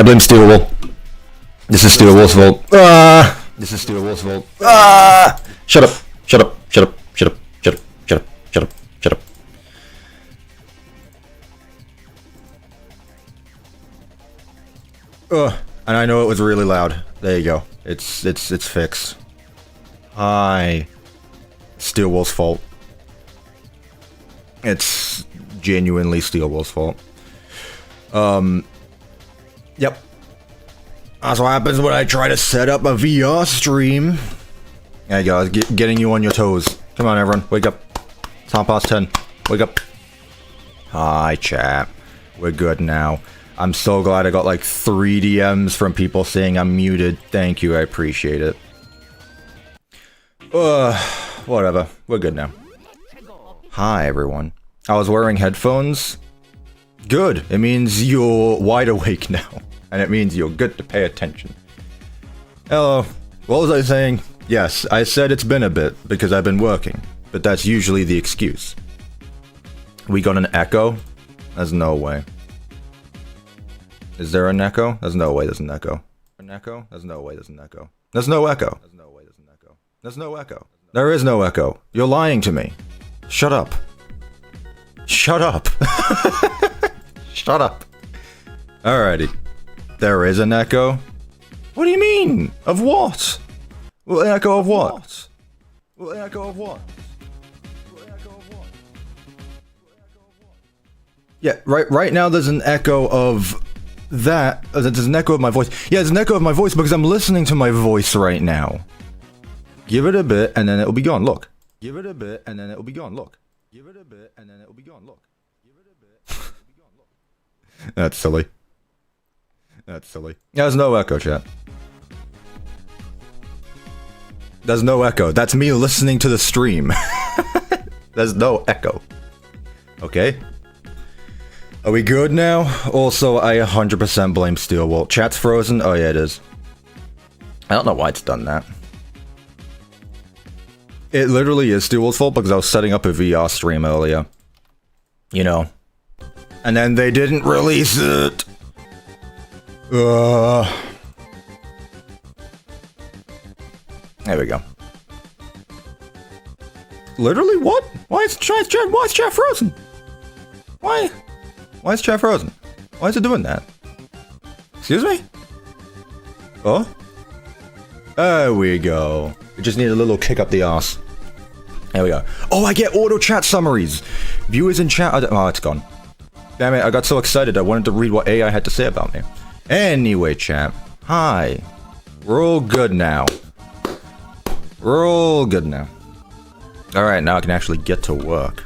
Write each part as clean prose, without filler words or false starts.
I blame Steel Wool. This is Steel Wool's fault. This is Steel Wool's fault. Shut up. Shut up. Shut up. Shut up. Shut up. Shut up. Shut up. Shut up. And I know it was really loud. There you go. It's fixed. Hi. Steel Wool's fault. It's genuinely Steel Wool's fault. Yep. That's what happens when I try to set up a VR stream. There you go, getting you on your toes. Come on, everyone, wake up. It's 10:30. Wake up. Hi, chat. We're good now. I'm so glad I got like 3 DMs from people saying I'm muted. Thank you, I appreciate it. Whatever. We're good now. Hi, everyone. I was wearing headphones. Good. It means you're wide awake now. And it means you're good to pay attention. Hello. What was I saying? Yes, I said it's been a bit because I've been working. But that's usually the excuse. We got an echo? There's no way. Is there an echo? There's no way there's an echo. An echo? There's no way there's an echo. There's no echo. There's no way there's an echo. There's no echo. There is no echo. You're lying to me. Shut up. Shut up. Shut up. Alrighty. There is an echo? What do you mean? Of what? Well, an echo of what? Well, an echo of what? Yeah, right now there's an echo of that. There's an echo of my voice. Yeah, there's an echo of my voice because I'm listening to my voice right now. Give it a bit and then it'll be gone. Look. Give it a bit and then it'll be gone. Look. Give it a bit and then it'll be gone. Look. Give it a bit and then it'll be gone. Look. That's silly. That's silly. There's no echo, chat. There's no echo. That's me listening to the stream. There's no echo. Okay? Are we good now? Also, I 100% blame Steel Wool. Chat's frozen? Oh yeah, it is. I don't know why it's done that. It literally is Steel Wool's fault because I was setting up a VR stream earlier. You know. And then they didn't release it. There we go. Literally what? Why is chat frozen? Why is chat frozen? Why is it doing that? Excuse me? Oh? There we go. We just need a little kick up the arse. There we go. Oh, I get auto chat summaries. Viewers in chat. Oh, it's gone. Damn it, I got so excited I wanted to read what AI had to say about me. Anyway, chat. Hi. We're all good now. We're all good now. Alright, now I can actually get to work.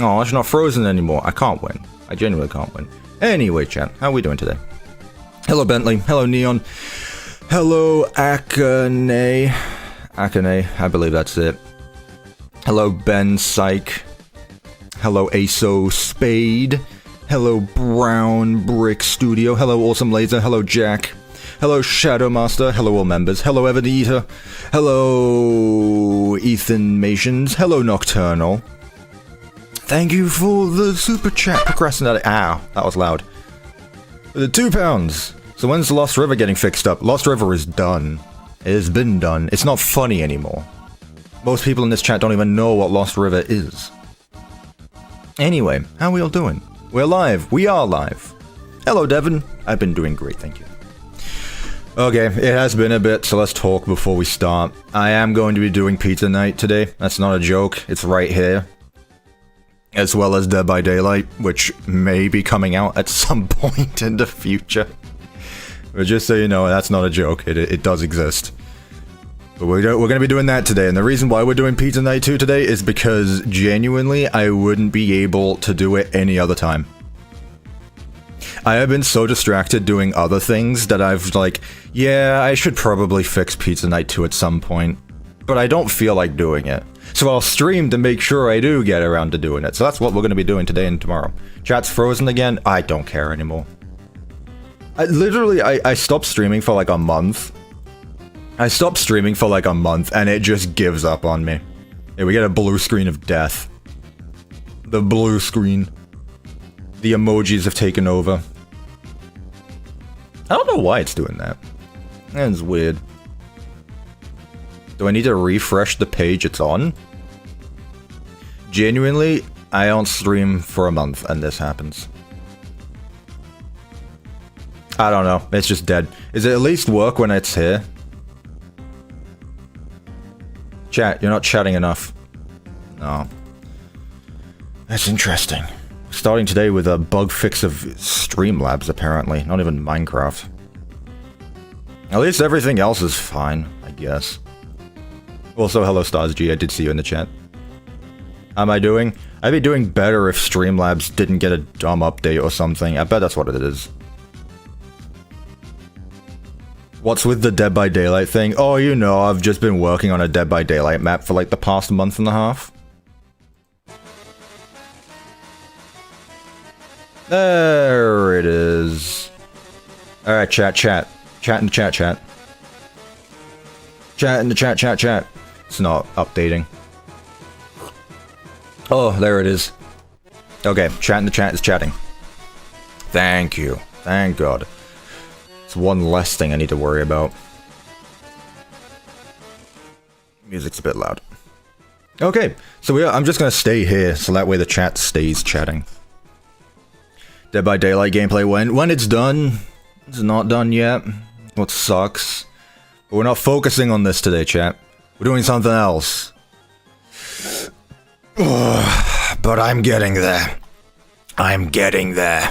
Oh, it's not frozen anymore. I can't win. I genuinely can't win. Anyway, chat. How are we doing today? Hello, Bentley. Hello, Neon. Hello, Akane. Akane, I believe that's it. Hello, Ben Psych. Hello, Aso Spade. Hello, Brown Brick Studio. Hello, Awesome Laser. Hello, Jack. Hello, Shadow Master. Hello, all members. Hello, Evan Eater. Hello, Ethan Mations. Hello, Nocturnal. Thank you for the super chat, procrastinator. Ow, that was loud. The £2. So when's Lost River getting fixed up? Lost River is done. It has been done. It's not funny anymore. Most people in this chat don't even know what Lost River is. Anyway, how are we all doing? We're live. We are live. Hello, Devin. I've been doing great, thank you. Okay, it has been a bit, so let's talk before we start. I am going to be doing pizza night today. That's not a joke. It's right here. As well as Dead by Daylight, which may be coming out at some point in the future. But just so you know, that's not a joke. It does exist. But we're going to be doing that today, and the reason why we're doing Pizza Night 2 today is because, genuinely, I wouldn't be able to do it any other time. I have been so distracted doing other things that I've like, yeah, I should probably fix Pizza Night 2 at some point, but I don't feel like doing it. So I'll stream to make sure I do get around to doing it, so that's what we're going to be doing today and tomorrow. Chat's frozen again? I don't care anymore. I stopped streaming for like a month. I stopped streaming for like a month, and it just gives up on me. Yeah, we get a blue screen of death. The blue screen. The emojis have taken over. I don't know why it's doing that. That's weird. Do I need to refresh the page it's on? Genuinely, I don't stream for a month and this happens. I don't know. It's just dead. Is it at least work when it's here? Chat, you're not chatting enough. No. That's interesting. Starting today with a bug fix of Streamlabs, apparently. Not even Minecraft. At least everything else is fine, I guess. Also, hello StarsG, I did see you in the chat. How am I doing? I'd be doing better if Streamlabs didn't get a dumb update or something. I bet that's what it is. What's with the Dead by Daylight thing? Oh, you know, I've just been working on a Dead by Daylight map for like the past month and a half. There it is. Alright, chat. Chat in the chat. Chat in the chat. It's not updating. Oh, there it is. Okay, chat in the chat is chatting. Thank you. Thank God. It's one less thing I need to worry about. Music's a bit loud. Okay, so I'm just gonna stay here so that way the chat stays chatting. Dead by Daylight gameplay when it's done. It's not done yet. What sucks. But we're not focusing on this today, chat. We're doing something else. But I'm getting there. I'm getting there.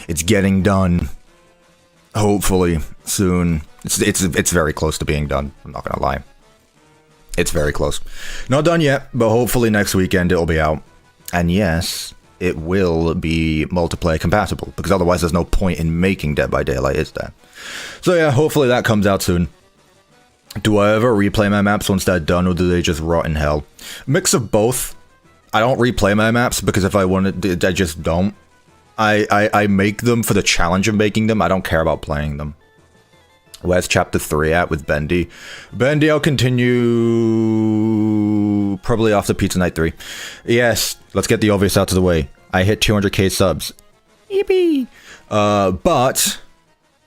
It's getting done. Hopefully soon. It's very close to being done. I'm not gonna lie. It's very close. Not done yet, but hopefully next weekend it'll be out. And yes, it will be multiplayer compatible, because otherwise there's no point in making Dead by Daylight, is there? So yeah, hopefully that comes out soon. Do I ever replay my maps once they're done, or do they just rot in hell? Mix of both. I don't replay my maps, because if I wanted, I just don't. I make them for the challenge of making them. I don't care about playing them. Where's chapter 3 at with Bendy? Bendy, I'll continue probably after Pizza Night 3. Yes, let's get the obvious out of the way. I hit 200k subs. Yippee! But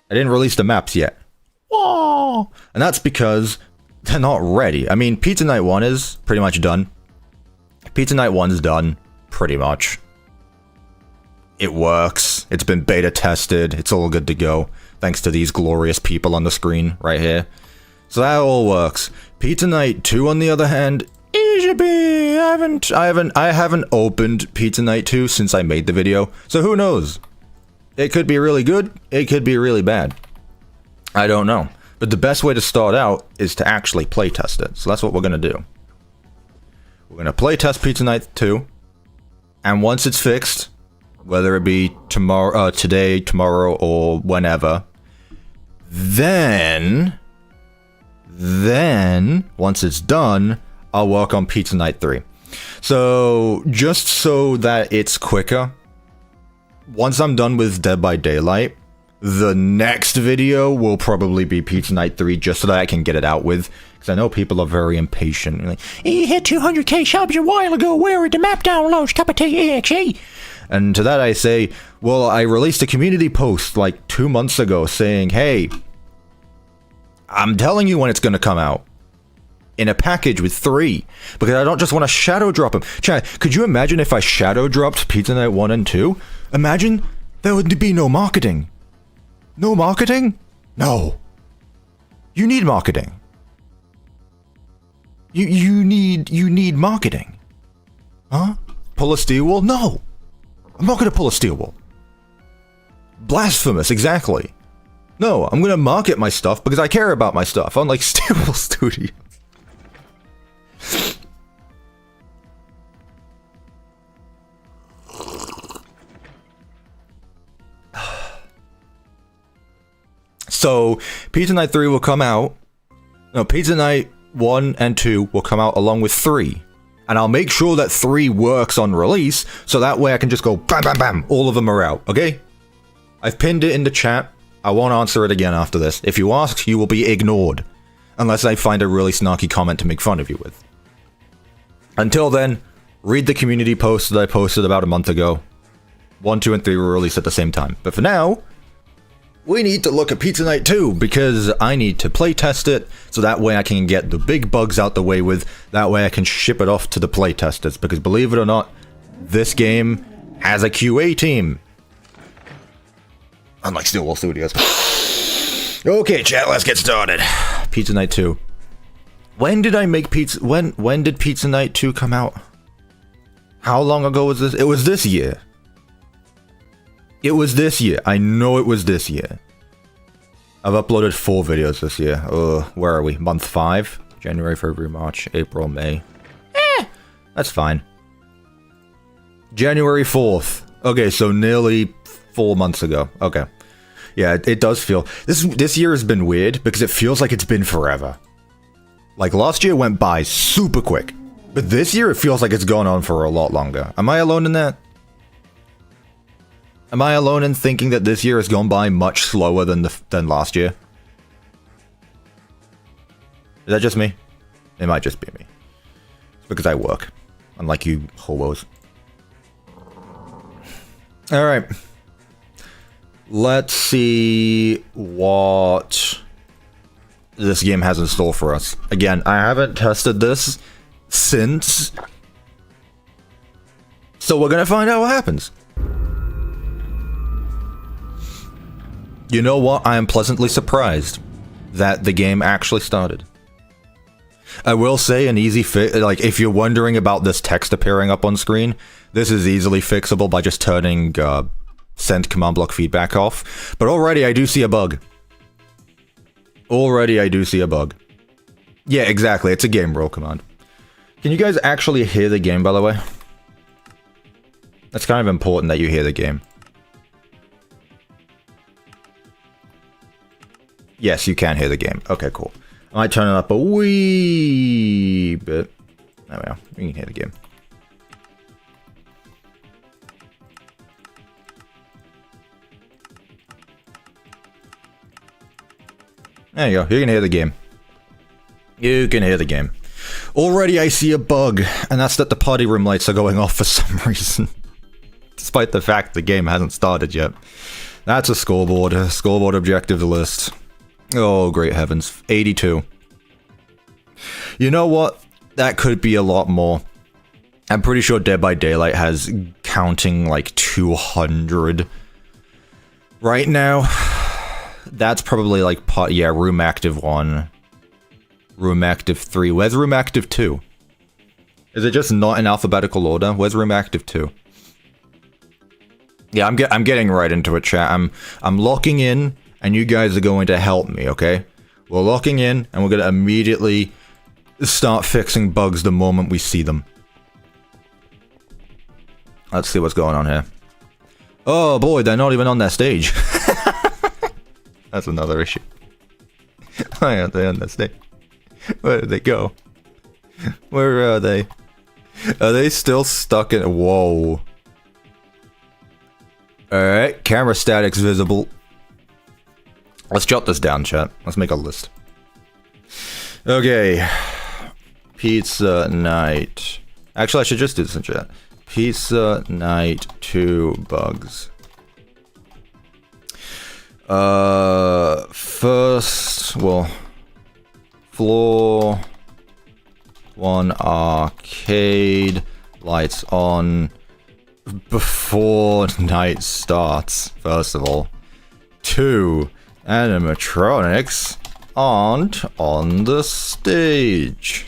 I didn't release the maps yet. Whoa! And that's because they're not ready. I mean, Pizza Night 1 is pretty much done. Pizza Night 1's done, pretty much. It works. It's been beta tested. It's all good to go. Thanks to these glorious people on the screen right here. So that all works. Pizza Night 2, on the other hand, I haven't opened Pizza Night 2 since I made the video. So who knows? It could be really good. It could be really bad. I don't know. But the best way to start out is to actually playtest it. So that's what we're gonna do. We're gonna playtest Pizza Night 2, and once it's fixed, whether it be tomorrow, today, tomorrow, or whenever, then once it's done, I'll work on Pizza Night 3. So just so that it's quicker, once I'm done with Dead by Daylight, the next video will probably be Pizza Night 3, just so that I can get it out with. Because I know people are very impatient. Like, you hit 200k subs a while ago, where are the map downloads, CuppaTeaExe? And to that I say, well, I released a community post like 2 months ago saying, hey, I'm telling you when it's going to come out. In a package with 3. Because I don't just want to shadow drop them. Chad, could you imagine if I shadow dropped Pizza Night 1 and 2? Imagine there would be no marketing. No marketing? No. You need marketing. You need marketing. Huh? Pull a steel wall? No. I'm not gonna pull a steel wall. Blasphemous, exactly. No, I'm gonna market my stuff because I care about my stuff, unlike Steel Wall Studio. So, Pizza Night 3 will come out. No, Pizza Night 1 and 2 will come out along with 3. And I'll make sure that 3 works on release, so that way I can just go bam, bam, bam, all of them are out, okay? I've pinned it in the chat. I won't answer it again after this. If you ask, you will be ignored. Unless I find a really snarky comment to make fun of you with. Until then, read the community post that I posted about a month ago. 1, 2, and 3 were released at the same time. But for now, we need to look at Pizza Night 2 because I need to playtest it so that way I can get the big bugs out the way with. That way I can ship it off to the playtesters because believe it or not, this game has a QA team. Unlike Stillwell Studios. Okay, chat, let's get started. Pizza Night 2. When did I make Pizza... When did Pizza Night 2 come out? How long ago was this? It was this year. It was this year. I know it was this year. I've uploaded 4 videos this year. Where are we? Month 5? January, February, March, April, May. That's fine. January 4th. Okay, so nearly 4 months ago. Okay. Yeah, it does feel... This year has been weird because it feels like it's been forever. Like, last year went by super quick. But this year, it feels like it's gone on for a lot longer. Am I alone in that? Am I alone in thinking that this year has gone by much slower than last year? Is that just me? It might just be me. It's because I work. Unlike you hobos. Alright. Let's see what this game has in store for us. Again, I haven't tested this since. So we're gonna find out what happens. You know what? I am pleasantly surprised that the game actually started. I will say an easy fix, like if you're wondering about this text appearing up on screen, this is easily fixable by just turning send command block feedback off. But already I do see a bug. Already I do see a bug. Yeah, exactly. It's a game roll command. Can you guys actually hear the game, by the way? It's kind of important that you hear the game. Yes, you can hear the game. Okay, cool. I might turn it up a wee bit. There we are. You can hear the game. There you go. You can hear the game. You can hear the game. Already I see a bug, and that's that the party room lights are going off for some reason. Despite the fact the game hasn't started yet. That's a scoreboard. A scoreboard objectives list. Oh, great heavens. 82. You know what? That could be a lot more. I'm pretty sure Dead by Daylight has counting like 200 right now. That's probably like yeah, Room Active 1. Room Active 3. Where's Room Active 2? Is it just not in alphabetical order? Where's Room Active 2? Yeah, I'm getting right into it, chat. I'm locking in, and you guys are going to help me, okay? We're locking in, and we're going to immediately start fixing bugs the moment we see them. Let's see what's going on here. Oh boy, they're not even on their stage. That's another issue. Why aren't they on that stage? Where did they go? Where are they? Are they still stuck in... Whoa. Alright, camera static's visible. Let's jot this down, chat. Let's make a list. Okay. Pizza Night. Actually, I should just do this in chat. Pizza Night 2 bugs. First, well, floor 1 arcade, lights on before night starts, first of all. 2, animatronics aren't on the stage.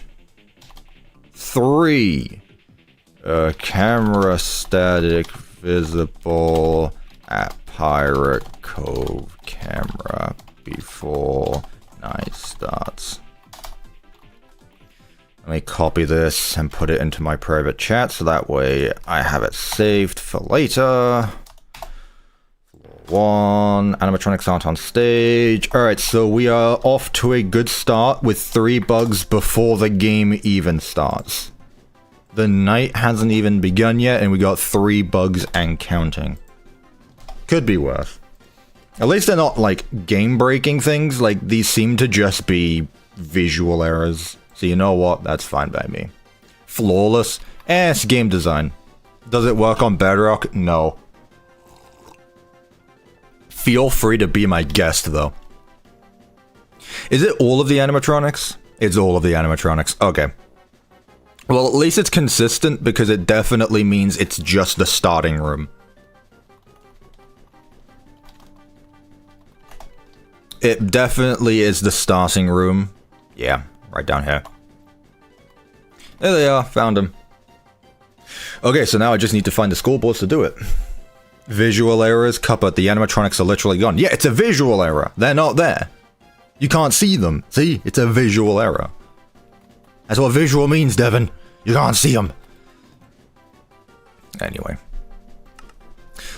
3, camera static visible at Pirate Cove camera before night starts. Let me copy this and put it into my private chat so that way I have it saved for later. Floor 1, animatronics aren't on stage. Alright, so we are off to a good start with 3 bugs before the game even starts. The night hasn't even begun yet and we got 3 bugs and counting. Could be worse. At least they're not, like, game-breaking things. Like, these seem to just be visual errors. So you know what? That's fine by me. Flawless? It's game design. Does it work on Bedrock? No. feel free to be my guest, though. Is it all of the animatronics? It's all of the animatronics. Okay. Well, at least it's consistent, because it definitely means it's just the starting room. It definitely is the starting room. Yeah, right down here. There they are, found them. Okay, so now I just need to find the scoreboards to do it. Visual errors, Cuppa, the animatronics are literally gone. Yeah, it's a visual error. They're not there. You can't see them. See? It's a visual error. That's what visual means, Devin. You can't see them. Anyway.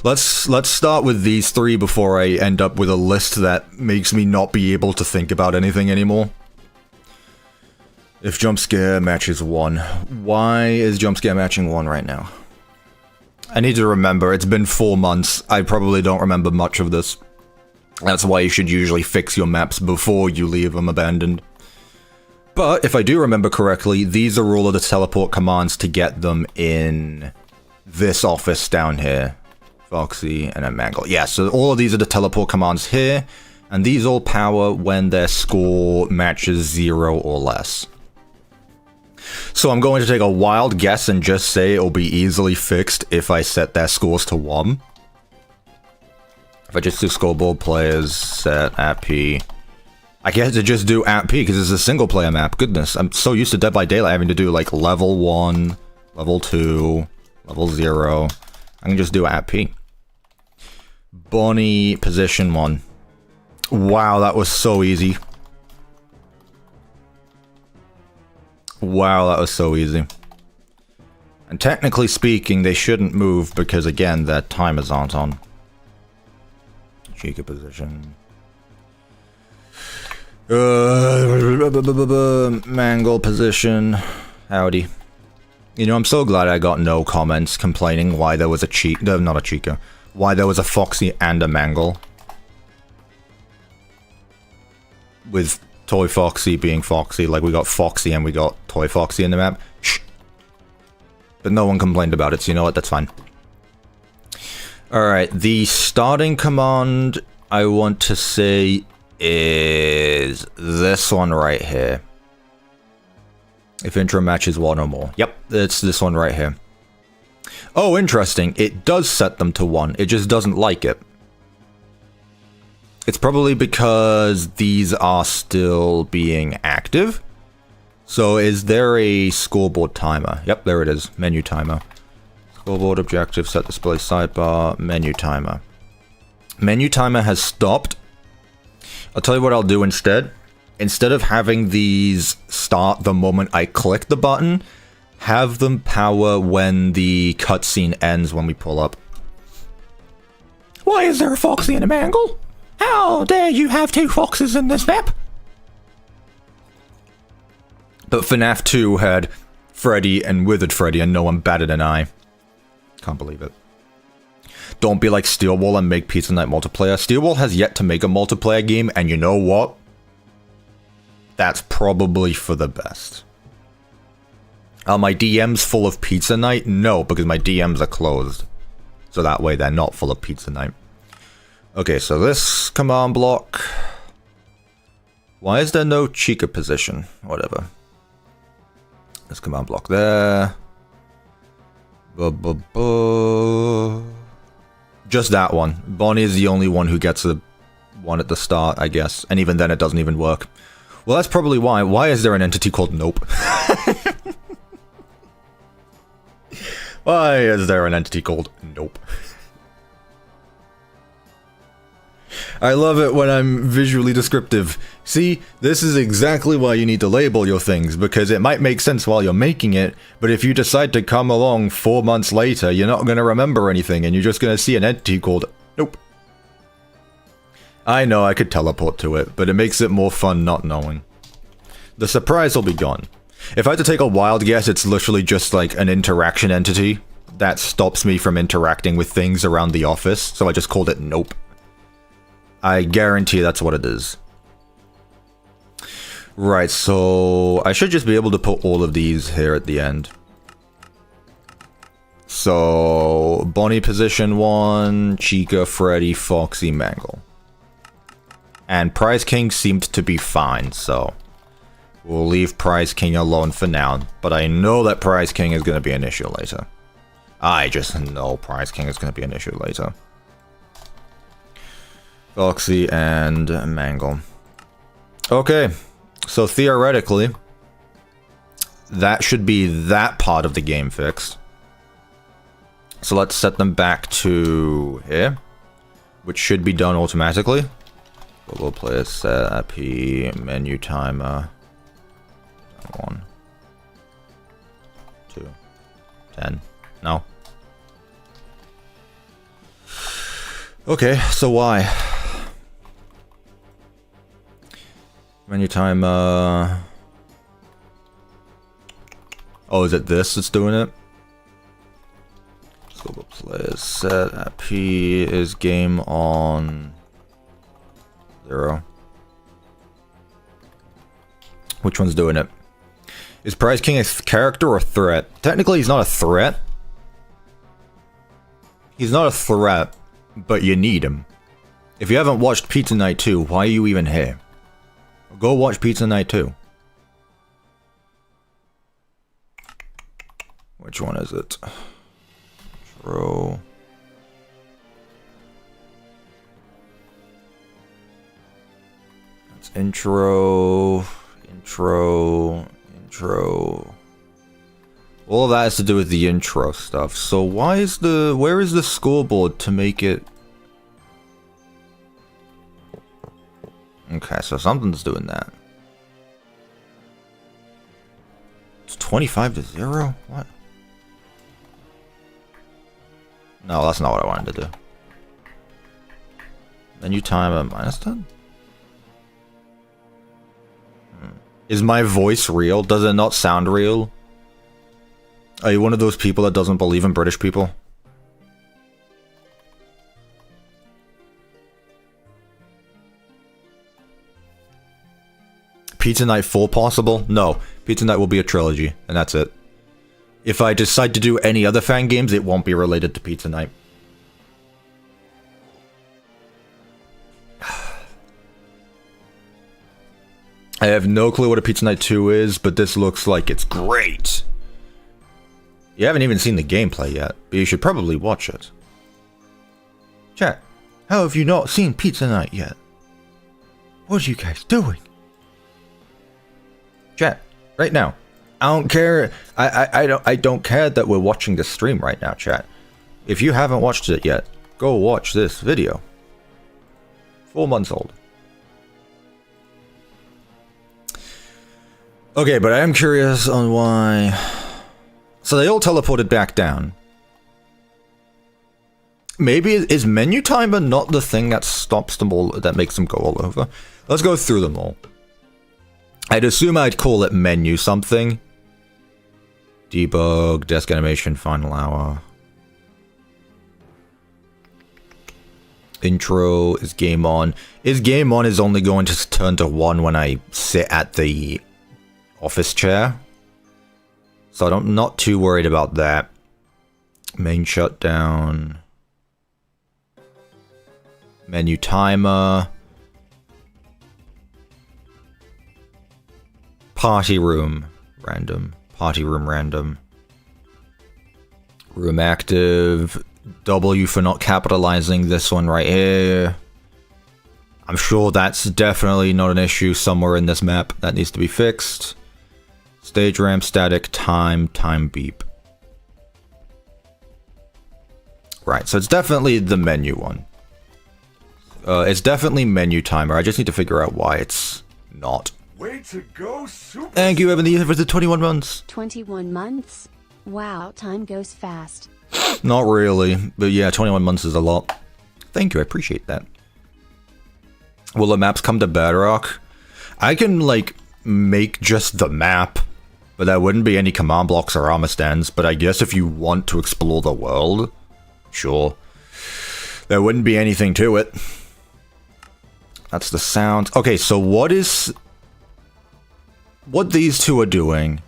Let's start with these three before I end up with a list that makes me not be able to think about anything anymore. If jump scare matches 1. Why is jump scare matching 1 right now? I need to remember, it's been 4 months. I probably don't remember much of this. That's why you should usually fix your maps before you leave them abandoned. But, if I do remember correctly, these are all of the teleport commands to get them in this office down here. Foxy and a Mangle. Yeah, so all of these are the teleport commands here, and these all power when their score matches 0 or less. So I'm going to take a wild guess and just say it'll be easily fixed if I set their scores to 1. If I just do scoreboard players, set at P. I get to just do at P because it's a single player map. Goodness, I'm so used to Dead by Daylight having to do like level 1, level 2, level 0. I can just do at P. Bonnie, position 1. Wow, that was so easy. Wow, that was so easy. And technically speaking, they shouldn't move because, again, their timers aren't on. Chica position. Mangle position. Howdy. You know, I'm so glad I got no comments complaining why there was a Chica. No, not a Chica. Why there was a Foxy and a Mangle. With Toy Foxy being Foxy, like we got Foxy and we got Toy Foxy in the map. Shh. But no one complained about it, so you know what, that's fine. Alright, the starting command I want to say is this one right here. If intro matches 1 or more. Yep, it's this one right here. Oh, interesting. It does set them to 1. It just doesn't like it. It's probably because these are still being active. So is there a scoreboard timer? Yep, there it is. Menu timer. Scoreboard objective, set display sidebar, menu timer. Menu timer has stopped. I'll tell you what I'll do instead. Instead of having these start the moment I click the button, have them power when the cutscene ends when we pull up. Why is there a Foxy and a Mangle? How dare you have 2 foxes in this map? But FNAF 2 had Freddy and Withered Freddy and no one batted an eye. Can't believe it. Don't be like Steelwall and make Pizza Night multiplayer. Steelwall has yet to make a multiplayer game, and you know what? That's probably for the best. Are my DMs full of Pizza Night? No, because my DMs are closed. So that way they're not full of Pizza Night. Okay, so this command block. Why is there no Chica position? Whatever. This command block there. Just that one. Bonnie is the only one who gets a one at the start, I guess. And even then it doesn't even work. Well, that's probably why. Why is there an entity called Nope? Why is there an entity called Nope? I love it when I'm visually descriptive. See, this is exactly why you need to label your things, because it might make sense while you're making it, but if you decide to come along 4 months later, you're not going to remember anything, and you're just going to see an entity called Nope. I know I could teleport to it, but it makes it more fun not knowing. The surprise will be gone. If I had to take a wild guess, it's literally just like an interaction entity that stops me from interacting with things around the office, so I just called it Nope. I guarantee that's what it is. Right, so I should just be able to put all of these here at the end. So, Bonnie position 1, Chica, Freddy, Foxy, Mangle. And Prize King seemed to be fine, so we'll leave Prize King alone for now. But I know that Prize King is going to be an issue later. I just know Prize King is going to be an issue later. Foxy and Mangle. Okay, so theoretically, that should be that part of the game fixed. So let's set them back to here, which should be done automatically. We'll play a set P menu timer. 1, 2, 10. No. Okay, so why? Menu timer. Oh, is it this that's doing it? So we'll play a set P is game on 0. Which one's doing it? Is Prize King a character or a threat? Technically, he's not a threat. He's not a threat, but you need him. If you haven't watched Pizza Night 2, why are you even here? Go watch Pizza Night 2. Which one is it? Intro. That's intro. All of that has to do with the intro stuff. So where is the scoreboard to make it? Okay, so something's doing that. It's 25-0? What? No, that's not what I wanted to do. Menu timer -10? Is my voice real? Does it not sound real? Are you one of those people that doesn't believe in British people? Pizza Night 4 possible? No. Pizza Night will be a trilogy, and that's it. If I decide to do any other fan games, it won't be related to Pizza Night. I have no clue what a Pizza Night 2 is, but this looks like it's great. You haven't even seen the gameplay yet, but you should probably watch it. Chat, how have you not seen Pizza Night yet? What are you guys doing? Chat, right now. I don't care. I don't care that we're watching the stream right now, chat. If you haven't watched it yet, go watch this video. 4 months old. Okay, but I am curious on why. So they all teleported back down. Maybe is menu timer not the thing that stops them all, that makes them go all over? Let's go through them all. I'd assume I'd call it menu something. Debug, desk animation, final hour. Intro is game on. Is game on is only going to turn to 1 when I sit at the office chair. So I'm not too worried about that. Main shutdown. Menu timer. Party room. Random. Party room random. Room active. W for not capitalizing this one right here. I'm sure that's definitely not an issue somewhere in this map that needs to be fixed. Stage ramp, static, time beep. Right, so it's definitely the menu one. It's definitely menu timer. I just need to figure out why it's not. Way to go, Super. Thank you, Evan, for the 21 months. 21 months? Wow, time goes fast. Not really, but yeah, 21 months is a lot. Thank you, I appreciate that. Will the maps come to Bedrock? I can, like, make just the map, but there wouldn't be any command blocks or armor stands, but I guess if you want to explore the world, sure. There wouldn't be anything to it. That's the sound. Okay, so what these two are doing,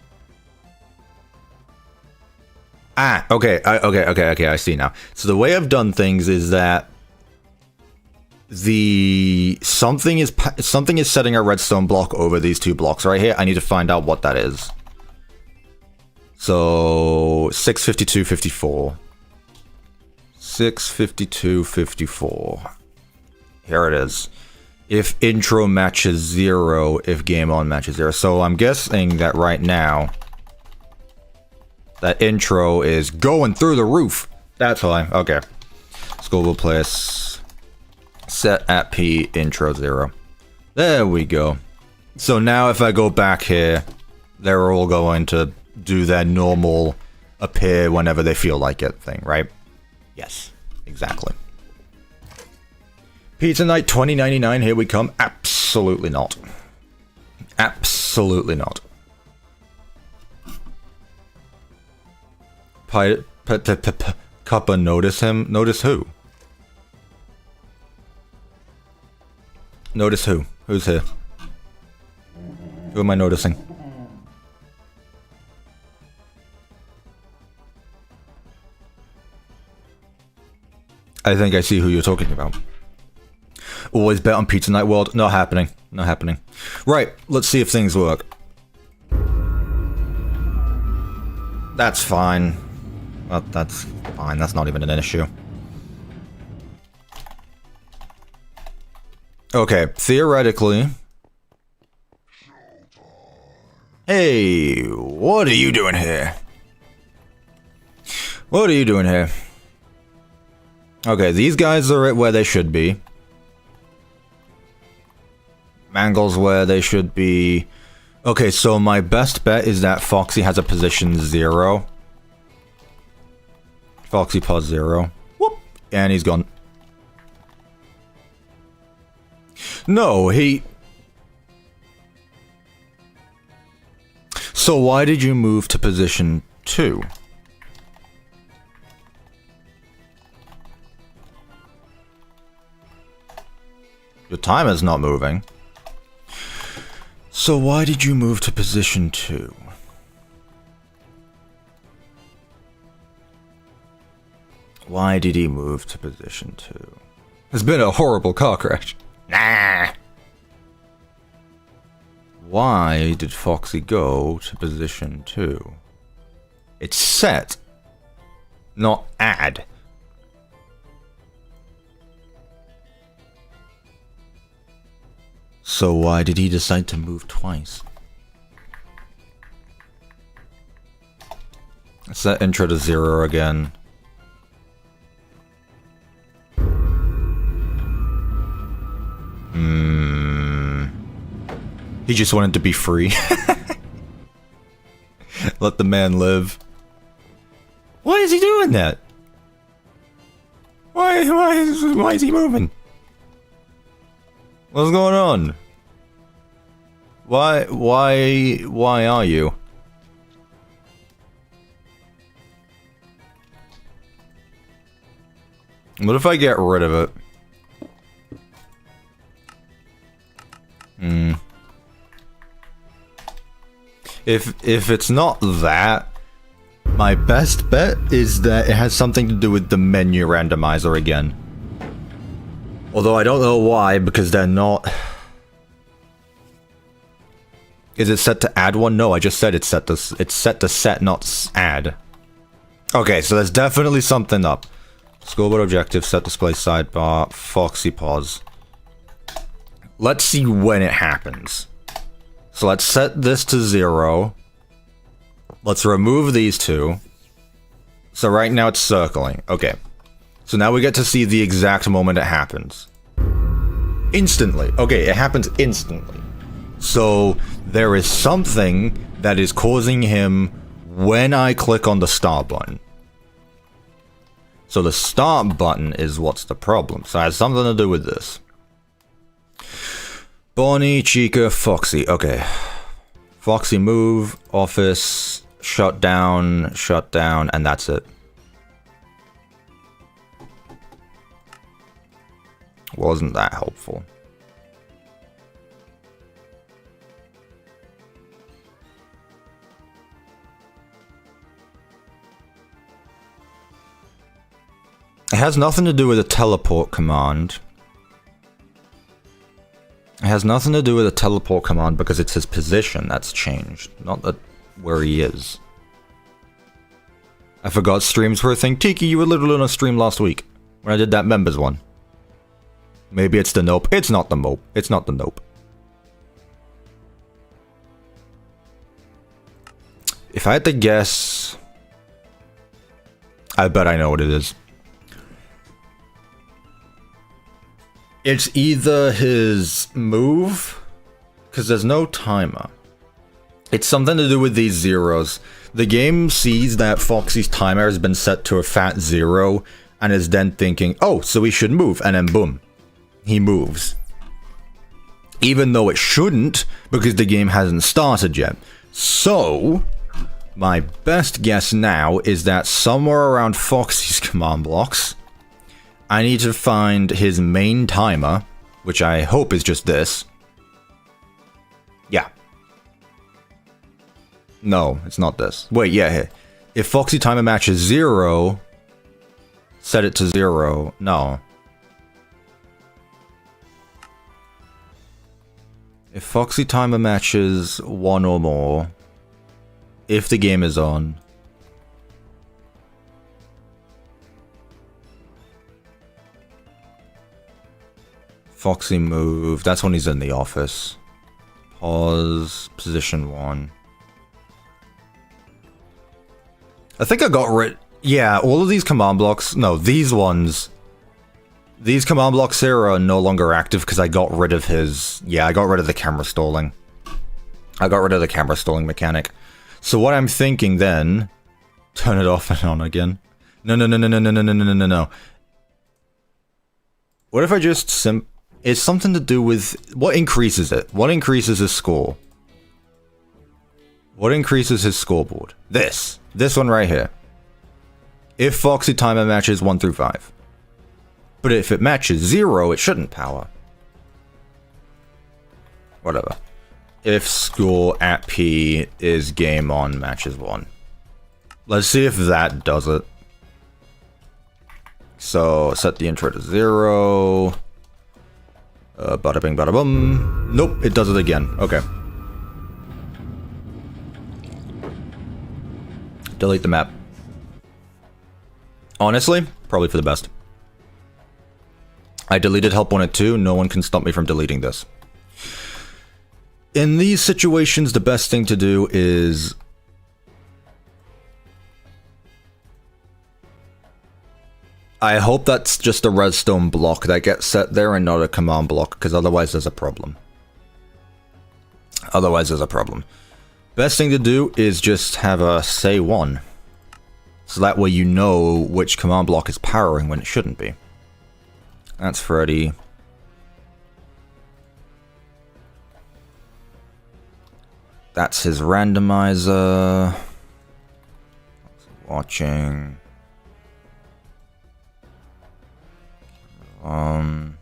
Okay, okay, I see now. So the way I've done things is that something is setting a redstone block over these two blocks right here. I need to find out what that is. So 652.54. 652.54. Here it is. If intro matches 0, if game on matches 0. So I'm guessing that right now that intro is going through the roof. That's why. Okay. Global place. Set at P intro 0. There we go. So now if I go back here, they're all going to do their normal appear whenever they feel like it thing, right? Yes, exactly. Pizza Night 2099, here we come. Absolutely not. Absolutely not. Cuppa, notice him? Notice who? Notice who? Who's here? Who am I noticing? I think I see who you're talking about. Always bet on Pizza Night World. Not happening. Not happening. Right, let's see if things work. That's fine. Well, that's fine. That's not even an issue. Okay, theoretically... Hey, what are you doing here? What are you doing here? Okay, these guys are at where they should be. Mangle's where they should be. Okay, so my best bet is that Foxy has a position 0. Foxy pause 0. Whoop! And he's gone. No, he... So why did you move to position 2? Your timer's not moving. So why did you move to position 2? Why did he move to position 2? It's been a horrible car crash. Nah. Why did Foxy go to position 2? It's set, not add. So why did he decide to move twice? Set intro to 0 again. He just wanted to be free. Let the man live. Why is he doing that? Why is he moving? What's going on? Why are you? What if I get rid of it? If it's not that, my best bet is that it has something to do with the menu randomizer again. Although I don't know why, because they're not... Is it set to add one? No, I just said it's set to set, not add. Okay, so there's definitely something up. Scoreboard objective, set display sidebar, Foxy pause. Let's see when it happens. So let's set this to 0. Let's remove these two. So right now it's circling. Okay. So now we get to see the exact moment it happens. Instantly. Okay, it happens instantly. So there is something that is causing him when I click on the start button. So the start button is what's the problem. So it has something to do with this. Bonnie, Chica, Foxy. Okay. Foxy move, office, shut down, and that's it. Wasn't that helpful. has nothing to do with a teleport command. It has nothing to do with a teleport command because it's his position that's changed, not that where he is. I forgot streams were a thing. Tiki, you were literally on a stream last week when I did that members one. Maybe it's the nope. It's not the mope. It's not the nope. If I had to guess, I bet I know what it is. It's either his move, because there's no timer. It's something to do with these zeros. The game sees that Foxy's timer has been set to a fat 0, and is then thinking, oh, so he should move, and then boom, he moves. Even though it shouldn't, because the game hasn't started yet. So, my best guess now is that somewhere around Foxy's command blocks, I need to find his main timer, which I hope is just this. Yeah. No, it's not this. Wait, yeah, here. If Foxy timer matches 0, set it to 0. No. If Foxy timer matches 1 or more, if the game is on, Foxy move, that's when he's in the office. Pause, position 1. I think I got rid... Yeah, all of these command blocks... No, these ones... These command blocks here are no longer active because I got rid of his... Yeah, I got rid of the camera stalling. I got rid of the camera stalling mechanic. So what I'm thinking then... Turn it off and on again. No. What if I just It's something to do with... What increases it? What increases his score? What increases his scoreboard? This. This one right here. If Foxy timer matches 1 through 5. But if it matches 0, it shouldn't power. Whatever. If score at P is game on matches 1. Let's see if that does it. So, set the intro to 0. Bada bing bada bum. Nope, it does it again. Okay. Delete the map. Honestly, probably for the best. I deleted help on it too. No one can stop me from deleting this. In these situations, the best thing to do is... I hope that's just a redstone block that gets set there and not a command block, because otherwise there's a problem. Best thing to do is just have a say 1. So that way you know which command block is powering when it shouldn't be. That's Freddy. That's his randomizer. Watching. Pardon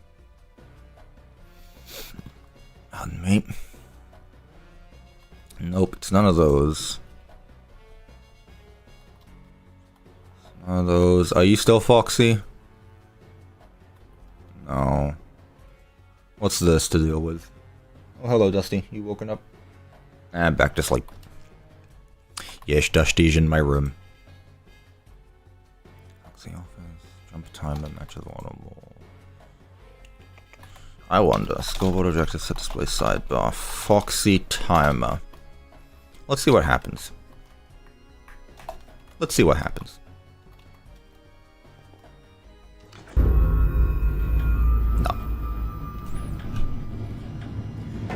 me. Nope, it's none of those. None of those. Are you still Foxy? No. What's this to deal with? Oh, hello, Dusty. You woken up? And back to sleep. Yes, Dusty's in my room. Foxy office. Jump timer matches 1 or more. I wonder. Scoreboard objective set display sidebar. Foxy timer. Let's see what happens. Let's see what happens. No.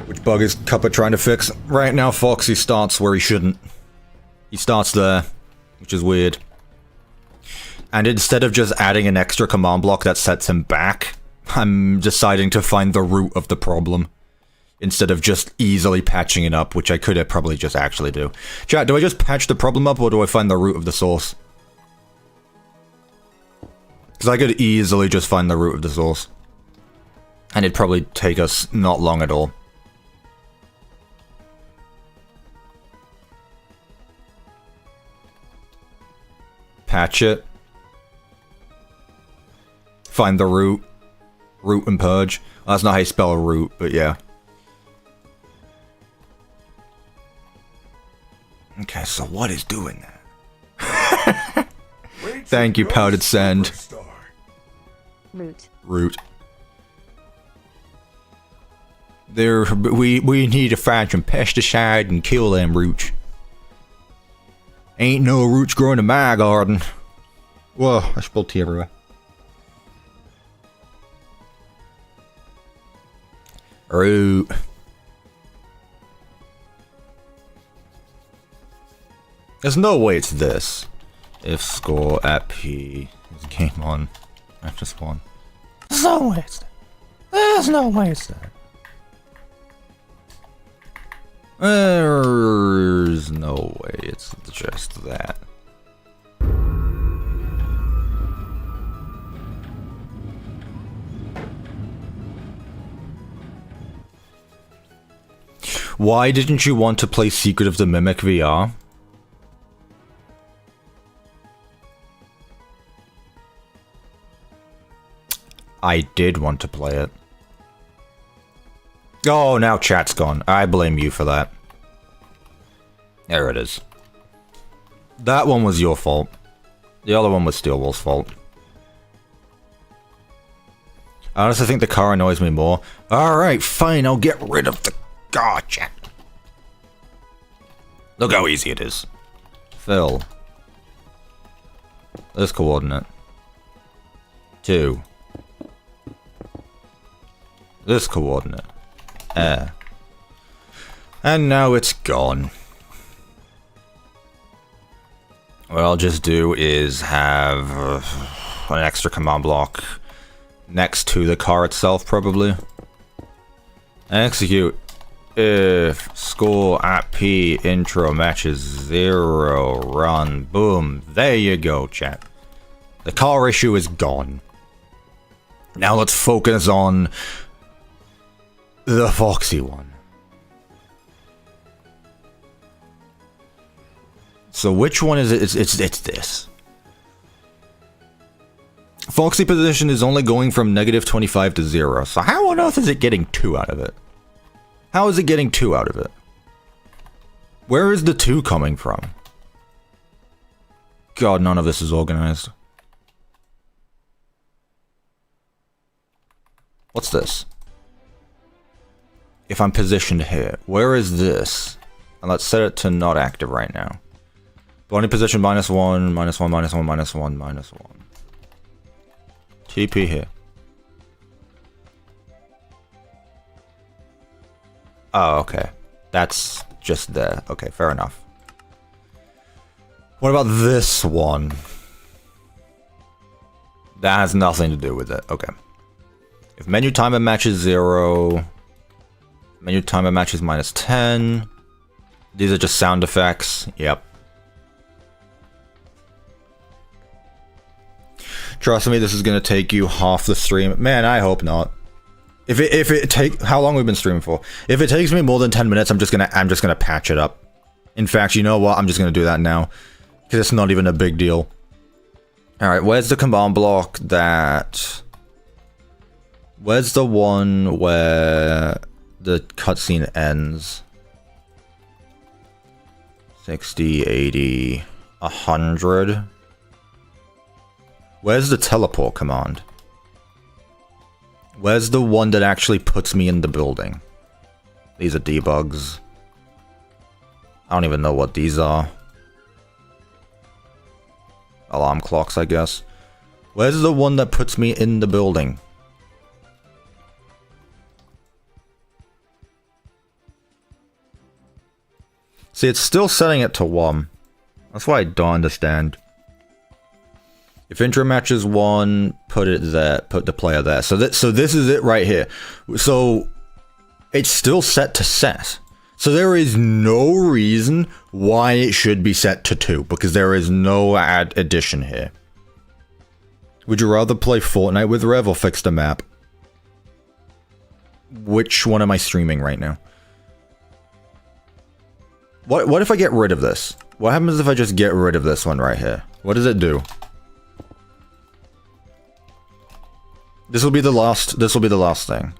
Which bug is Cuppa trying to fix? Right now, Foxy starts where he shouldn't. He starts there, which is weird. And instead of just adding an extra command block that sets him back, I'm deciding to find the root of the problem. Instead of just easily patching it up, which I could probably just actually do. Chat, do I just patch the problem up, or do I find the root of the source? Because I could easily just find the root of the source. And it'd probably take us not long at all. Patch it. Find the root. Root and purge. Well, that's not how you spell root, but yeah. Okay, so what is doing that? Thank you, Powdered Sand. Root. Root. There, we need to find some pesticide and kill them roots. Ain't no roots growing in my garden. Whoa, I spilled tea everywhere. Root. There's no way it's this. If score at P is game on, I've just won. There's no way it's that. There's no way it's that. There's no way it's just that. Why didn't you want to play Secret of the Mimic VR? I did want to play it. Oh, now chat's gone. I blame you for that. There it is. That one was your fault. The other one was Steelwolf's fault. I honestly think the car annoys me more. Alright, fine, I'll get rid of the car, chat. Look how easy it is. Fill. This coordinate. 2. This coordinate. Air. And now it's gone. What I'll just do is have an extra command block next to the car itself, probably. Execute. If score at P intro matches 0, run. Boom. There you go, chat. The car issue is gone. Now let's focus on the Foxy one. So which one is it? It's this. Foxy position is only going from -25 to 0. So how on earth is it getting 2 out of it? How is it getting 2 out of it? Where is the 2 coming from? God, none of this is organized. What's this? If I'm positioned here, where is this? And let's set it to not active right now. Body position -1, -1, -1, -1, -1. TP here. Oh, okay. That's just there. Okay, fair enough. What about this one? That has nothing to do with it. Okay. If menu timer matches 0, menu timer matches -10. These are just sound effects. Yep. Trust me, this is gonna take you half the stream. Man, I hope not. If it take how long we've been streaming for? If it takes me more than 10 minutes, I'm just gonna patch it up. In fact, you know what? I'm just gonna do that now because it's not even a big deal. All right, where's the command block that? Where's the one where the cutscene ends? 60, 80, 100. Where's the teleport command? Where's the one that actually puts me in the building? These are debugs. I don't even know what these are. Alarm clocks, I guess. Where's the one that puts me in the building? See, it's still setting it to 1. That's why I don't understand. If intro matches 1, put it there, put the player there. So this is it right here. So it's still set to set. So there is no reason why it should be set to 2, because there is no addition here. Would you rather play Fortnite with Rev or fix the map? Which one am I streaming right now? What if I get rid of this? What happens if I just get rid of this one right here? What does it do? This will be the last thing.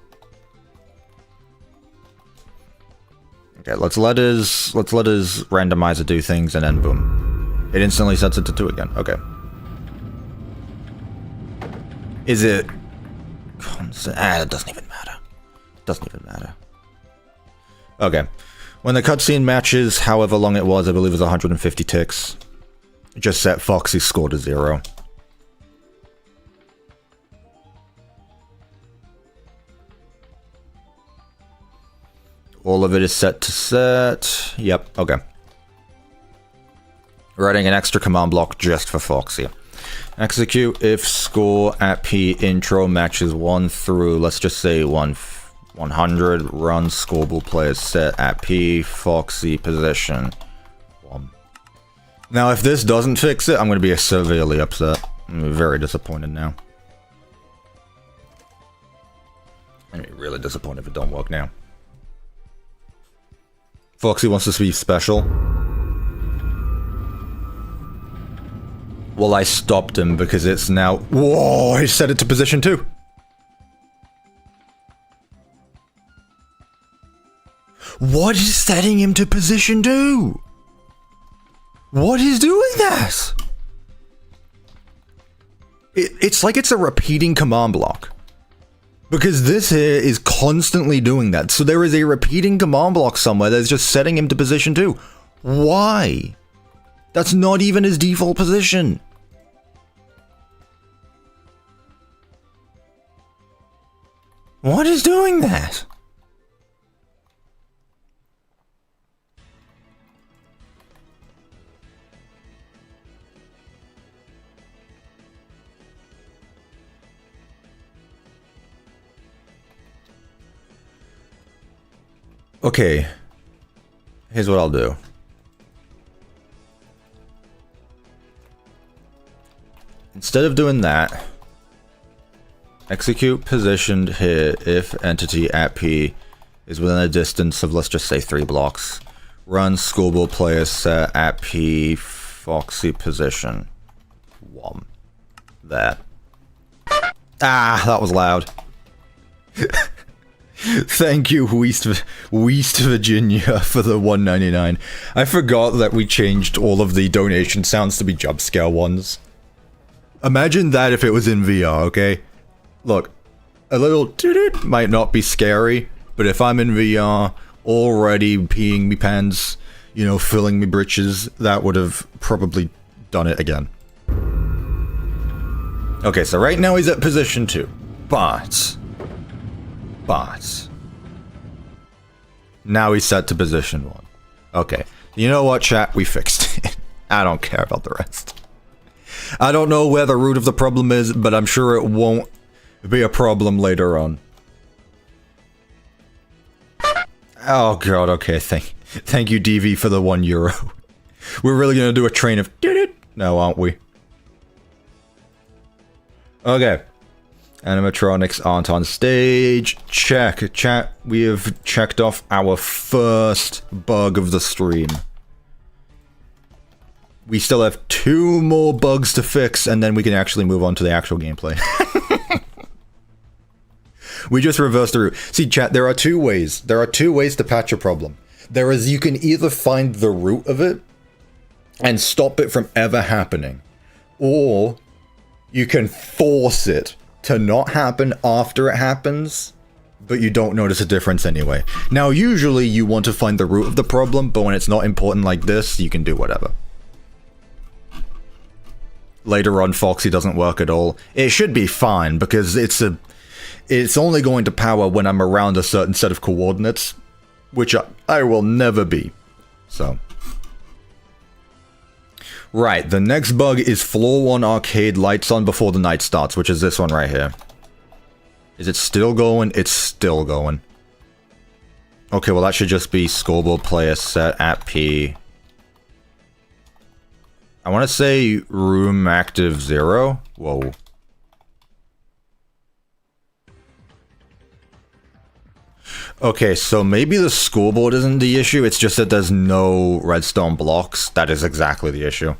Okay, let's let his randomizer do things, and then boom. It instantly sets it to 2 again. Okay. Is it constant? It doesn't even matter. Doesn't even matter. Okay. When the cutscene matches however long it was, I believe it was 150 ticks. Just set Foxy's score to 0. All of it is set to set. Yep, okay. Writing an extra command block just for Foxy. Execute if score at P intro matches 1 through, let's just say 100. Run scoreboard players set at P Foxy position 1. Now, if this doesn't fix it, I'm going to be severely upset. I'm very disappointed now. I'm going to be really disappointed if it don't work now. Foxy wants this to be special. Well, I stopped him because it's now... Whoa, I set it to position 2. What is setting him to position 2? What is doing that? It's like it's a repeating command block. Because this here is constantly doing that. So there is a repeating command block somewhere that's just setting him to position 2. Why? That's not even his default position. What is doing that? Okay, here's what I'll do. Instead of doing that, execute positioned here if entity at P is within a distance of, let's just say, 3 blocks. Run scoreboard player set at P Foxy position 1. There. Ah, that was loud. Thank you, West Virginia, for the $1.99. I forgot that we changed all of the donation sounds to be jump scare ones. Imagine that if it was in VR, okay? Look, a little toot-toot might not be scary, but if I'm in VR, already peeing me pants, you know, filling me britches, that would have probably done it again. Okay, so right now he's at position 2, but now he's set to position 1. Okay, you know what, chat? We fixed it. I don't care about the rest. I don't know where the root of the problem is, but I'm sure it won't be a problem later on. Oh god, okay, thank you, DV, for the €1. We're really gonna do a train of now, aren't we? Okay. Animatronics aren't on stage. Check. Chat, we have checked off our first bug of the stream. We still have 2 more bugs to fix, and then we can actually move on to the actual gameplay. We just reversed the root. See, chat, there are 2 ways. There are 2 ways to patch a problem. There is, you can either find the root of it and stop it from ever happening, or you can force it to not happen after it happens, but you don't notice a difference anyway. Now, usually you want to find the root of the problem, but when it's not important like this, you can do whatever. Later on, Foxy doesn't work at all. It should be fine, because it's only going to power when I'm around a certain set of coordinates, which I will never be. So. Right, the next bug is floor 1 arcade lights on before the night starts, which is this one right here. Is it still going? It's still going. Okay, well that should just be scoreboard player set at P. I want to say room active 0. Whoa. Okay, so maybe the scoreboard isn't the issue, it's just that there's no redstone blocks. That is exactly the issue.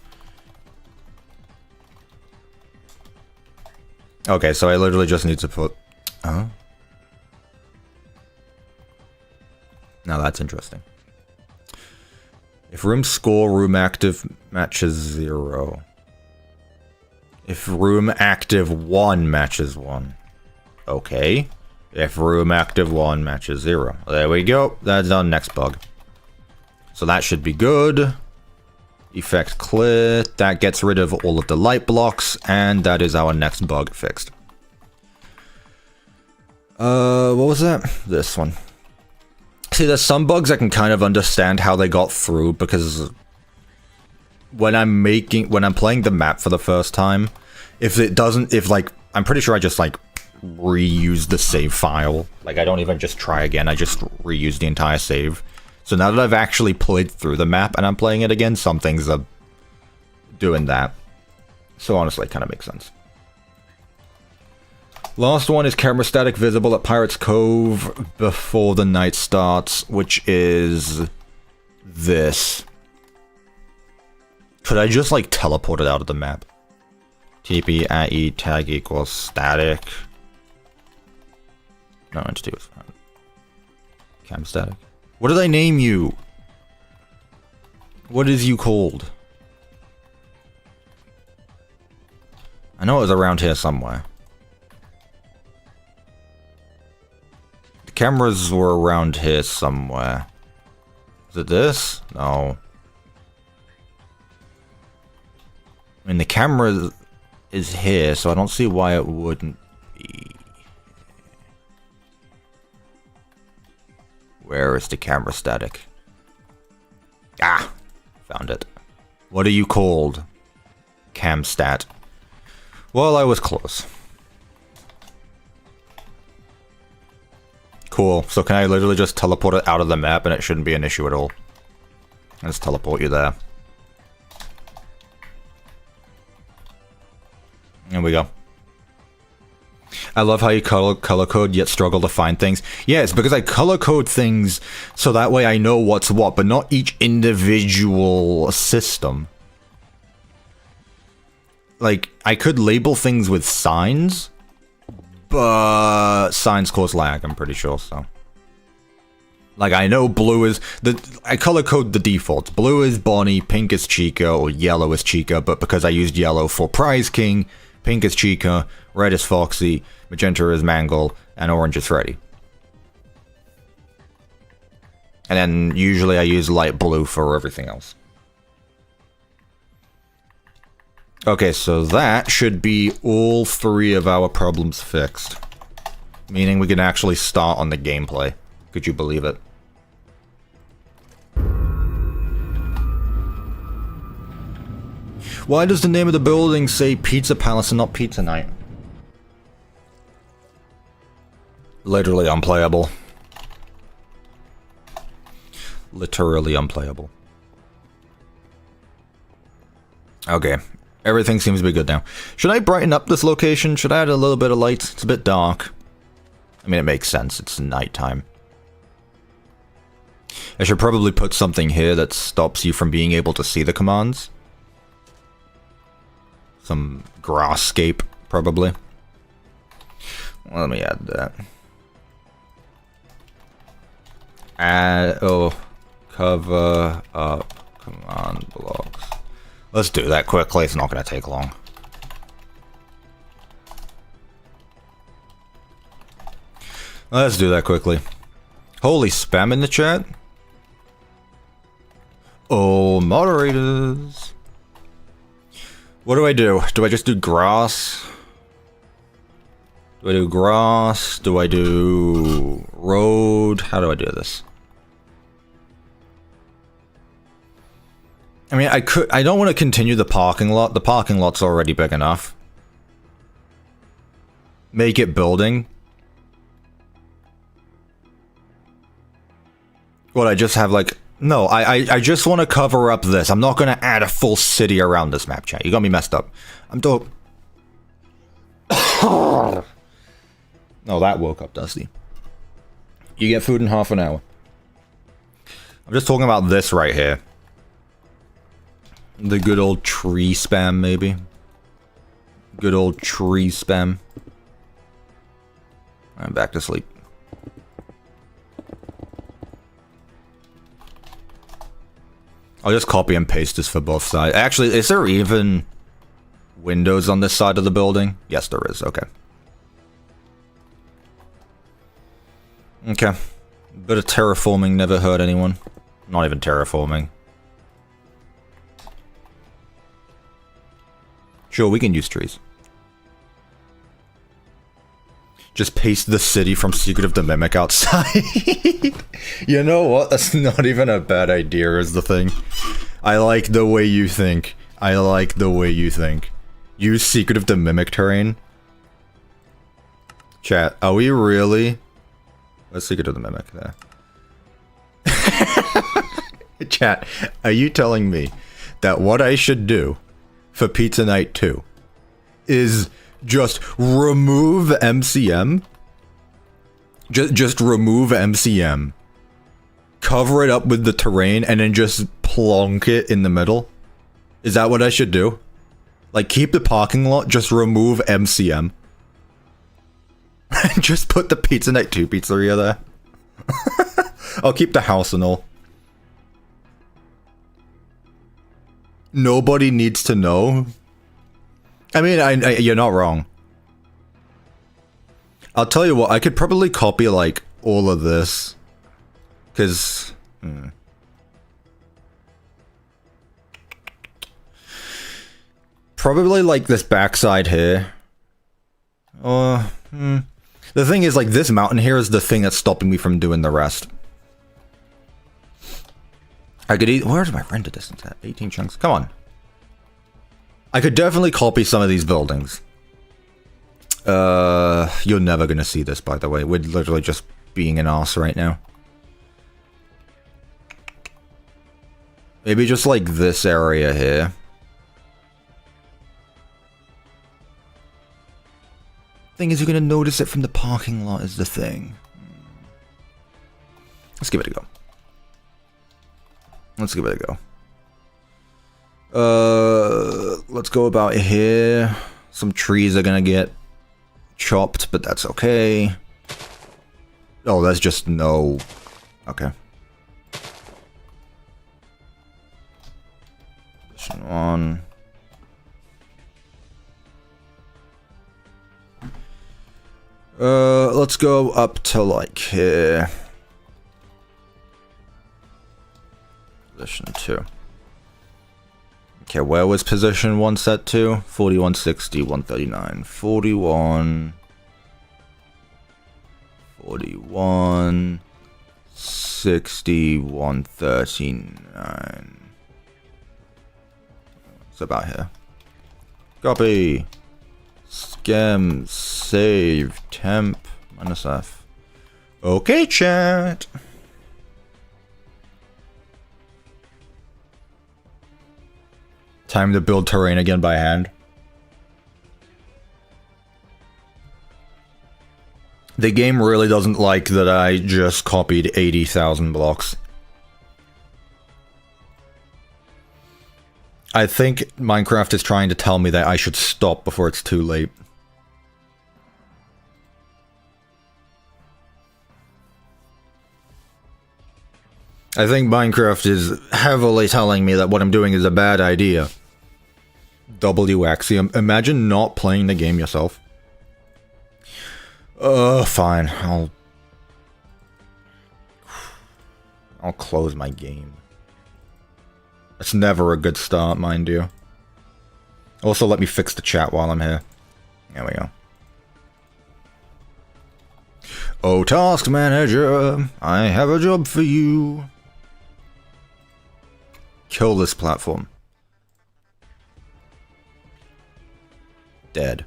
Okay, so I literally just need to put... Now that's interesting. If room score, room active matches 0. If room active 1 matches 1. Okay. If room active 1 matches 0. There we go. That's our next bug. So that should be good. Effect clear. That gets rid of all of the light blocks. And that is our next bug fixed. What was that? This one. See, there's some bugs I can kind of understand how they got through, because when I'm playing the map for the first time, I'm pretty sure I just like reuse the save file. Like, I don't even just try again, I just reuse the entire save. So now that I've actually played through the map and I'm playing it again, some things are doing that. So honestly, it kind of makes sense. Last one is camera static visible at Pirate's Cove before the night starts, which is this. Could I just like teleport it out of the map? TP at E tag equals static. No, entity was found. Cam static. What did I name you? What is you called? I know it was around here somewhere. The cameras were around here somewhere. Is it this? No. I mean, the camera is here, so I don't see why it wouldn't be. Where is the camera static? Ah! Found it. What are you called? Cam stat. Well, I was close. Cool. So can I literally just teleport it out of the map and it shouldn't be an issue at all? Let's teleport you there. There we go. I love how you color code yet struggle to find things. Yeah, it's because I color code things so that way I know what's what, but not each individual system. Like, I could label things with signs, but signs cause lag, I'm pretty sure, so. Like, I know blue is... I color code the defaults. Blue is Bonnie, pink is Chica, or yellow is Chica, but because I used yellow for Prize King, pink is Chica, red is Foxy, magenta is Mangle, and orange is Freddy. And then usually I use light blue for everything else. Okay, so that should be all 3 of our problems fixed. Meaning we can actually start on the gameplay. Could you believe it? Why does the name of the building say Pizza Palace and not Pizza Night? Literally unplayable. Literally unplayable. Okay. Everything seems to be good now. Should I brighten up this location? Should I add a little bit of light? It's a bit dark. I mean, it makes sense. It's nighttime. I should probably put something here that stops you from being able to see the commands. Some grasscape, probably. Well, let me add that. Cover up command blocks. Let's do that quickly, it's not going to take long. Let's do that quickly. Holy spam in the chat. Oh, moderators. What do? Do I just do grass? Do I do grass? Do I do road? How do I do this? I mean, I don't want to continue the parking lot. The parking lot's already big enough. Make it building. What, I just have like... No, I just want to cover up this. I'm not going to add a full city around this map, chat. You got me messed up. I'm dope. No, that woke up Dusty. You get food in half an hour. I'm just talking about this right here. The good old tree spam, maybe. Good old tree spam. I'm back to sleep. I'll just copy and paste this for both sides. Actually, is there even windows on this side of the building? Yes, there is. Okay. Okay. Bit of terraforming never hurt anyone. Not even terraforming. Sure, we can use trees. Just paste the city from Secret of the Mimic outside. You know what? That's not even a bad idea is the thing. I like the way you think. I like the way you think. Use Secret of the Mimic terrain. Chat, are we really? What's Secret of the Mimic there? Chat, are you telling me that what I should do for Pizza Night 2 is just remove MCM? Just remove MCM. Cover it up with the terrain and then just plonk it in the middle? Is that what I should do? Like, keep the parking lot, just remove MCM. Just put the Pizza Night 2 pizzeria there. I'll keep the house and all. Nobody needs to know. I mean, you're not wrong. I'll tell you what, I could probably copy, like, all of this. Because... Probably, like, this backside here. The thing is, like, this mountain here is the thing that's stopping me from doing the rest. I could eat... Where's my render distance at? 18 chunks? Come on. I could definitely copy some of these buildings. You're never gonna see this, by the way. We're literally just being an arse right now. Maybe just like this area here. Thing is, you're gonna notice it from the parking lot is the thing. Let's give it a go. Let's give it a go. Let's go about here. Some trees are gonna get chopped, but that's okay. Oh, that's just no... Okay. Position 1. Let's go up to like here. Position 2. Okay, where was position 1 set to? 41, 60, 139. 41... 41... 60, 139. It's about here. Copy! Scam, save, temp, -F. Okay, chat! Time to build terrain again by hand. The game really doesn't like that I just copied 80,000 blocks. I think Minecraft is trying to tell me that I should stop before it's too late. I think Minecraft is heavily telling me that what I'm doing is a bad idea. W-Axiom. Imagine not playing the game yourself. Fine. I'll close my game. That's never a good start, mind you. Also, let me fix the chat while I'm here. There we go. Oh, task manager, I have a job for you. Kill this platform. Dead.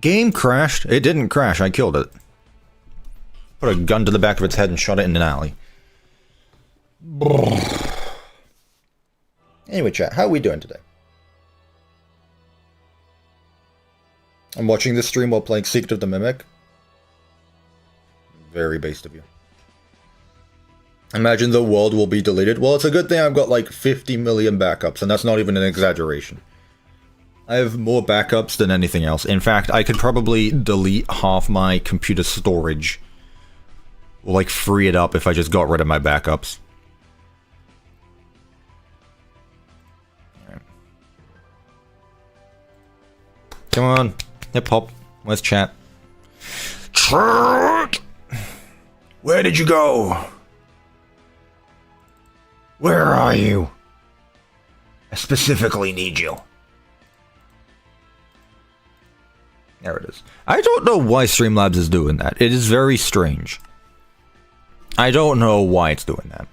Game crashed. It didn't crash, I killed it. Put a gun to the back of its head and shot it in an alley. Anyway, chat, how are we doing today? I'm watching this stream while playing Secret of the Mimic. Very based of you. Imagine the world will be deleted. Well, it's a good thing I've got like 50 million backups, and that's not even an exaggeration. I have more backups than anything else. In fact, I could probably delete half my computer storage. Or like free it up if I just got rid of my backups. Right. Come on. Hip hop. Where's chat? Chat! Where did you go? Where are you? I specifically need you. There it is. I don't know why Streamlabs is doing that. It is very strange. I don't know why it's doing that.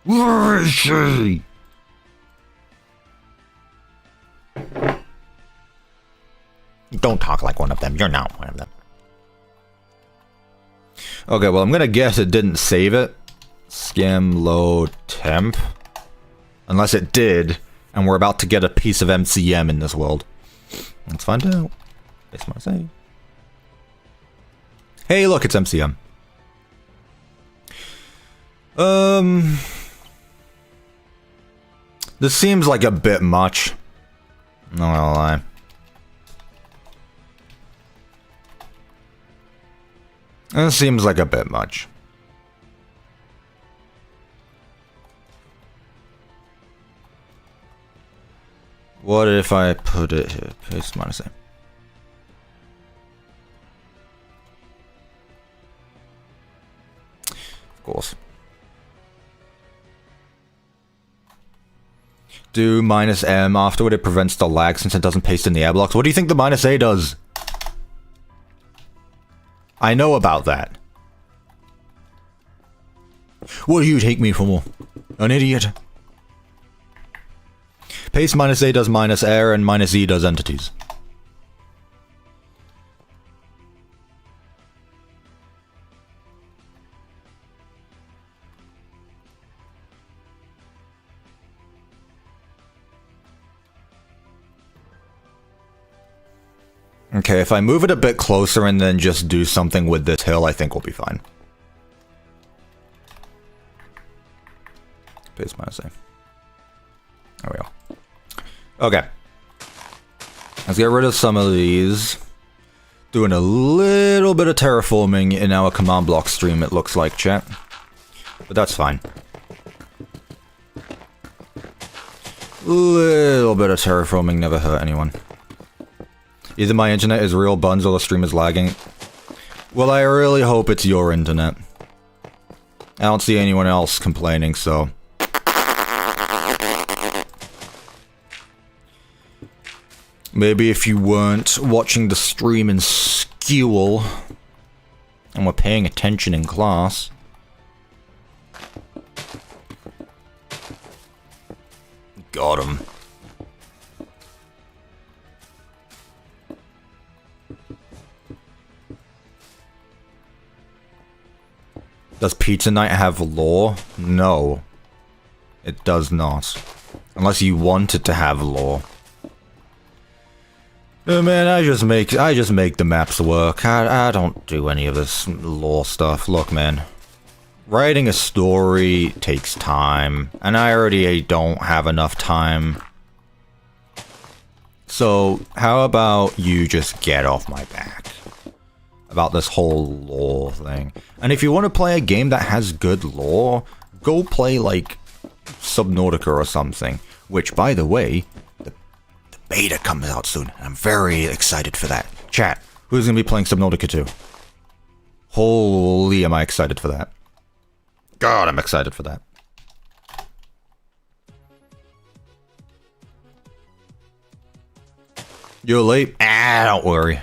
Where is she? Don't talk like one of them. You're not one of them. Okay, well, I'm gonna guess it didn't save it. Skim low temp. Unless it did, and we're about to get a piece of MCM in this world. Let's find out. It's my save. Hey, look, it's MCM. This seems like a bit much. Not gonna lie. This seems like a bit much. What if I put it here? Paste minus A. Of course. Do minus M afterward, it prevents the lag since it doesn't paste in the air blocks. What do you think the minus A does? I know about that. What do you take me for? An idiot? Paste minus A does minus air and minus E does entities. Okay, if I move it a bit closer and then just do something with this hill, I think we'll be fine. Paste minus A. There we go. Okay. Let's get rid of some of these. Doing a little bit of terraforming in our command block stream, it looks like, chat. But that's fine. Little bit of terraforming never hurt anyone. Either my internet is real buns or the stream is lagging. Well, I really hope it's your internet. I don't see anyone else complaining, so... Maybe if you weren't watching the stream in school and were paying attention in class. Got him. Does Pizza Night have lore? No. It does not. Unless you want it to have lore. Oh man, I just make the maps work. I don't do any of this lore stuff. Look, man. Writing a story takes time, and I already don't have enough time. So, how about you just get off my back about this whole lore thing? And if you want to play a game that has good lore, go play, like, Subnautica or something. Which, by the way, the beta comes out soon. I'm very excited for that. Chat, who's going to be playing Subnautica 2? Holy, am I excited for that. God, I'm excited for that. You're late? Don't worry.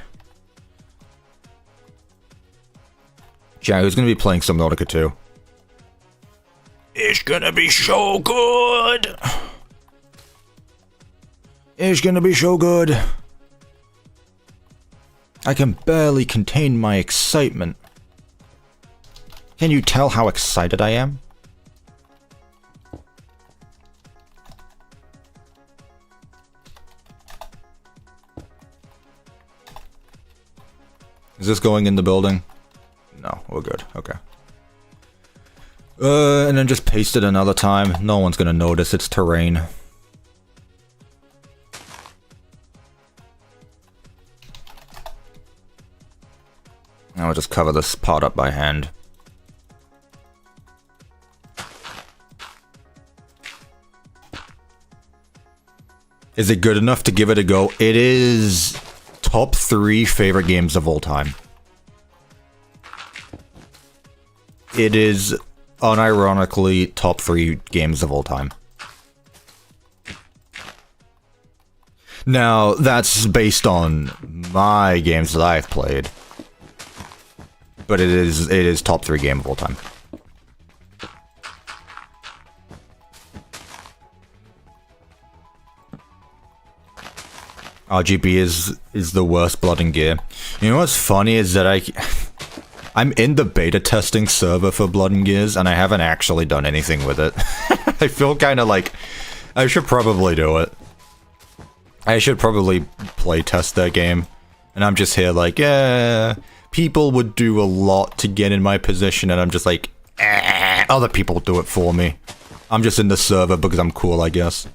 Chat, who's going to be playing Subnautica 2? It's gonna be so good! It's gonna be so good! I can barely contain my excitement. Can you tell how excited I am? Is this going in the building? No, we're good. Okay. And then just paste it another time. No one's gonna notice, it's terrain. I'll just cover this part up by hand. Is it good enough to give it a go? It is top 3 favorite games of all time. It is unironically top 3 games of all time. Now, that's based on my games that I've played. But it is top 3 game of all time. RGB is the worst Blood and Gear. You know what's funny is that I'm in the beta testing server for Blood and Gears and I haven't actually done anything with it. I feel kind of like I should probably do it. I should probably play test that game. And I'm just here like, yeah, people would do a lot to get in my position and I'm just like, other people do it for me. I'm just in the server because I'm cool, I guess.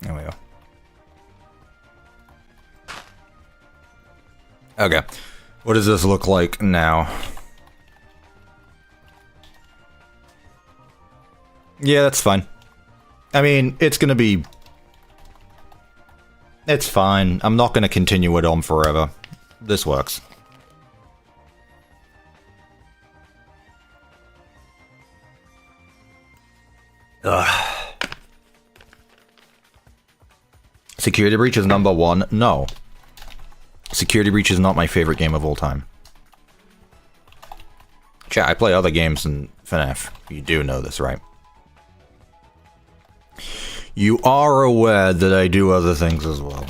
There we go. Okay. What does this look like now? Yeah, that's fine. I mean, it's gonna be... It's fine. I'm not gonna continue it on forever. This works. Ugh. Security Breach is number 1? No. Security Breach is not my favorite game of all time. Chat, I play other games than FNAF. You do know this, right? You are aware that I do other things as well.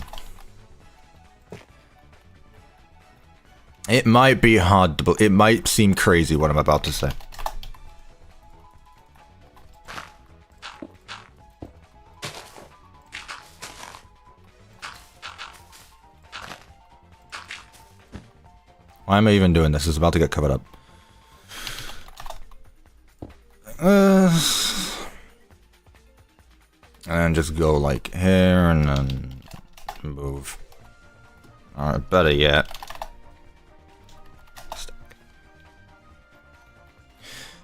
It might be hard to it might seem crazy what I'm about to say. Why am I even doing this? It's about to get covered up. And just go like here and then move. Alright, better yet.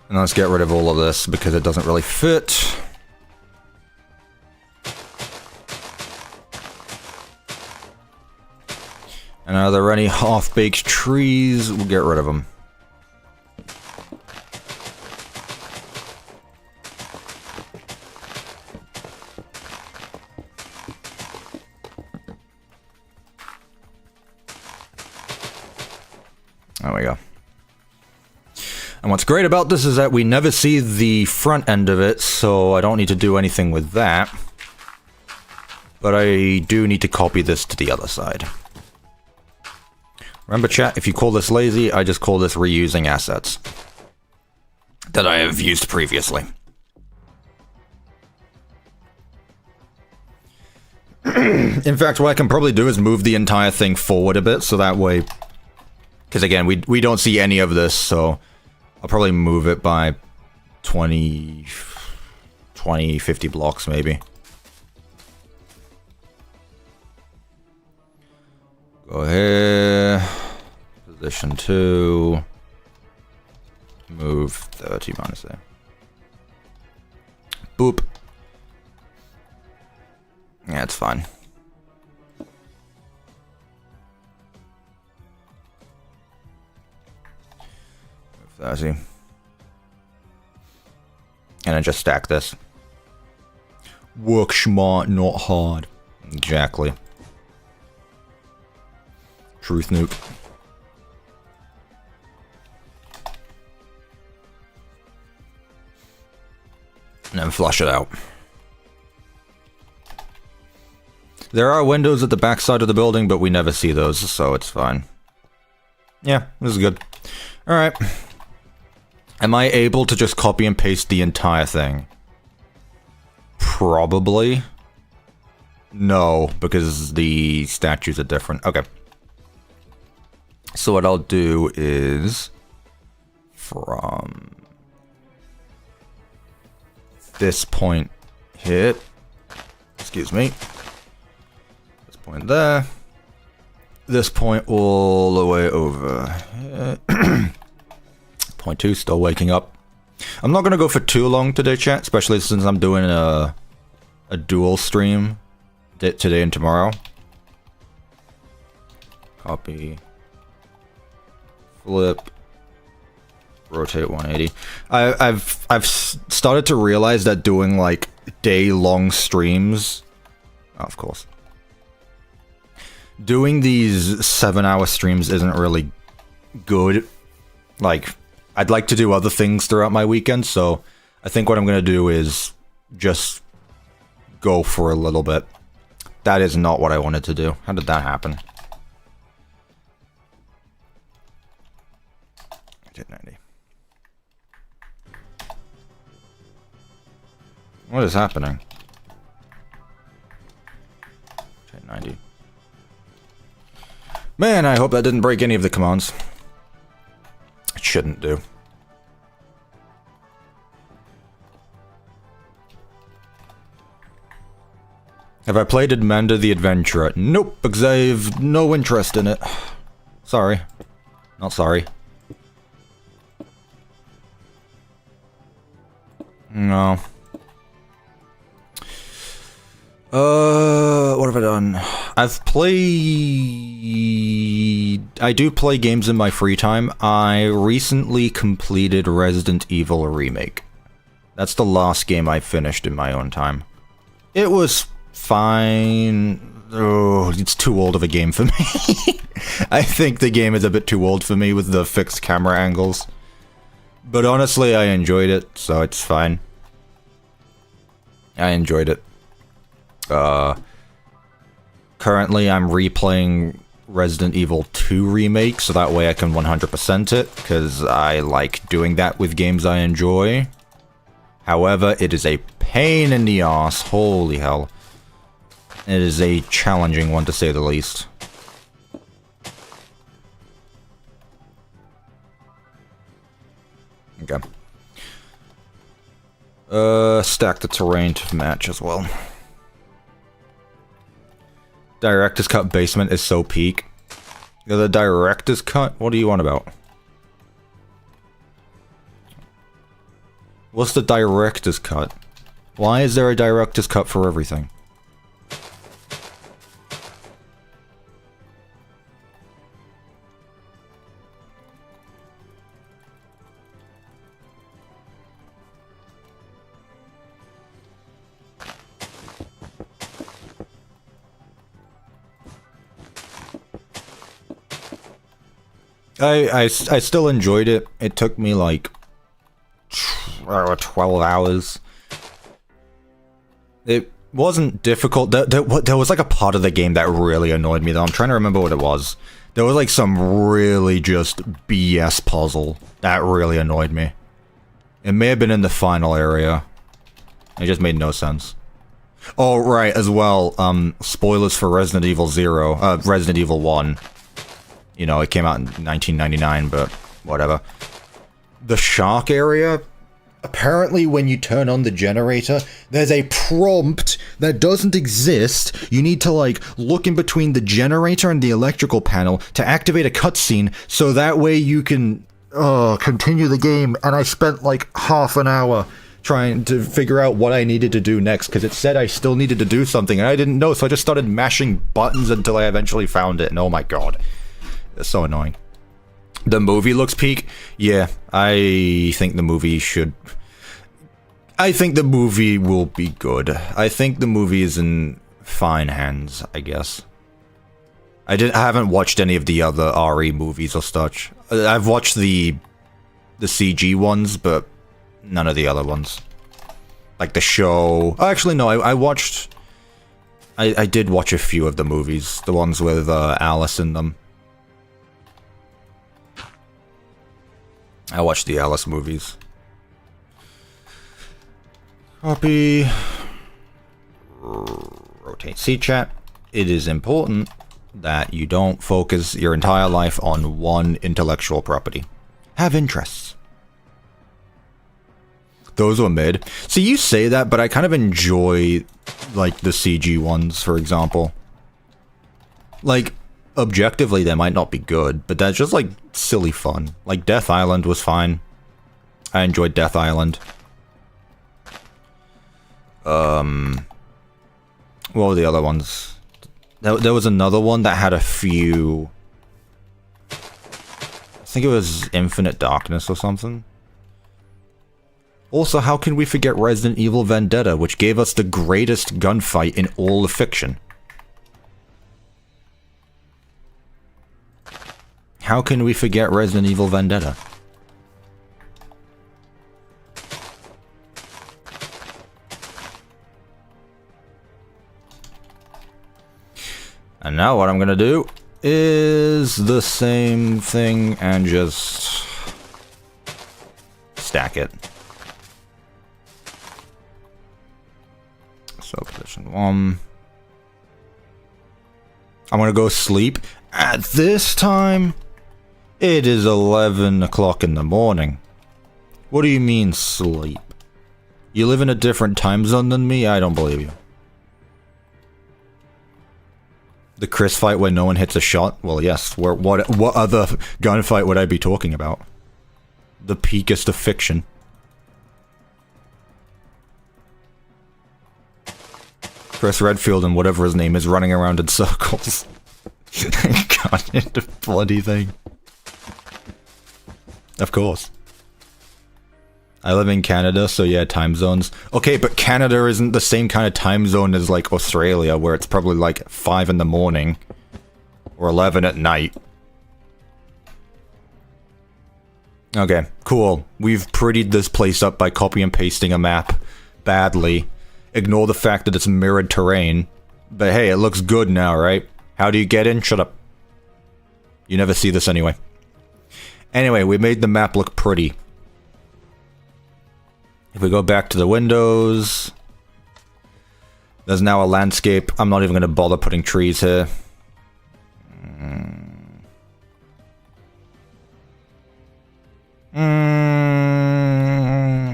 And let's get rid of all of this because it doesn't really fit. And are there any half-baked trees? We'll get rid of them. There we go. And what's great about this is that we never see the front end of it, so I don't need to do anything with that. But I do need to copy this to the other side. Remember, chat, if you call this lazy, I just call this reusing assets that I have used previously. In fact, what I can probably do is move the entire thing forward a bit, so that way... Because again, we don't see any of this, so I'll probably move it by 20, 50 blocks, maybe. Go here, position 2, move 30 minus there. Boop. Yeah, it's fine. Move 30. And then just stack this. Work smart, not hard. Exactly. Truth nuke. And then flush it out. There are windows at the back side of the building, but we never see those, so it's fine. Yeah, this is good. Alright. Am I able to just copy and paste the entire thing? Probably. No, because the statues are different. Okay. So what I'll do is from this point here, excuse me, this point there, this point all the way over here. Point 2, still waking up. I'm not gonna go for too long today, chat, especially since I'm doing a dual stream today and tomorrow. Copy, flip, rotate 180. I've started to realize that doing like day-long streams, oh, of course, doing these 7-hour streams isn't really good. Like, I'd like to do other things throughout my weekend, so I think what I'm gonna do is just go for a little bit. That is not what I wanted to do. How did that happen? 90. What is happening? 90. Man, I hope that didn't break any of the commands. It shouldn't do. Have I played Amanda the Adventurer? Nope, because I have no interest in it. Sorry. Not sorry. No. What have I done? I've played... I do play games in my free time. I recently completed Resident Evil Remake. That's the last game I finished in my own time. It was fine. Oh, it's too old of a game for me. I think the game is a bit too old for me with the fixed camera angles. But honestly, I enjoyed it, so it's fine. I enjoyed it. Currently I'm replaying Resident Evil 2 Remake, so that way I can 100% it, because I like doing that with games I enjoy. However, it is a pain in the ass, holy hell. It is a challenging one, to say the least. Okay. Stack the terrain to match as well. Director's Cut basement is so peak. The Director's Cut? What do you want about? What's the Director's Cut? Why is there a Director's Cut for everything? I still enjoyed it. It took me like 12 hours. It wasn't difficult. There was like a part of the game that really annoyed me though. I'm trying to remember what it was. There was like some really just BS puzzle that really annoyed me. It may have been in the final area. It just made no sense. Oh, right, as well, spoilers for Resident Evil 1. You know, it came out in 1999, but whatever. The shark area, apparently when you turn on the generator, there's a prompt that doesn't exist. You need to, like, look in between the generator and the electrical panel to activate a cutscene, so that way you can, continue the game. And I spent, like, half an hour trying to figure out what I needed to do next, because it said I still needed to do something, and I didn't know, so I just started mashing buttons until I eventually found it, and oh my god. It's so annoying. The movie looks peak. Yeah, I think the movie should... I think the movie will be good. I think the movie is in fine hands, I guess. I haven't watched any of the other RE movies or such. I've watched the CG ones, but none of the other ones. Like the show... Actually, no, I watched... I did watch a few of the movies. The ones with Alice in them. I watched the Alice movies. Copy. Rotate. See, chat? It is important that you don't focus your entire life on one intellectual property. Have interests. Those were mid. See, you say that, but I kind of enjoy, like, the CG ones, for example. Like, objectively, they might not be good, but that's just, like, silly fun. Like, Death Island was fine. I enjoyed Death Island. What were the other ones? There was another one that had a few... I think it was Infinite Darkness or something. Also, how can we forget Resident Evil Vendetta, which gave us the greatest gunfight in all of fiction? How can we forget Resident Evil Vendetta? And now what I'm gonna do is the same thing and just stack it. So position 1. I'm gonna go sleep. At this time, it is 11 o'clock in the morning. What do you mean sleep? You live in a different time zone than me? I don't believe you. The Chris fight where no one hits a shot? Well, yes. What other gunfight would I be talking about? The peakest of fiction. Chris Redfield and whatever his name is running around in circles. God, the bloody thing. Of course. I live in Canada, so yeah, time zones. Okay, but Canada isn't the same kind of time zone as, like, Australia, where it's probably, like, 5 in the morning. Or 11 at night. Okay, cool. We've prettied this place up by copy and pasting a map badly. Ignore the fact that it's mirrored terrain. But hey, it looks good now, right? How do you get in? Shut up. You never see this anyway. Anyway, we made the map look pretty. If we go back to the windows, there's now a landscape. I'm not even going to bother putting trees here.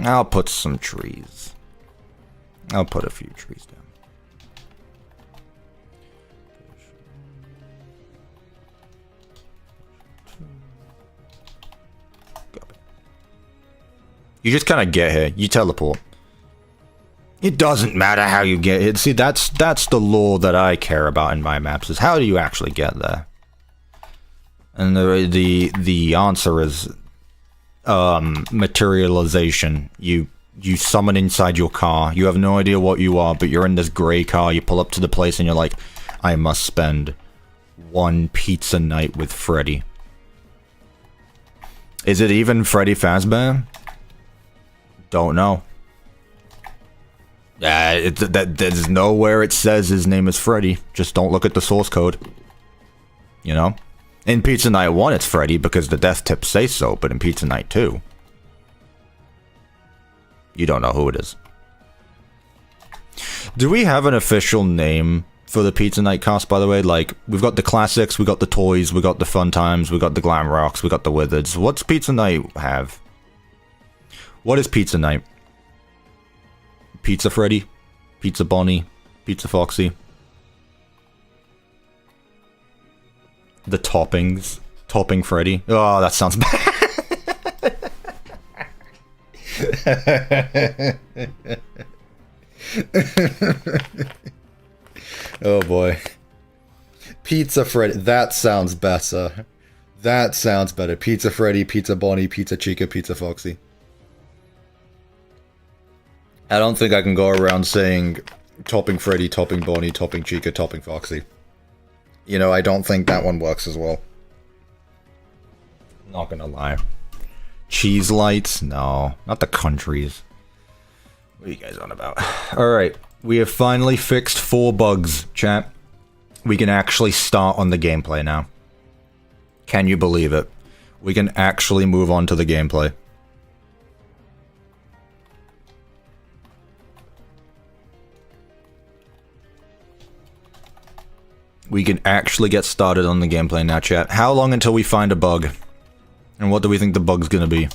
I'll put some trees. I'll put a few trees down. You just kind of get here. You teleport. It doesn't matter how you get here. See, that's the lore that I care about in my maps, is how do you actually get there? And the answer is materialization. You summon inside your car. You have no idea what you are, but you're in this grey car. You pull up to the place and you're like, I must spend one pizza night with Freddy. Is it even Freddy Fazbear? Don't know. There's nowhere it says his name is Freddy. Just don't look at the source code. You know? In Pizza Night 1, it's Freddy because the death tips say so, but in Pizza Night 2, you don't know who it is. Do we have an official name for the Pizza Night cast, by the way? Like, we've got the classics, we got the toys, we got the fun times, we got the glam rocks, we got the wizards. What's Pizza Night have? What is Pizza Night? Pizza Freddy? Pizza Bonnie? Pizza Foxy? The toppings? Topping Freddy? Oh, that sounds bad. Oh boy. Pizza Freddy. That sounds better. That sounds better. Pizza Freddy, Pizza Bonnie, Pizza Chica, Pizza Foxy. I don't think I can go around saying topping Freddy, topping Bonnie, topping Chica, topping Foxy. You know, I don't think that one works as well. Not gonna lie. Cheese lights? No, not the countries. What are you guys on about? Alright, we have finally fixed 4 bugs, chat. We can actually start on the gameplay now. Can you believe it? We can actually move on to the gameplay. we can actually get started on the gameplay now, chat. How long until we find a bug? And what do we think the bug's gonna be?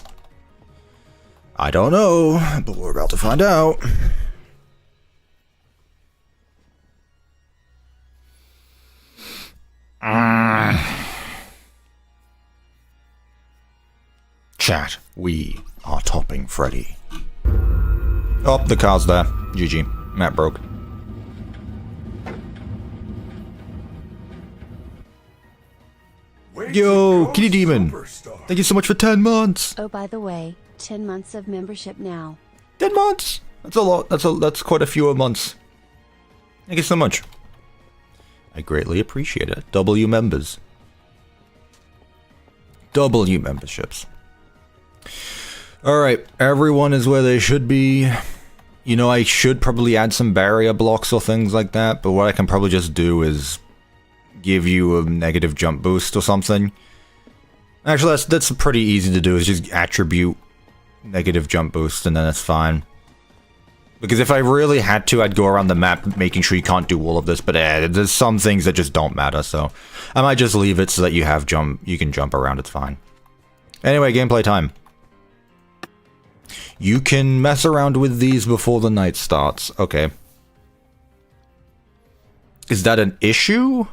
I don't know, but we're about to find out. Chat, we are topping Freddy. Oh, the car's there. GG. Map broke. Way Yo, to go, Kitty Demon. superstar. Thank you so much for 10 months. Oh, by the way, 10 months of membership now. 10 months. That's a lot. That's quite a few months. Thank you so much. I greatly appreciate it. W members. W memberships. Alright, everyone is where they should be. You know, I should probably add some barrier blocks or things like that, but what I can probably just do is give you a negative jump boost or something. Actually, that's pretty easy to do, is just attribute negative jump boost and then it's fine. Because if I really had to, I'd go around the map making sure you can't do all of this, but there's some things that just don't matter, so I might just leave it so that you can jump around, it's fine. Anyway, gameplay time. You can mess around with these before the night starts. Okay. Is that an issue?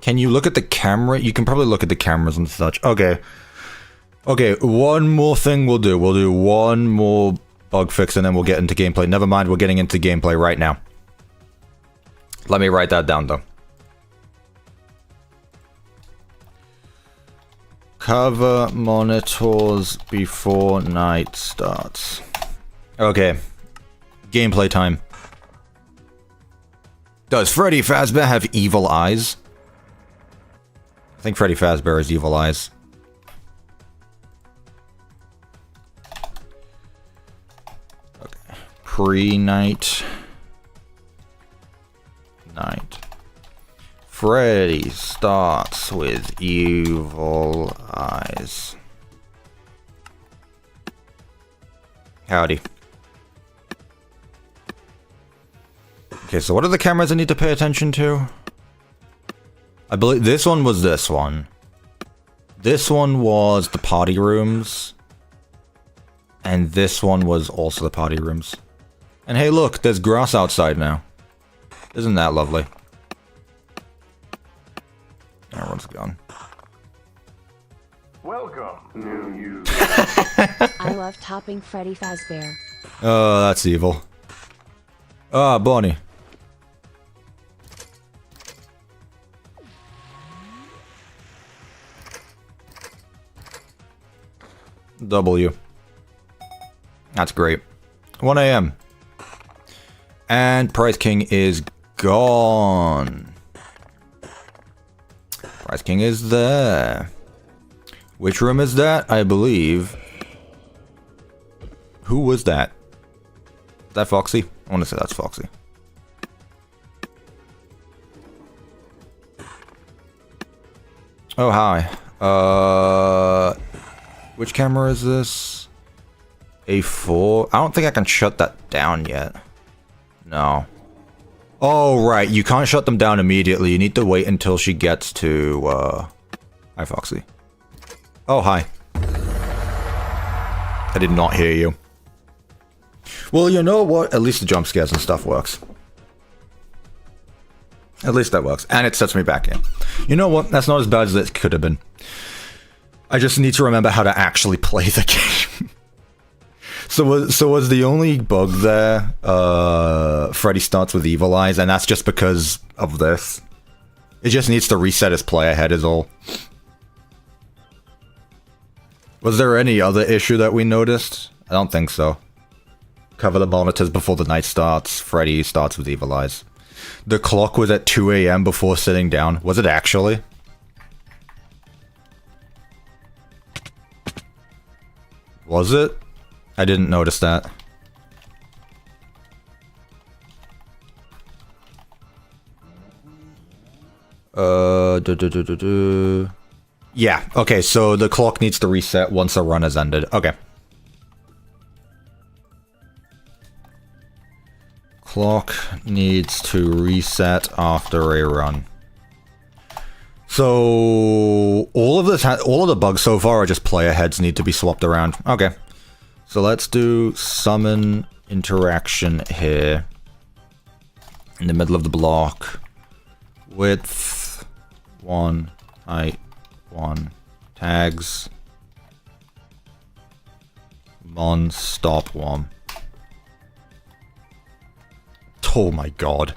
Can you look at the camera? You can probably look at the cameras and such. Okay. Okay, one more thing we'll do. We'll do one more bug fix and then we'll get into gameplay. Never mind, we're getting into gameplay right now. Let me write that down though. Cover monitors before night starts. Okay. Gameplay time. Does Freddy Fazbear have evil eyes? I think Freddy Fazbear has evil eyes. Okay. Pre-night. Night. Freddy starts with evil eyes. Howdy. Okay, so what are the cameras I need to pay attention to? I believe this one was this one. This one was the party rooms. And this one was also the party rooms. And hey look, there's grass outside now. Isn't that lovely? Everyone's gone. Welcome, new user. I love topping Freddy Fazbear. Oh, that's evil. Ah, Bonnie. W. That's great. 1 AM. And Prize King is gone. Prize King is there. Which room is that? I believe. Who was that? Is that Foxy? I want to say that's Foxy. Oh, hi. Which camera is this? A4? I don't think I can shut that down yet. No. Oh, right. You can't shut them down immediately. You need to wait until she gets to, Hi, Foxy. Oh, hi. I did not hear you. Well, you know what? At least the jump scares and stuff works. At least that works. And it sets me back in. You know what? That's not as bad as it could have been. I just need to remember how to actually play the game. So was the only bug there, Freddy starts with evil eyes, and that's just because of this. It just needs to reset his play ahead is all. Was there any other issue that we noticed? I don't think so. Cover the monitors before the night starts. Freddy starts with evil eyes. The clock was at 2 AM before sitting down. Was it actually? Was it? I didn't notice that. Yeah, okay, so the clock needs to reset once a run has ended. Okay. Clock needs to reset after a run. So all of the bugs so far are just player heads need to be swapped around. Okay. So let's do summon interaction here. In the middle of the block. Width 1, height 1, tags. Mon stop 1. Oh my god.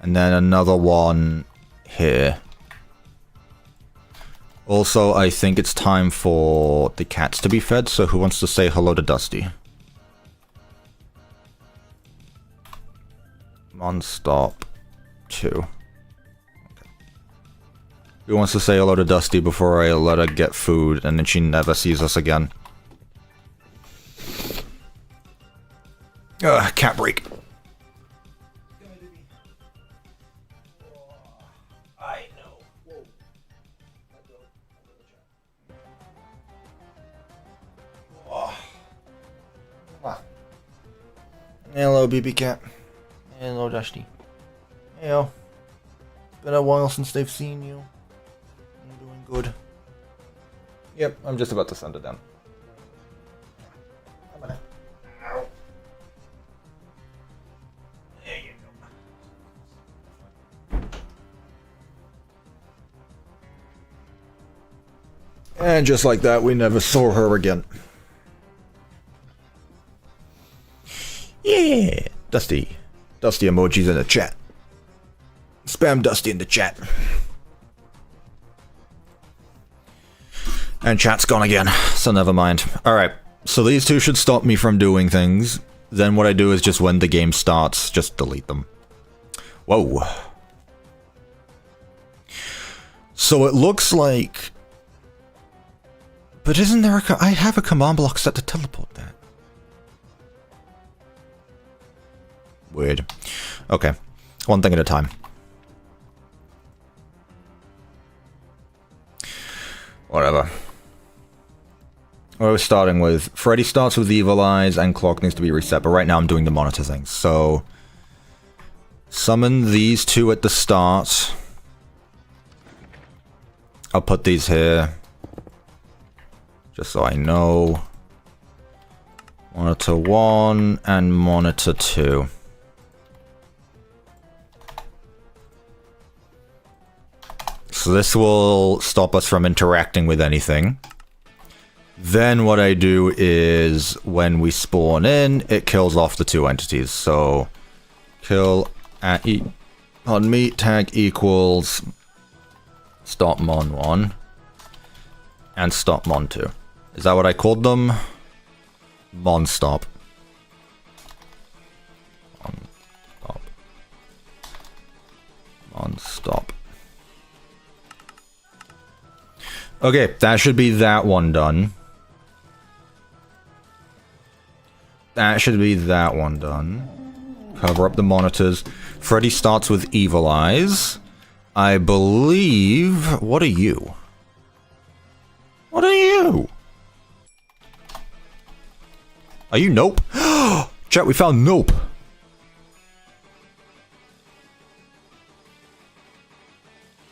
And then another one here. Also, I think it's time for the cats to be fed, so who wants to say hello to Dusty? Non-stop 2. Okay. Who wants to say hello to Dusty before I let her get food and then she never sees us again? Cat break. I know. Whoa. Hello, BB Cat. Hello, Dusty. Heyo. It's been a while since they've seen you. I'm doing good. Yep, I'm just about to send it down. And just like that, we never saw her again. Yeah! Dusty. Dusty emojis in the chat. Spam Dusty in the chat. And chat's gone again, so never mind. Alright, so these two should stop me from doing things. Then what I do is just when the game starts, just delete them. Whoa. So it looks like... But isn't there a... I have a command block set to teleport that. Weird. Okay. One thing at a time. Whatever. What are we starting with? Freddy starts with evil eyes and clock needs to be reset, but right now I'm doing the monitor thing. So... Summon these two at the start. I'll put these here. Just so I know. Monitor 1 and monitor 2. So this will stop us from interacting with anything. Then what I do is when we spawn in, it kills off the two entities. So kill at on me tag equals stop mon 1 and stop mon 2. Is that what I called them? Mon stop. Mon stop. Mon stop. Okay, that should be that one done. That should be that one done. Cover up the monitors. Freddy starts with evil eyes. I believe... What are you? What are you? Are you Nope? Chat, we found Nope.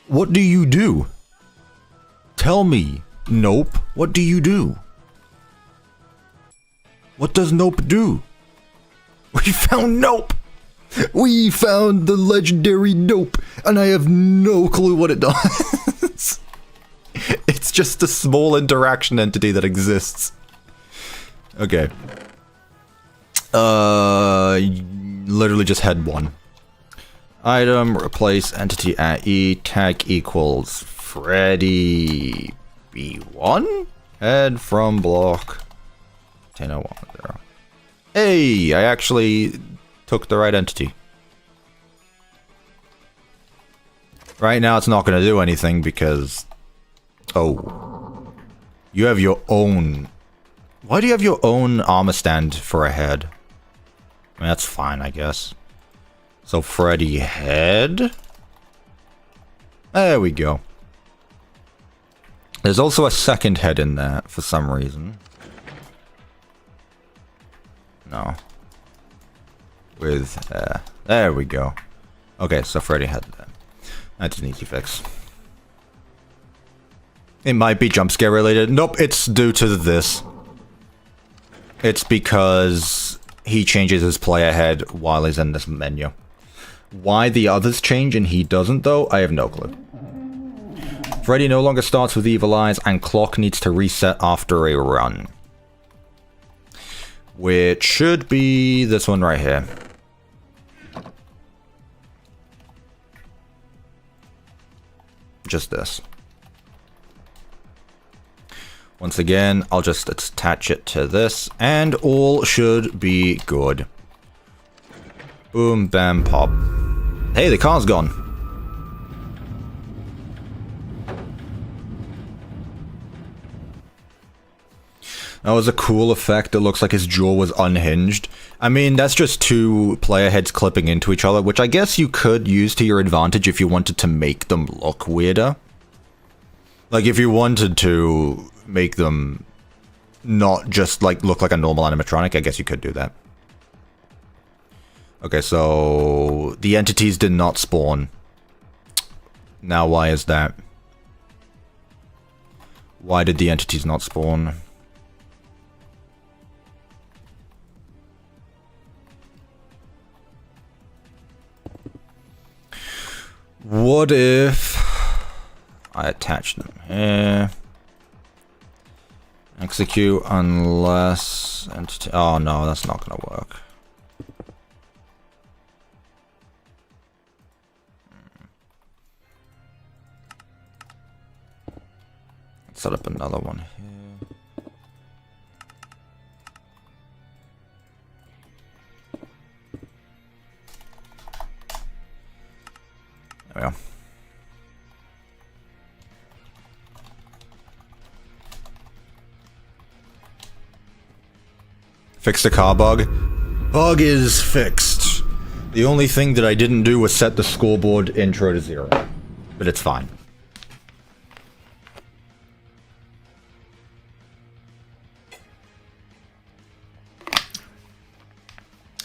What do you do? Tell me, Nope, what do you do? What does Nope do? We found Nope! We found the legendary Nope, and I have no clue what it does. It's just a small interaction entity that exists. Okay. Literally just head 1. Item, replace entity at E, tag equals Freddy B1? Head from block 10010. Hey, I actually took the right entity. Right now it's not going to do anything because... Oh. You have your own... Why do you have your own armor stand for a head? I mean, that's fine, I guess. So Freddy head. There we go. There's also a second head in there for some reason. No. with, there we go. Okay, so Freddy had that. That's an easy fix. It might be jump scare related. Nope, it's due to this. It's because he changes his player head while he's in this menu. Why the others change and he doesn't though, I have no clue. Freddy no longer starts with evil eyes and clock needs to reset after a run. Which should be this one right here. Just this. Once again, I'll just attach it to this, and all should be good. Boom, bam, pop. Hey, the car's gone. That was a cool effect. It looks like his jaw was unhinged. I mean, that's just two player heads clipping into each other, which I guess you could use to your advantage if you wanted to make them look weirder. Like, if you wanted to make them not just, like, look like a normal animatronic, I guess you could do that. Okay, so the entities did not spawn. Now, why is that? Why did the entities not spawn? What if I attach them here? Execute unless entity. Oh no, that's not gonna work. Let's set up another one here. There we go. Fix the car bug. Bug is fixed. The only thing that I didn't do was set the scoreboard intro to 0. But it's fine.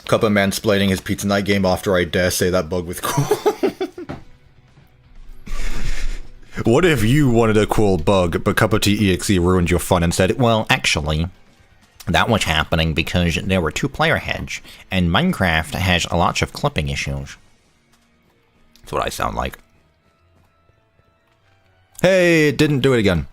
Cuppa mansplaining his Pizza Night game after I dare say that bug was cool. What if you wanted a cool bug, but CuppaTeaExe ruined your fun and said, well, actually, that was happening because there were two player heads, and Minecraft has a lot of clipping issues. That's what I sound like. Hey, it didn't do it again.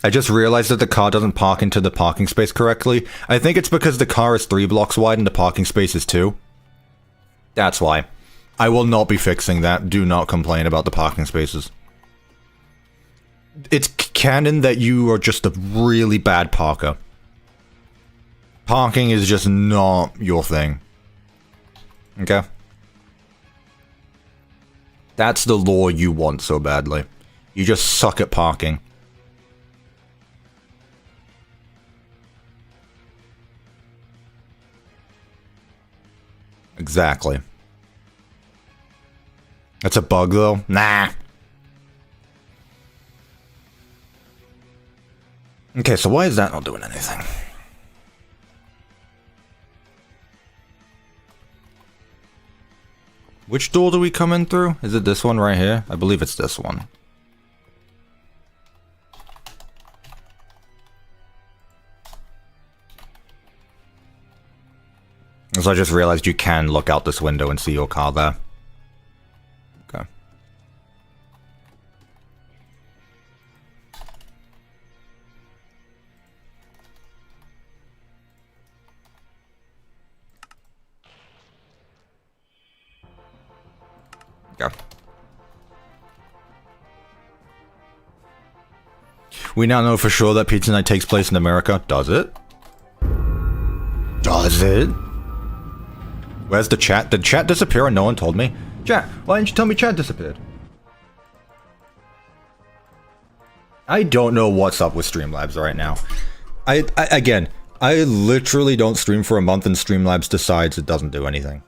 I just realized that the car doesn't park into the parking space correctly. I think it's because the car is 3 blocks wide and the parking space is 2. That's why. I will not be fixing that. Do not complain about the parking spaces. It's canon that you are just a really bad parker. Parking is just not your thing. Okay? That's the lore you want so badly. You just suck at parking. Exactly. That's a bug, though? Nah. Okay, so why is that not doing anything? Which door do we come in through? Is it this one right here? I believe it's this one. So I just realized you can look out this window and see your car there. Okay. Okay. We now know for sure that Pizza Night takes place in America. Does it? Does it? Where's the chat? Did chat disappear and no one told me? Chat, why didn't you tell me chat disappeared? I don't know what's up with Streamlabs right now. Again, I literally don't stream for a month and Streamlabs decides it doesn't do anything.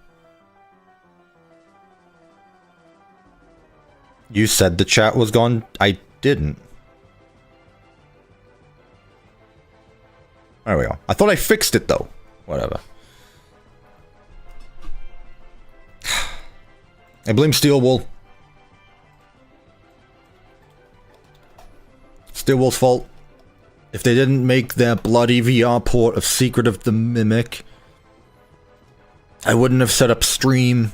You said the chat was gone? I didn't. There we go. I thought I fixed it though. Whatever. I blame Steel Wool. Steel Wool's fault. If they didn't make their bloody VR port of Secret of the Mimic, I wouldn't have set up Stream,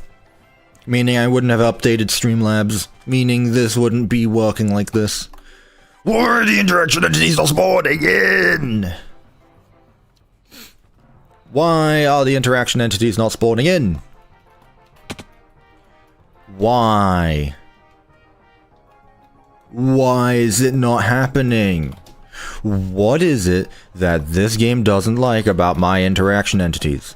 meaning I wouldn't have updated Streamlabs, meaning this wouldn't be working like this. Why are the interaction entities not spawning in? Why are the interaction entities not spawning in? Why? Why is it not happening? What is it that this game doesn't like about my interaction entities?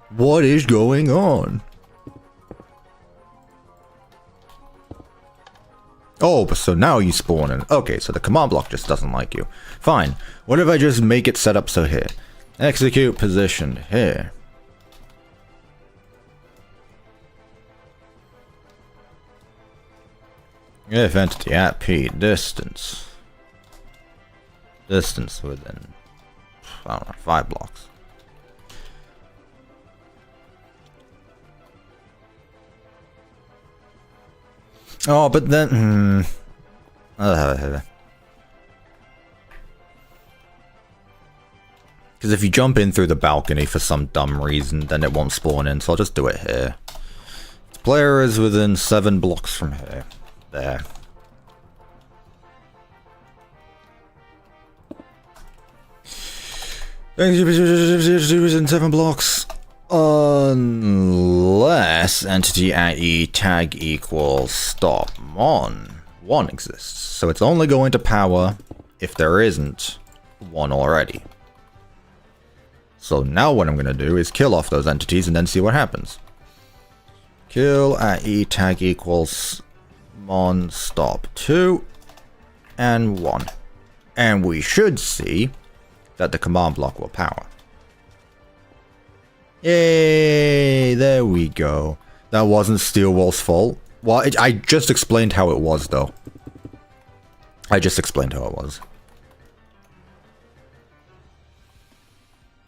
What is going on? Oh, so now you spawn in. Okay, so the command block just doesn't like you. Fine. What if I just make it set up so here? Execute position here. If entity at P, distance. Distance within, I don't know, 5 blocks. Oh, but then, because if you jump in through the balcony for some dumb reason, then it won't spawn in, so I'll just do it here. The player is within 7 blocks from here. There. In 7 blocks. Unless entity at E tag equals stop mon. 1 exists. So it's only going to power if there isn't 1 already. So now what I'm going to do is kill off those entities and then see what happens. Kill at E tag equals mon stop 2 and 1. And we should see that the command block will power. Yay! There we go. That wasn't Steel Wool's fault. Well, I just explained how it was, though. I just explained how it was.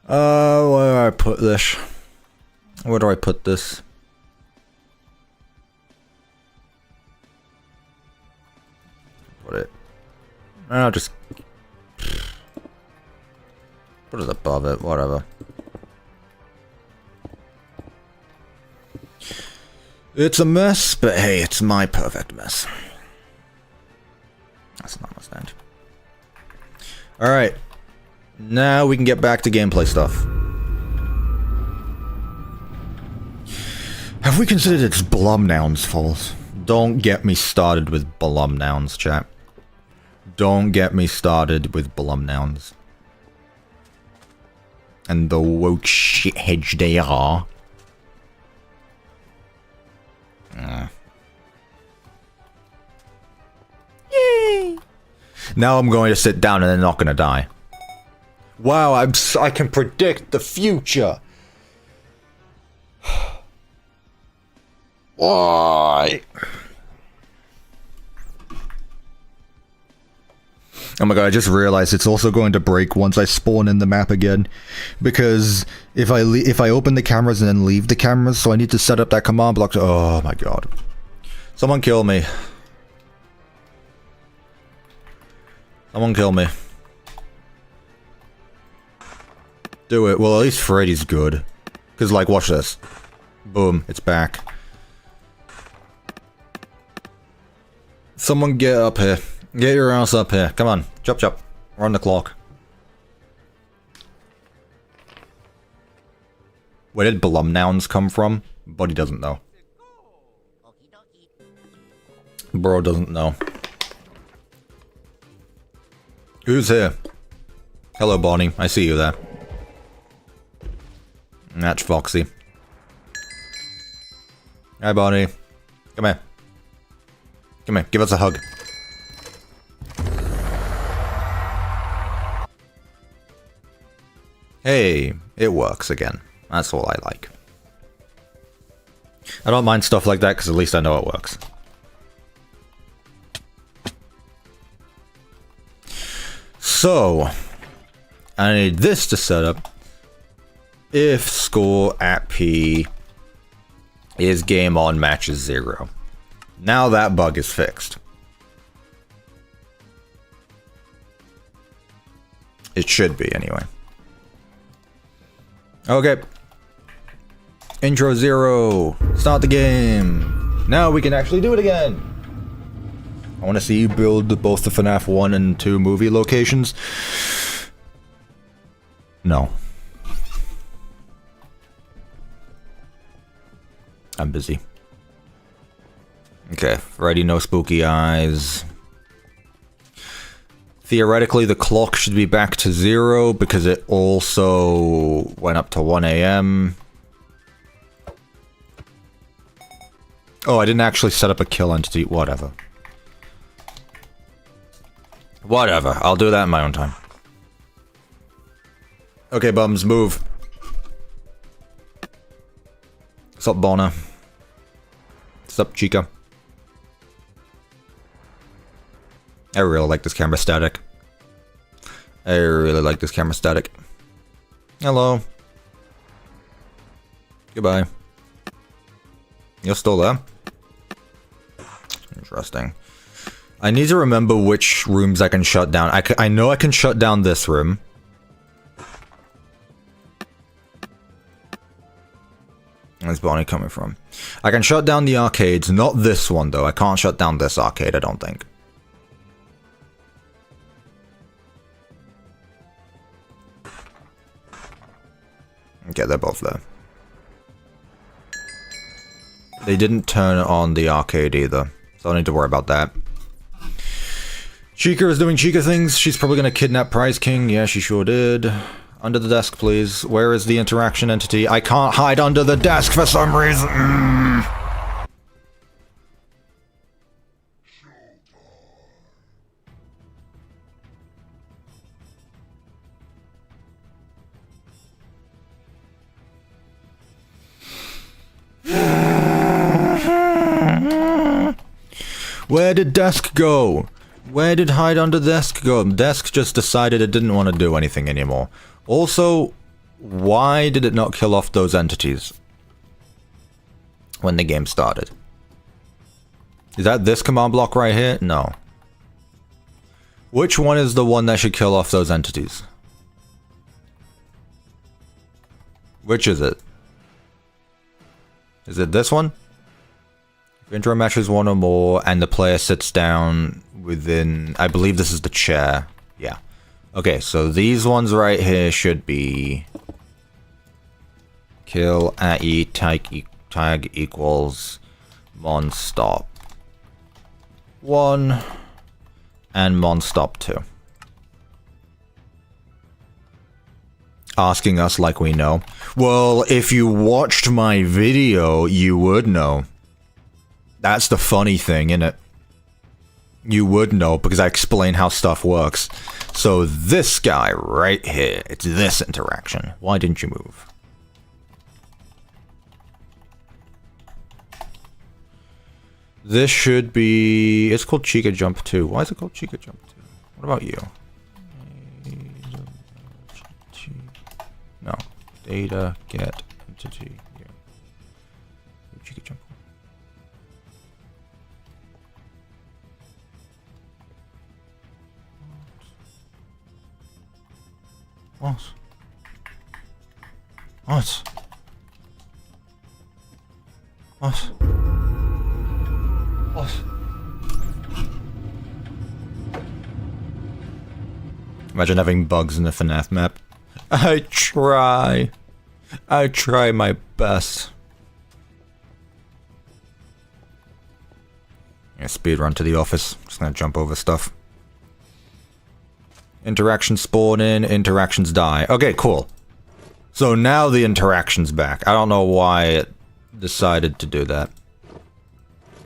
Where do I put this? Where do I put this? Put it. I'll just put it above it, whatever. It's a mess, but hey, it's my perfect mess. That's not understand. Alright. Now we can get back to gameplay stuff. Have we considered it's Blumnoun's fault? Don't get me started with Blumnouns, chat. Don't get me started with Blumnouns. And the woke shitheads they are. Yay! Now I'm going to sit down and they're not going to die. Wow, I can predict the future. Why? Oh my god, I just realized it's also going to break once I spawn in the map again. Because if I open the cameras and then leave the cameras, so I need to set up that command block to, oh my god. Someone kill me. Someone kill me. Do it. Well, at least Freddy's good. Because, like, watch this. Boom, it's back. Someone get up here. Get your ass up here. Come on. Chop chop. We're on the clock. Where did Blumnouns come from? Buddy doesn't know. Bro doesn't know. Who's here? Hello, Bonnie. I see you there. That's Foxy. Hi, Bonnie. Come here. Come here. Give us a hug. Hey, it works again. That's all I like. I don't mind stuff like that because at least I know it works. So, I need this to set up. if score at P is game on matches 0. Now that bug is fixed. It should be, anyway. Okay. Intro 0. Start the game. Now we can actually do it again. I want to see you build both the FNAF 1 and 2 movie locations. No. I'm busy. Okay, Freddy, no spooky eyes. Theoretically, the clock should be back to 0 because it also went up to 1 AM. Oh, I didn't actually set up a kill entity. Whatever. Whatever. I'll do that in my own time. Okay, bums, move. What's up, Bonner? What's up, Chica? I really like this camera static. I really like this camera static. Hello. Goodbye. You're still there? Interesting. I need to remember which rooms I can shut down. I know I can shut down this room. Where's Bonnie coming from? I can shut down the arcades, not this one though. I can't shut down this arcade, I don't think. Okay, they're both there. They didn't turn on the arcade either, so I don't need to worry about that. Chica is doing Chica things. She's probably gonna kidnap Prize King. Yeah, she sure did. Under the desk, please. Where is the interaction entity? I can't hide under the desk for some reason. Where did desk go? Where did hide under desk go? Desk just decided it didn't want to do anything anymore. Also, why did it not kill off those entities when the game started? Is that this command block right here? No. Which one is the one that should kill off those entities? Which is it? Is it this one? If intro matches 1 or more and the player sits down within... I believe this is the chair. Yeah. Okay, so these ones right here should be... Kill at E tag equals mon stop 1 and mon stop 2. Asking us like we know. Well, if you watched my video, you would know. That's the funny thing, innit? You would know because I explain how stuff works. So this guy right here, it's this interaction. Why didn't you move? This should be... It's called Chica Jump 2. Why is it called Chica Jump 2? What about you? No. Data get entity. Yeah. Chica Jump. What? What? What? What? Imagine having bugs in the FNAF map. I try my best. Yeah, speed run to the office. Just gonna jump over stuff. Interactions spawn in, interactions die. Okay, cool. So now the interaction's back. I don't know why it decided to do that.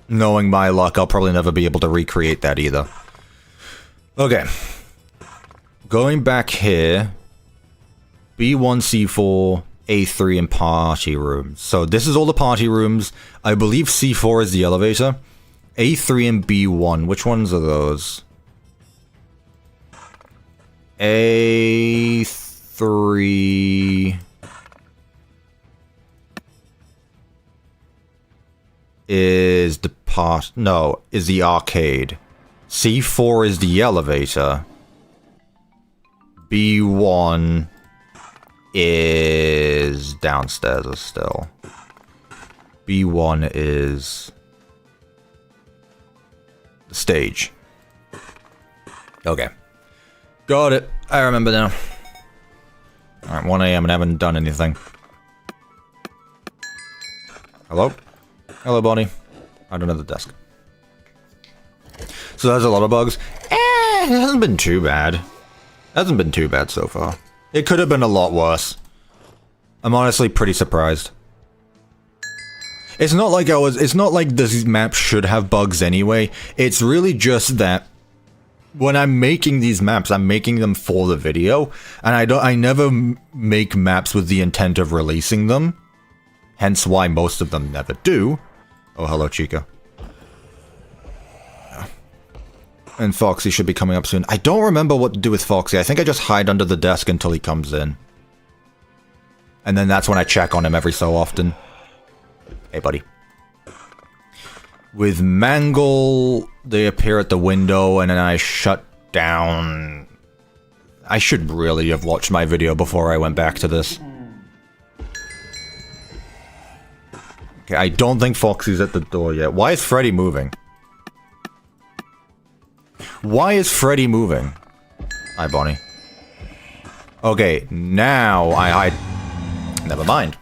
Knowing my luck, I'll probably never be able to recreate that either. Okay. Going back here. B1, C4, A3, and party rooms. So this is all the party rooms. I believe C4 is the elevator. A3 and B1. Which ones are those? A3... is is the arcade. C4 is the elevator. B1 is downstairs still. B1 is the stage. Okay. Got it. I remember now. Alright, 1 AM and I haven't done anything. Hello? Hello, Bonnie. I don't know the desk. So there's a lot of bugs. It hasn't been too bad. Hasn't been too bad so far. It could have been a lot worse. I'm honestly pretty surprised. It's not like this map should have bugs anyway. It's really just that when I'm making these maps, I'm making them for the video, and I never make maps with the intent of releasing them. Hence why most of them never do. Oh, hello, Chica. And Foxy should be coming up soon. I don't remember what to do with Foxy. I think I just hide under the desk until he comes in. And then that's when I check on him every so often. Hey, buddy. With Mangle, they appear at the window and then I shut down. I should really have watched my video before I went back to this. Okay, I don't think Foxy's at the door yet. Why is Freddy moving? Why is Freddy moving? Hi, Bonnie. Okay, now I hide. Never mind.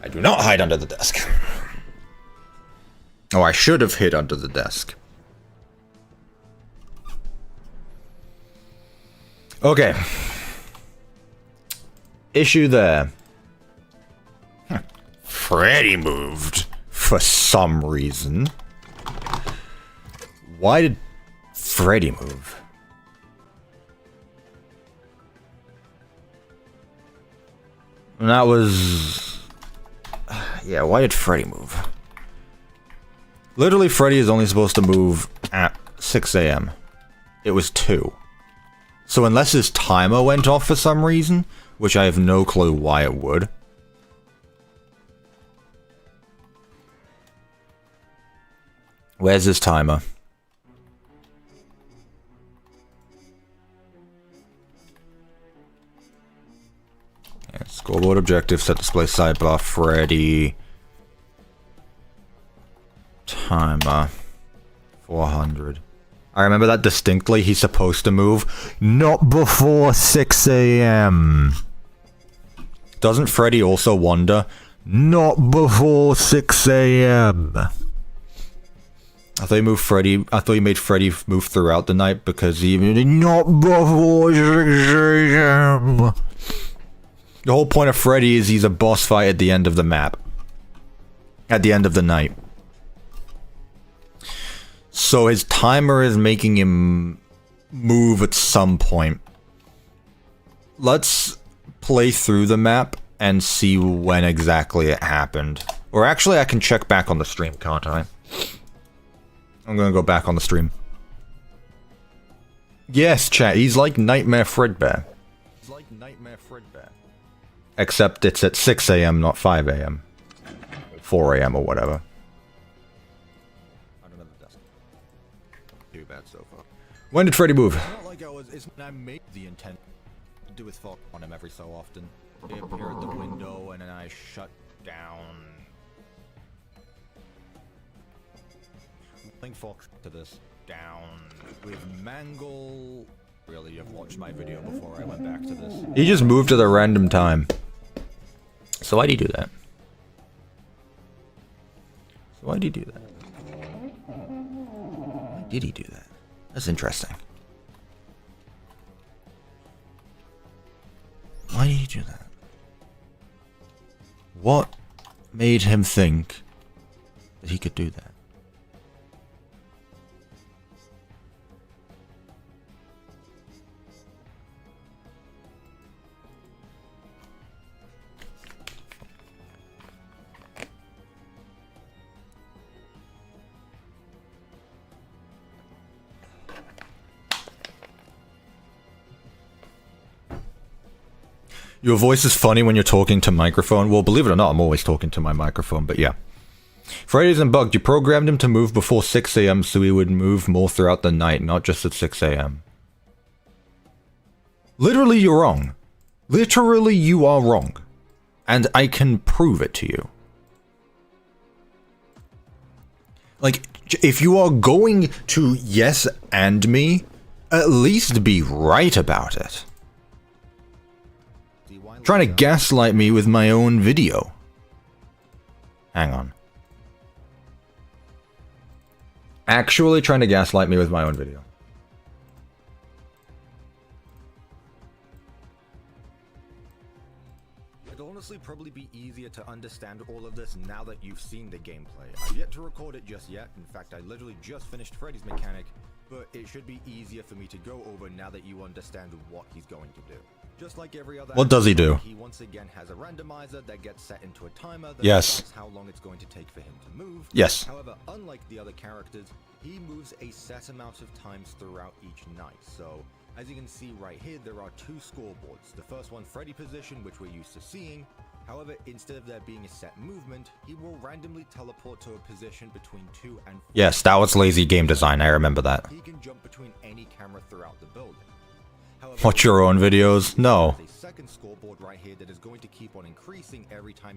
I do not hide under the desk. Oh, I should have hid under the desk. Okay. Issue there. Freddy moved. For some reason. Why did Freddy move? And that was... Yeah, why did Freddy move? Literally, Freddy is only supposed to move at 6 AM. It was 2. So unless his timer went off for some reason, which I have no clue why it would. Where's his timer? Yeah, scoreboard objective, set display sidebar, Freddy. Timer. 400. I remember that distinctly. He's supposed to move not before 6 AM. Doesn't Freddy also wander? Not before 6 AM. I thought he made Freddy move throughout the night because he not before 6 AM. The whole point of Freddy is he's a boss fight at the end of the map. At the end of the night. So his timer is making him move at some point. Let's play through the map and see when exactly it happened. Or actually, I can check back on the stream, can't I? I'm gonna go back on the stream. Yes, chat, he's like Nightmare Fredbear. He's like Nightmare Fredbear. Except it's at 6 AM, not 5 AM. 4 AM or whatever. Too bad so far. When did Freddy move? Not like I made the intent to do with Fox on him every so often. They appear at the window and then I shut down. Link Fox to this down with Mangle. Really, you've watched my video before I went back to this. He just moved at a random time. So why'd he do that? Why did he do that? That's interesting. Why did he do that? What made him think that he could do that? Your voice is funny when you're talking to microphone. Well, believe it or not, I'm always talking to my microphone, but yeah. Freddy isn't bugged. You programmed him to move before 6 a.m. so he would move more throughout the night, not just at 6 a.m. Literally, you're wrong. Literally, you are wrong. And I can prove it to you. Like, if you are going to yes and me, at least be right about it. Trying to gaslight me with my own video. Hang on. Actually trying to gaslight me with my own video. It'd honestly probably be easier to understand all of this now that you've seen the gameplay. I've yet to record it just yet. In fact, I literally just finished Freddy's mechanic, but it should be easier for me to go over now that you understand what he's going to do. Just like every other. What does he do? He once again has a randomizer that gets set into a timer that decides how long it's going to take for him to move. Yes. However, unlike the other characters, he moves a set amount of times throughout each night. So, as you can see right here, there are two scoreboards. The first one, Freddy position, which we're used to seeing. However, instead of there being a set movement, he will randomly teleport to a position between 2 and 4. Yes, that was lazy game design. I remember that. He can jump between any camera throughout the building. Watch your own videos? No.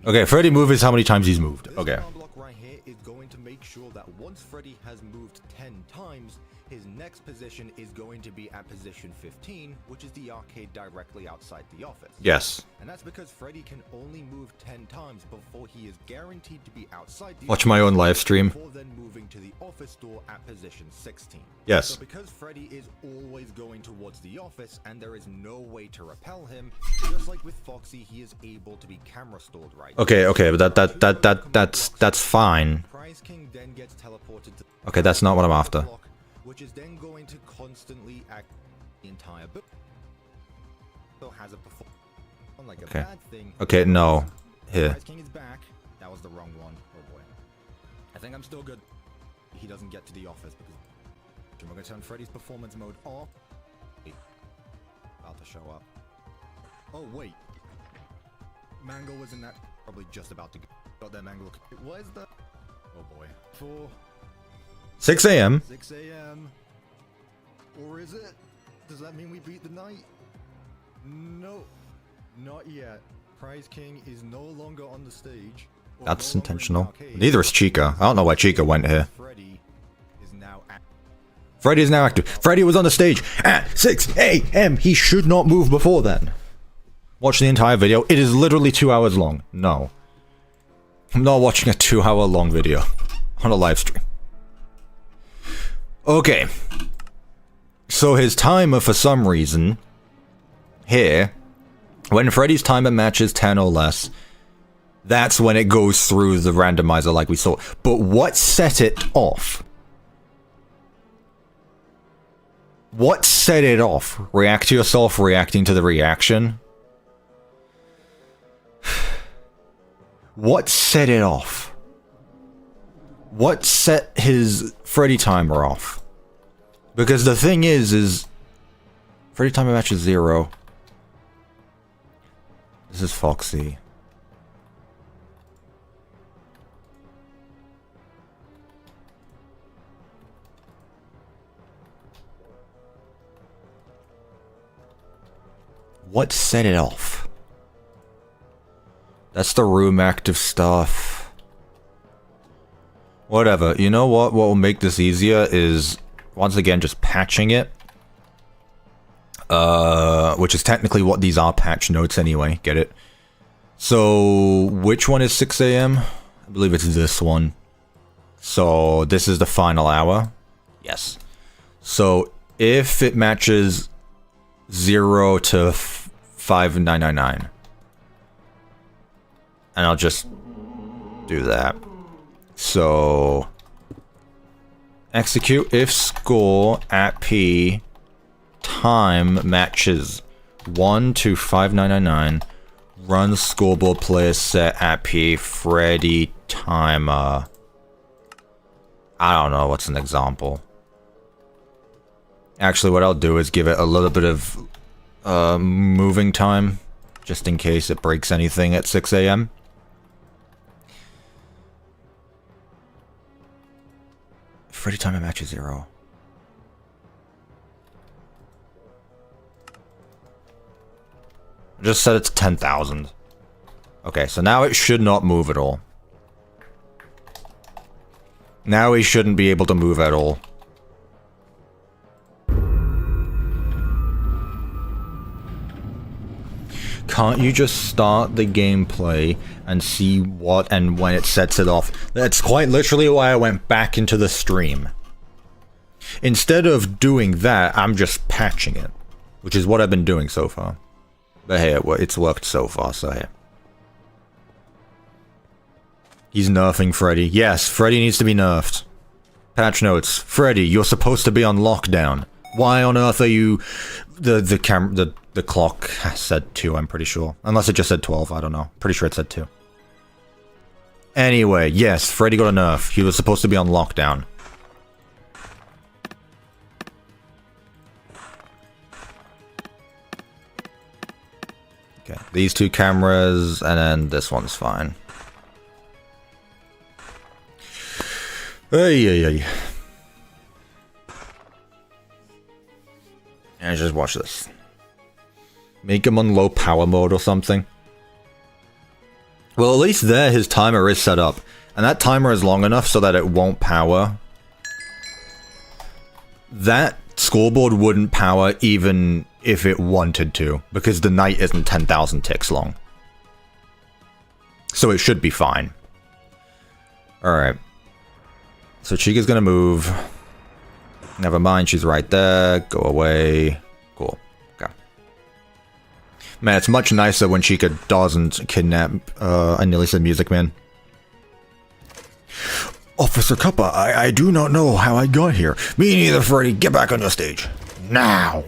Okay, Freddy moves how many times he's moved. Okay. This block right here is going to make sure that once Freddy has moved 10 times, his next position is going to be at position 15, which is the arcade directly outside the office. Yes. And that's because Freddy can only move 10 times before he is guaranteed to be outside the Watch my own live stream. Before then moving to the office door at position 16. Yes. So because Freddy is always going towards the office and there is no way to repel him, just like with Foxy, he is able to be camera stalled right. Okay, but that's fine. Prize King then gets teleported to Okay, that's not what I'm after. Which is then going to constantly act the entire book. So has a performance like a bad thing. Okay, no. Here. Prize King is back. That was the wrong one. Oh boy. I think I'm still good. He doesn't get to the office because we're going to turn Freddy's performance mode off. About to show up. Oh wait. Mangle was in that. Probably just about to go. Got there, Mangle. Where's the? Oh boy. 6 a.m. 6 a.m. Or is it? Does that mean we beat the night? No, not yet. Prize King is no longer on the stage. That's intentional. Neither is Chica. I don't know why Chica went here. Freddy is now active. Freddy was on the stage at 6 a.m. He should not move before then. Watch the entire video. It is literally 2 hours long. No. I'm not watching a 2-hour long video on a live stream. Okay. So his timer, for some reason, here, when Freddy's timer matches 10 or less, that's when it goes through the randomizer like we saw. But what set it off? What set it off? React to yourself reacting to the reaction? What set it off? What set his Freddy timer off? Because the thing is Freddy timer matches 0. This is Foxy. What set it off? That's the room active stuff. Whatever. You know what? What will make this easier is, once again, just patching it. Which is technically what these are, patch notes anyway. Get it? So, which one is 6 a.m.? I believe it's this one. So, this is the final hour. Yes. So, if it matches 0 to 5999. And I'll just do that. So, execute if score at P time matches 1 to 5999. Run scoreboard player set at P Freddy timer. I don't know, what's an example? Actually, what I'll do is give it a little bit of moving time, just in case it breaks anything at 6 a.m. Freddy timer match is 0. Just set it to 10,000. Okay, so now it should not move at all. Now he shouldn't be able to move at all. Can't you just start the gameplay and see what and when it sets it off? That's quite literally why I went back into the stream. Instead of doing that, I'm just patching it, which is what I've been doing so far. But hey, it's worked so far, so hey. He's nerfing Freddy. Yes, Freddy needs to be nerfed. Patch notes. Freddy, you're supposed to be on lockdown. Why on earth are you... The clock said 2, I'm pretty sure. Unless it just said 12, I don't know. Pretty sure it said 2. Anyway, yes, Freddy got a nerf. He was supposed to be on lockdown. Okay, these 2 cameras, and then this one's fine. Hey. And just watch this. Make him on low power mode or something. Well, at least there his timer is set up. And that timer is long enough so that it won't power. That scoreboard wouldn't power even if it wanted to, because the night isn't 10,000 ticks long. So it should be fine. Alright. So Chica's gonna move. Never mind, she's right there. Go away. Cool. Okay. Man, it's much nicer when Chica doesn't kidnap, I nearly said Music Man. Officer Cuppa, I do not know how I got here. Me neither, Freddy. Get back on the stage. Now!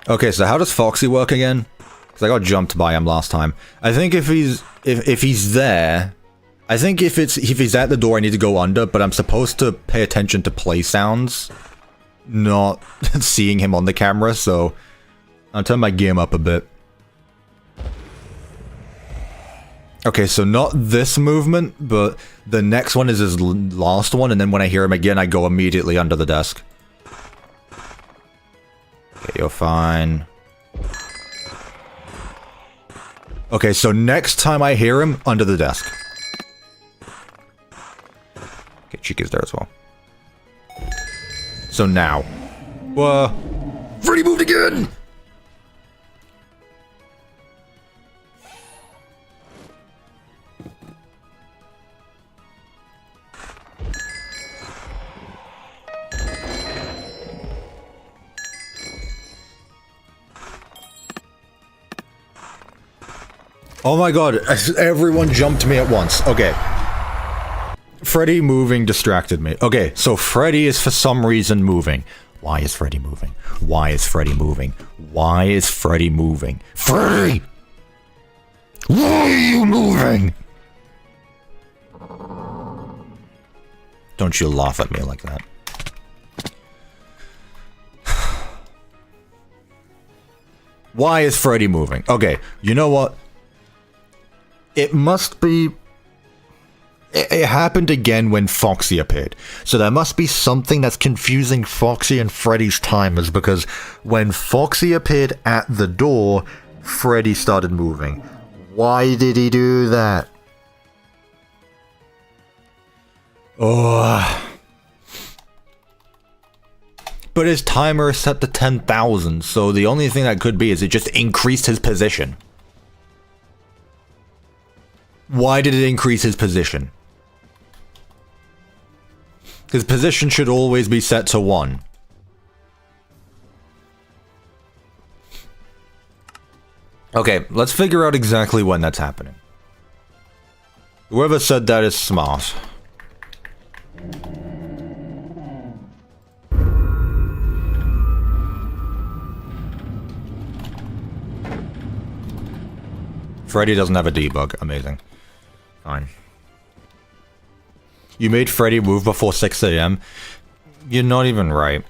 Okay, so how does Foxy work again? Because I got jumped by him last time. I think if he's there... I think if he's at the door, I need to go under, but I'm supposed to pay attention to play sounds, not seeing him on the camera, so I'll turn my game up a bit. Okay, so not this movement, but the next one is his last one, and then when I hear him again, I go immediately under the desk. Okay, you're fine. Okay, so next time I hear him, under the desk. Okay, Chica's there as well. So now. Freddy moved again! Oh my god, everyone jumped me at once. Okay. Freddy moving distracted me. Okay, so Freddy is for some reason moving. Why is Freddy moving? Why is Freddy moving? Why is Freddy moving? Freddy! Why are you moving? Don't you laugh at me like that. Why is Freddy moving? Okay, you know what? It must be... It happened again when Foxy appeared. So there must be something that's confusing Foxy and Freddy's timers, because when Foxy appeared at the door, Freddy started moving. Why did he do that? Oh. But his timer is set to 10,000, so the only thing that could be is it just increased his position. Why did it increase his position? His position should always be set to 1. Okay, let's figure out exactly when that's happening. Whoever said that is smart. Freddy doesn't have a debug. Amazing. Fine. You made Freddy move before 6 AM? You're not even right.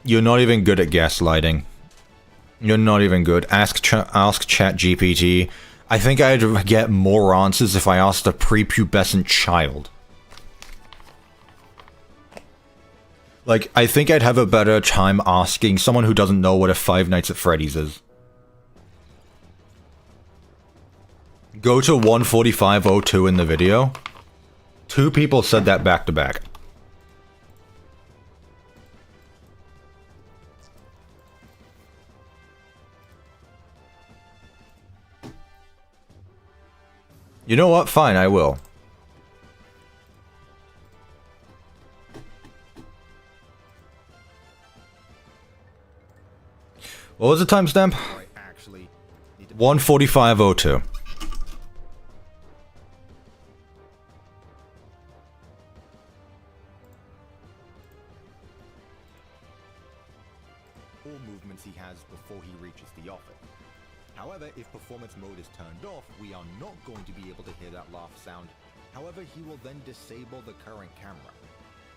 You're not even good at gaslighting. You're not even good. Ask ChatGPT. I think I'd get more answers if I asked a prepubescent child. Like, I think I'd have a better time asking someone who doesn't know what a Five Nights at Freddy's is. Go to 145.02 in the video. 2 people said that back to back. You know what? Fine, I will. What was the timestamp? 145.02. Movements he has before he reaches the office. However, if performance mode is turned off, we are not going to be able to hear that laugh sound. However, he will then disable the current camera.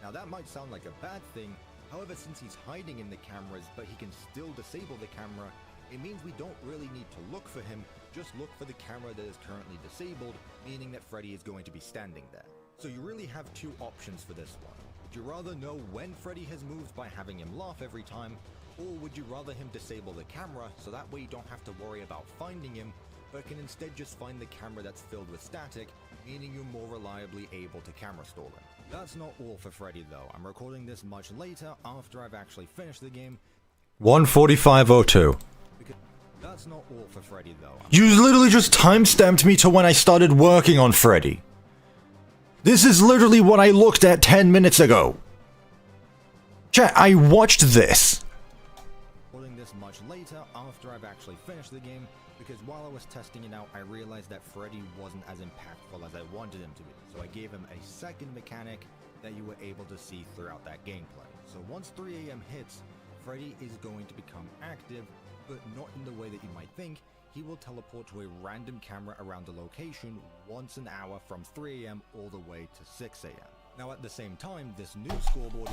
Now that might sound like a bad thing, however, since he's hiding in the cameras but he can still disable the camera, it means we don't really need to look for him, just look for the camera that is currently disabled, meaning that Freddy is going to be standing there. So you really have 2 options for this one. Would you rather know when Freddy has moved by having him laugh every time, or would you rather him disable the camera so that way you don't have to worry about finding him, but can instead just find the camera that's filled with static, meaning you're more reliably able to camera stall him. That's not all for Freddy though. I'm recording this much later after I've actually finished the game. 145.02. That's not all for Freddy though. You literally just timestamped me to when I started working on Freddy. This is literally what I looked at 10 minutes ago. Chat, I watched this. Much later after I've actually finished the game, because while I was testing it out I realized that Freddy wasn't as impactful as I wanted him to be, so I gave him a second mechanic that you were able to see throughout that gameplay. So once 3 AM hits, Freddy is going to become active, but not in the way that you might think. He will teleport to a random camera around the location once an hour from 3 AM all the way to 6 AM. Now at the same time, this new scoreboard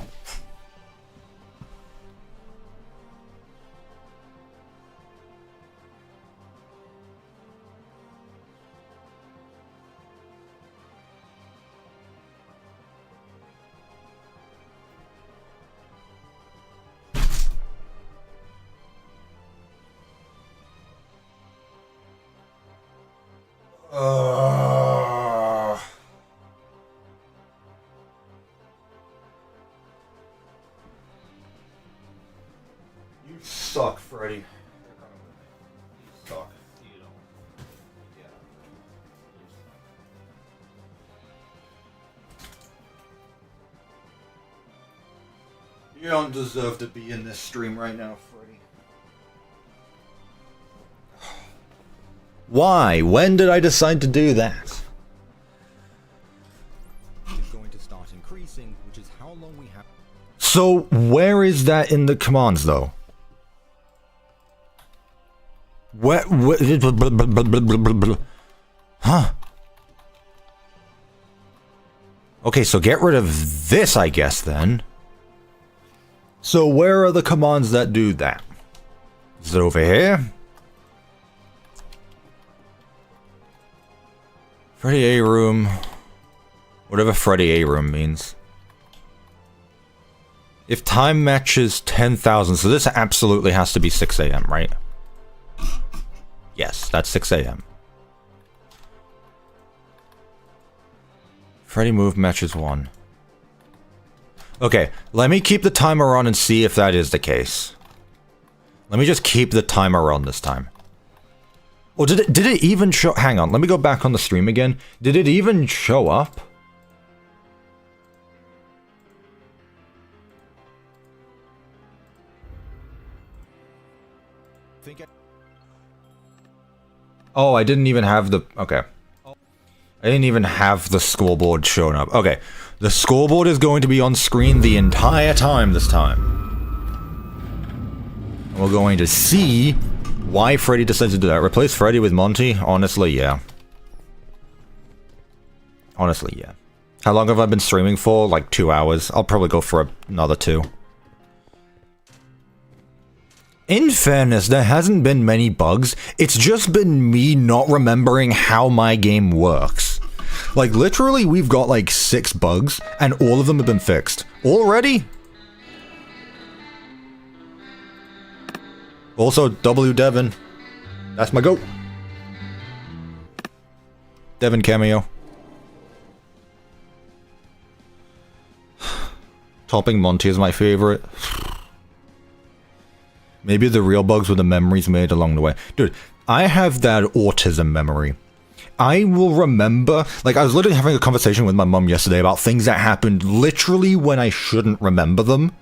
You suck, Freddy. You suck. You don't. Yeah. You don't deserve to be in this stream right now, Freddy. Why? When did I decide to do that? is going to start increasing, which is how long we have. So, where is that in the commands, though? Where huh? Okay, so get rid of this, I guess, then. So, where are the commands that do that? Is it over here? Freddy A room. Whatever Freddy A room means. If time matches 10,000, so this absolutely has to be 6 AM, right? Yes, that's 6 AM. Freddy move matches 1. Okay, let me keep the timer on and see if that is the case. Let me just keep the timer on this time. Well, did it even show? Hang on, let me go back on the stream again. Did it even show up? Oh, I didn't even have the... Okay. I didn't even have the scoreboard showing up. Okay. The scoreboard is going to be on screen the entire time this time. And we're going to see why Freddy decided to do that. Replace Freddy with Monty? Honestly, yeah. Honestly, yeah. How long have I been streaming for? Like 2 hours. I'll probably go for another 2. In fairness, there hasn't been many bugs. It's just been me not remembering how my game works. Like, literally, we've got like 6 bugs, and all of them have been fixed. Already? Also, W Devin. That's my goat. Devin cameo. Topping Monty is my favorite. Maybe the real bugs were the memories made along the way. Dude, I have that autism memory. I will remember, like, I was literally having a conversation with my mum yesterday about things that happened literally when I shouldn't remember them.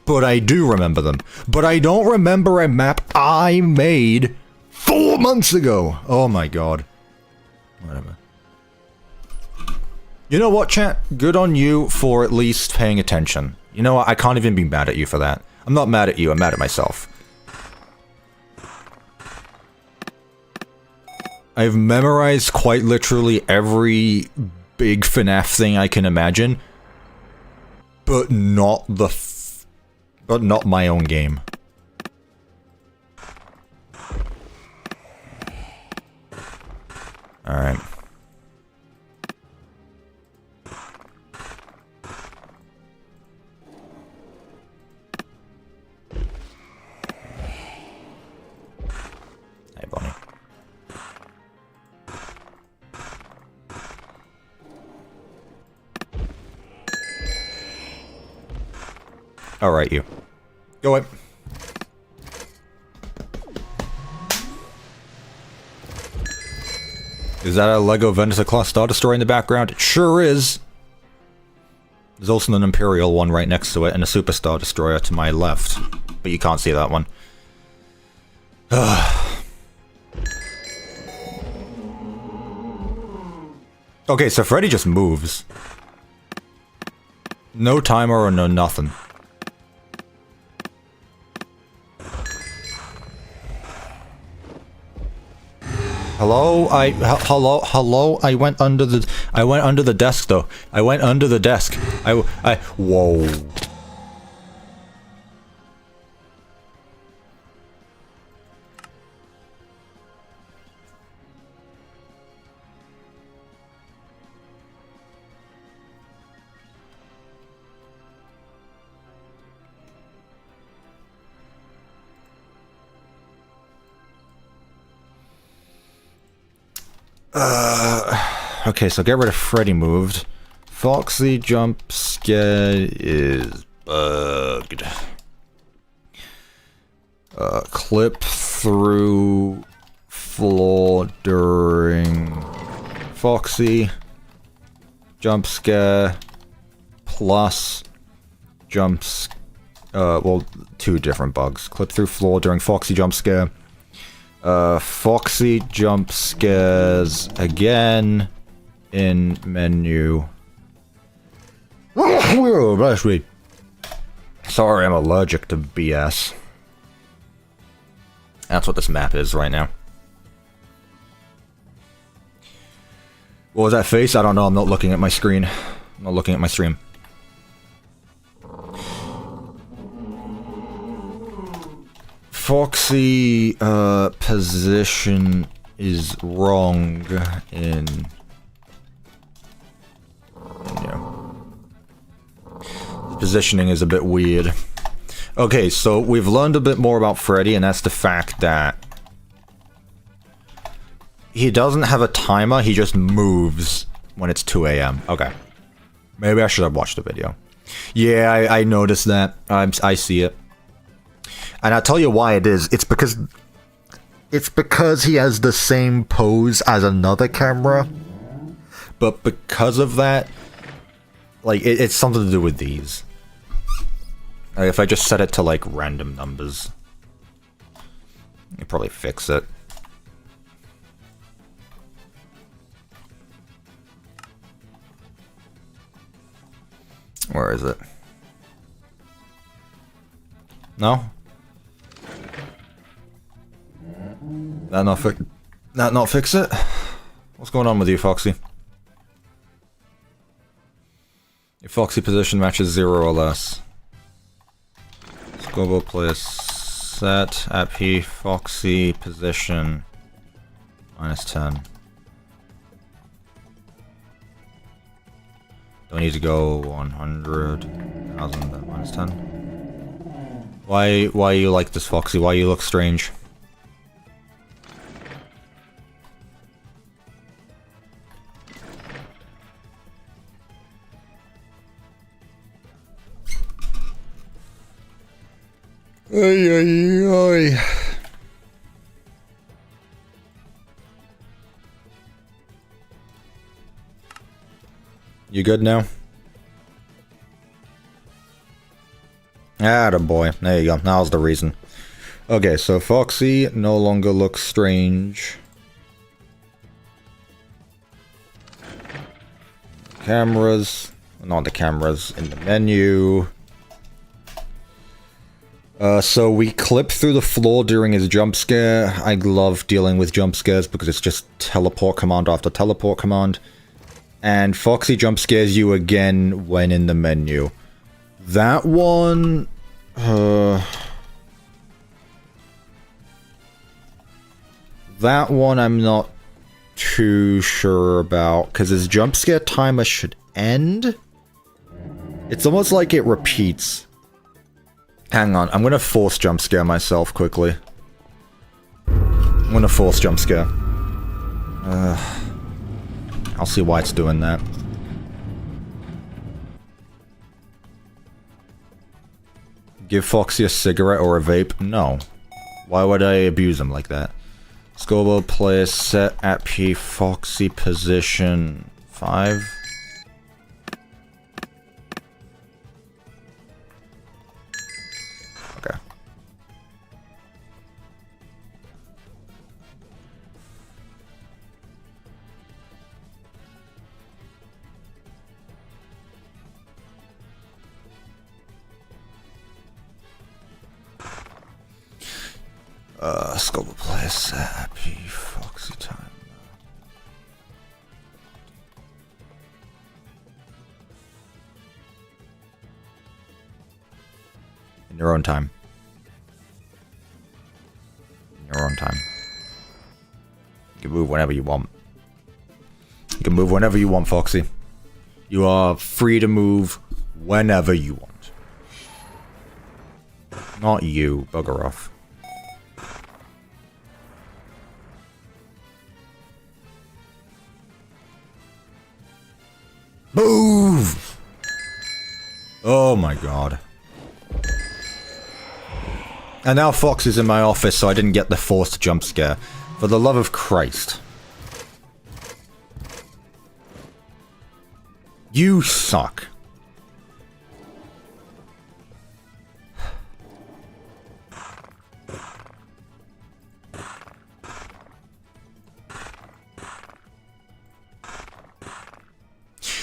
But I do remember them. But I don't remember a map I made 4 months ago. Oh my god. Whatever. You know what, chat? Good on you for at least paying attention. You know what? I can't even be mad at you for that. I'm not mad at you, I'm mad at myself. I've memorized quite literally every big FNAF thing I can imagine. But not not my own game. Alright. Hey, Bonnie. Alright, you. Go away. Is that a Lego Venator-class Star Destroyer in the background? It sure is! There's also an Imperial one right next to it, and a Super Star Destroyer to my left. But you can't see that one. Okay, so Freddy just moves. No timer or no nothing. Hello, hello, I went under the desk though. I went under the desk. Whoa. Okay, so get rid of Freddy moved. Foxy jump scare is bugged. Clip through floor during Foxy jump scare plus jumps. Well, two different bugs. Clip through floor during Foxy jump scare. Foxy jump scares again in menu. Bless me. Sorry, I'm allergic to BS. That's what this map is right now. What was that face? I don't know. I'm not looking at my screen. I'm not looking at my stream. Foxy position is wrong in positioning is a bit weird. Okay, so we've learned a bit more about Freddy, and that's the fact that he doesn't have a timer, he just moves when it's 2 AM. Okay. Maybe I should have watched the video. Yeah, I noticed that. I see it. And I'll tell you why it is. It's because he has the same pose as another camera. But because of that, like, it's something to do with these. Like, if I just set it to, like, random numbers, you probably fix it. Where is it? No? That not fix it? What's going on with you, Foxy? Your Foxy position matches 0 or less. Scoreboard player set at P Foxy position -10. Don't need to go 100,000 -10. Why you like this, Foxy? Why you look strange? Ay, ay, ay. You good now? Attaboy. There you go. Now's the reason. Okay, so Foxy no longer looks strange. Cameras. Not the cameras. In the menu. So we clip through the floor during his jump scare. I love dealing with jump scares because it's just teleport command after teleport command. And Foxy jump scares you again when in the menu. That one... that one I'm not too sure about, because his jump scare timer should end? It's almost like it repeats. Hang on, I'm gonna force jump scare myself quickly. I'm gonna force jump scare. I'll see why it's doing that. Give Foxy a cigarette or a vape? No. Why would I abuse him like that? Scoreboard player set at P Foxy position 5. Okay. Scoreboard player set at P Foxy time. In your own time. In your own time. You can move whenever you want. You can move whenever you want, Foxy. You are free to move whenever you want. Not you. Bugger off. Move! Oh my god. And now Fox is in my office, so I didn't get the forced jump scare. For the love of Christ. You suck.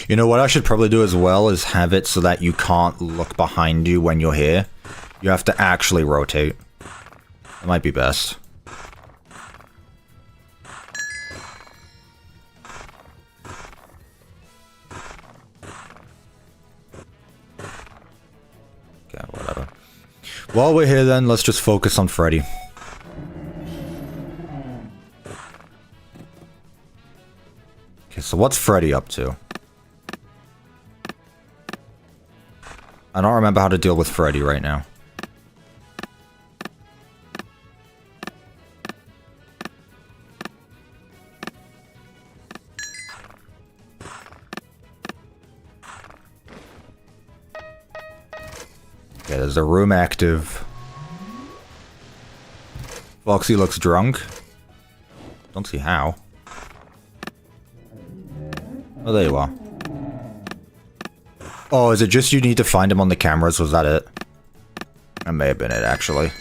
You know what I should probably do as well is have it so that you can't look behind you when you're here. You have to actually rotate. It might be best. Okay, whatever. While we're here then, let's just focus on Freddy. Okay, so what's Freddy up to? I don't remember how to deal with Freddy right now. Okay, there's a room active. Foxy looks drunk. Don't see how. Oh, there you are. Oh, is it just you need to find him on the cameras? Was that it? That may have been it, actually.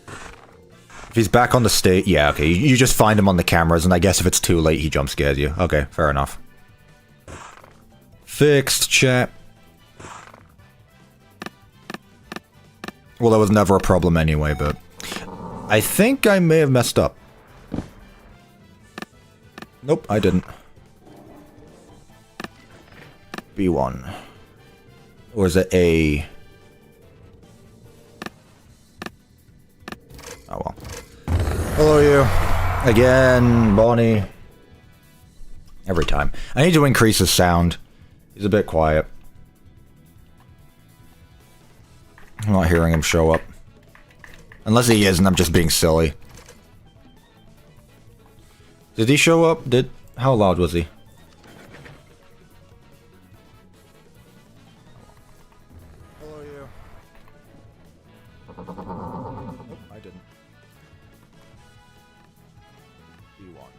If he's back on the state, yeah, okay. You just find him on the cameras, and I guess if it's too late, he jump scares you. Okay, fair enough. Fixed, chat. Well, that was never a problem anyway, but... I think I may have messed up. Nope, I didn't. B1. Or is it A? Oh well. Hello you. Again, Bonnie. Every time. I need to increase his sound. He's a bit quiet. I'm not hearing him show up. Unless he is and I'm just being silly. Did he show up? How loud was he? Hello, you. Nope, I didn't. B1.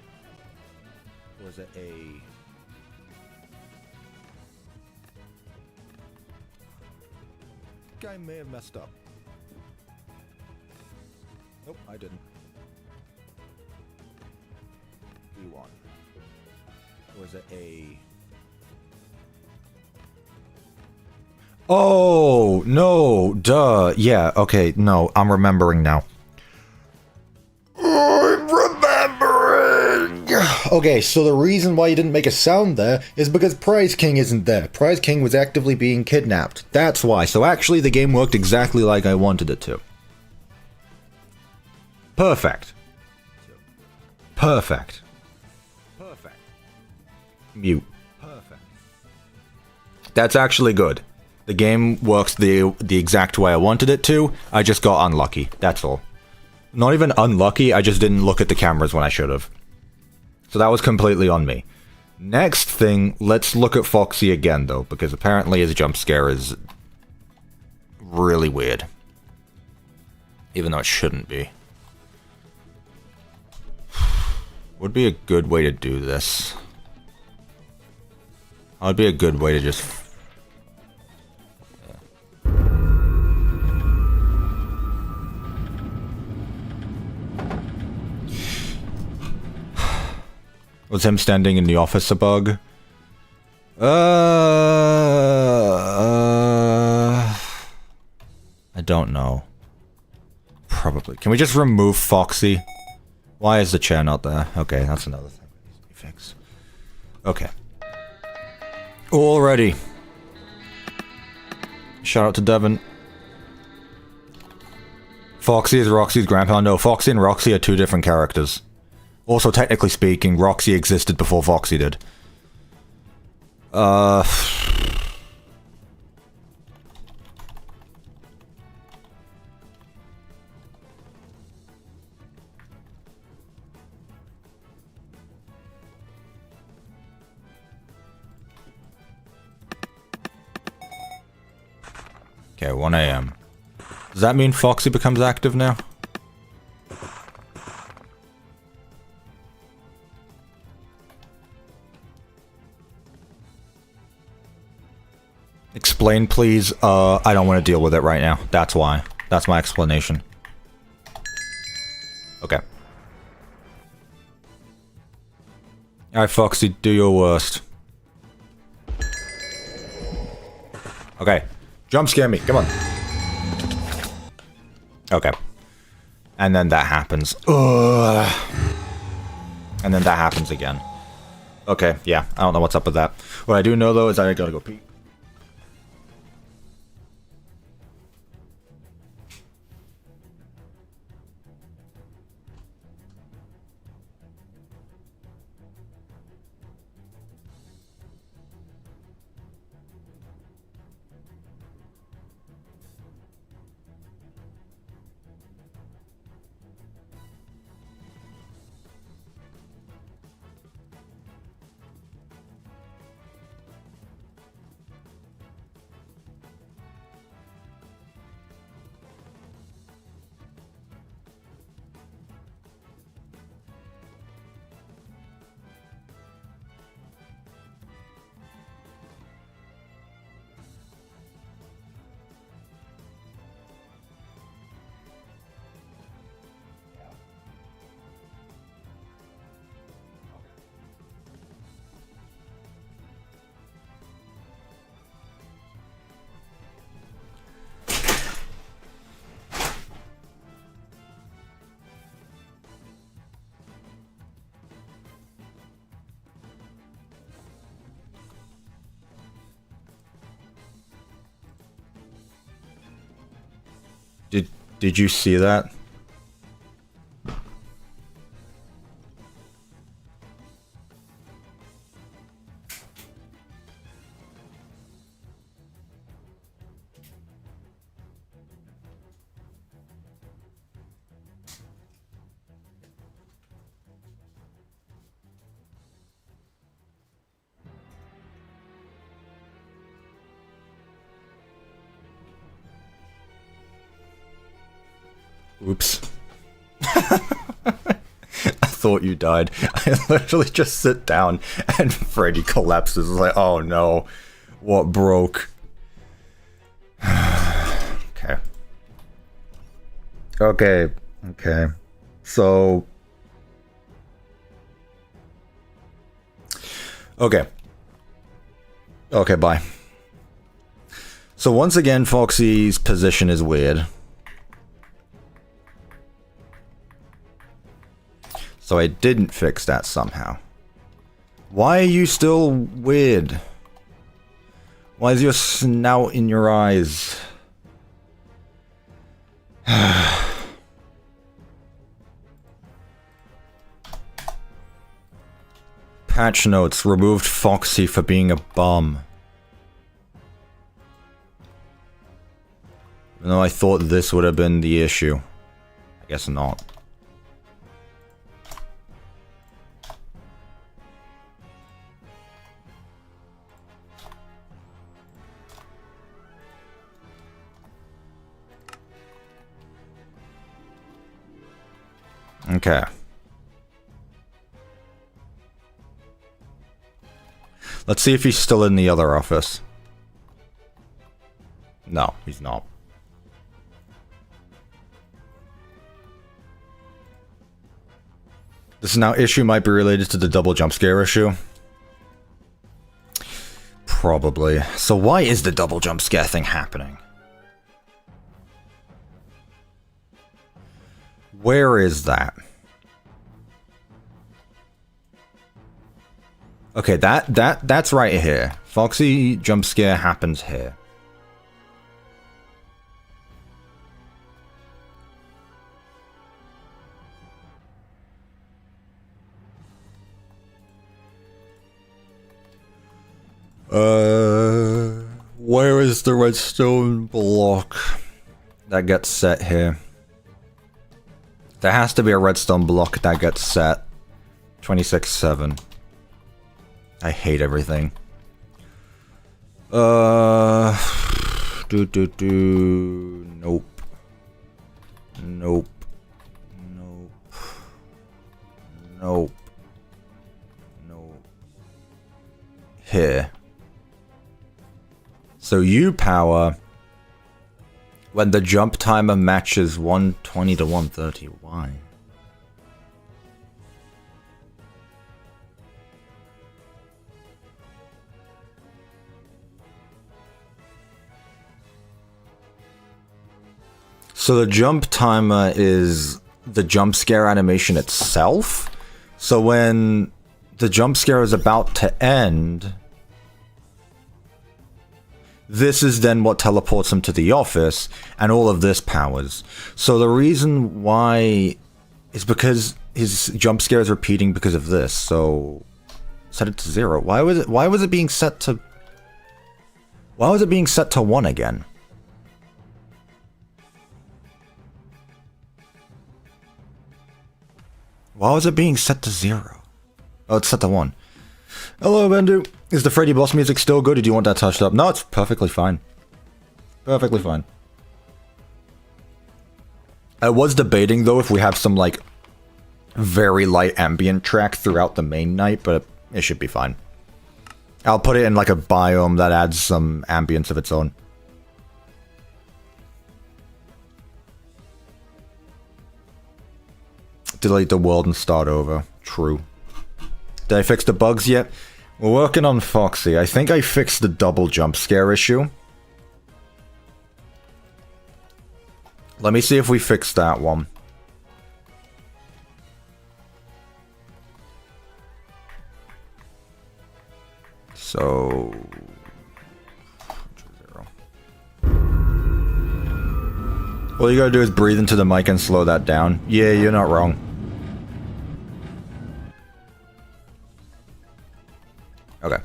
Was it a... Guy may have messed up. Nope, I didn't. B1. Was it a... Oh, no, duh. Yeah, okay, no, I'm remembering now. I'm remembering! Okay, so the reason why you didn't make a sound there is because Prize King isn't there. Prize King was actively being kidnapped. That's why. So actually the game worked exactly like I wanted it to. Perfect. Perfect. Perfect. Mute. Perfect. That's actually good. The game works the exact way I wanted it to. I just got unlucky. That's all. Not even unlucky, I just didn't look at the cameras when I should have. So that was completely on me. Next thing, let's look at Foxy again, though, because apparently his jump scare is really weird. Even though it shouldn't be. Would be a good way to do this. Would be a good way to just... Was him standing in the office a bug? I don't know. Probably. Can we just remove Foxy? Why is the chair not there? Okay, that's another thing that needs to be fixed. Okay. Alrighty. Shout out to Devin. Foxy is Roxy's grandpa. No, Foxy and Roxy are two different characters. Also, technically speaking, Roxy existed before Foxy did. Okay, 1 AM. Does that mean Foxy becomes active now? Explain, please. I don't want to deal with it right now. That's why. That's my explanation. Okay. Alright, Foxy, do your worst. Okay. Jump scare me. Come on. Okay. And then that happens. Ugh. And then that happens again. Okay, yeah. I don't know what's up with that. What I do know, though, is I gotta go pee. Did you see that? Oops. I thought you died. I literally just sit down and Freddy collapses. It's like, oh no. What broke? Okay. Okay. Okay. So... Okay. Okay, bye. So once again, Foxy's position is weird. So I didn't fix that somehow. Why are you still weird? Why is your snout in your eyes? Patch notes, removed Foxy for being a bum. No, I thought this would have been the issue. I guess not. Okay. Let's see if he's still in the other office. No, he's not. This now issue might be related to the double jump scare issue. Probably. So why is the double jump scare thing happening? Where is that? Okay, that's right here. Foxy jump scare happens here. Where is the redstone block that gets set here? There has to be a redstone block that gets set. 26-7. I hate everything. Nope. Nope. Nope. Nope. Nope. Here. So you power when the jump timer matches 120 to 130. Why? So the jump timer is the jump scare animation itself. So when the jump scare is about to end, this is then what teleports him to the office, and all of this powers. So the reason why is because his jump scare is repeating because of this. So set it to 0. Why was it being set to 1 again? Why was it being set to 0? Oh, it's set to 1. Hello, Bendu. Is the Freddy boss music still good, or do you want that touched up? No, it's perfectly fine. Perfectly fine. I was debating, though, if we have some, like, very light ambient track throughout the main night, but it should be fine. I'll put it in, like, a biome that adds some ambience of its own. Delete the world and start over. True. Did I fix the bugs yet? We're working on Foxy. I think I fixed the double jump scare issue. Let me see if we fixed that one. So... 0. All you gotta do is breathe into the mic and slow that down. Yeah, you're not wrong. Okay.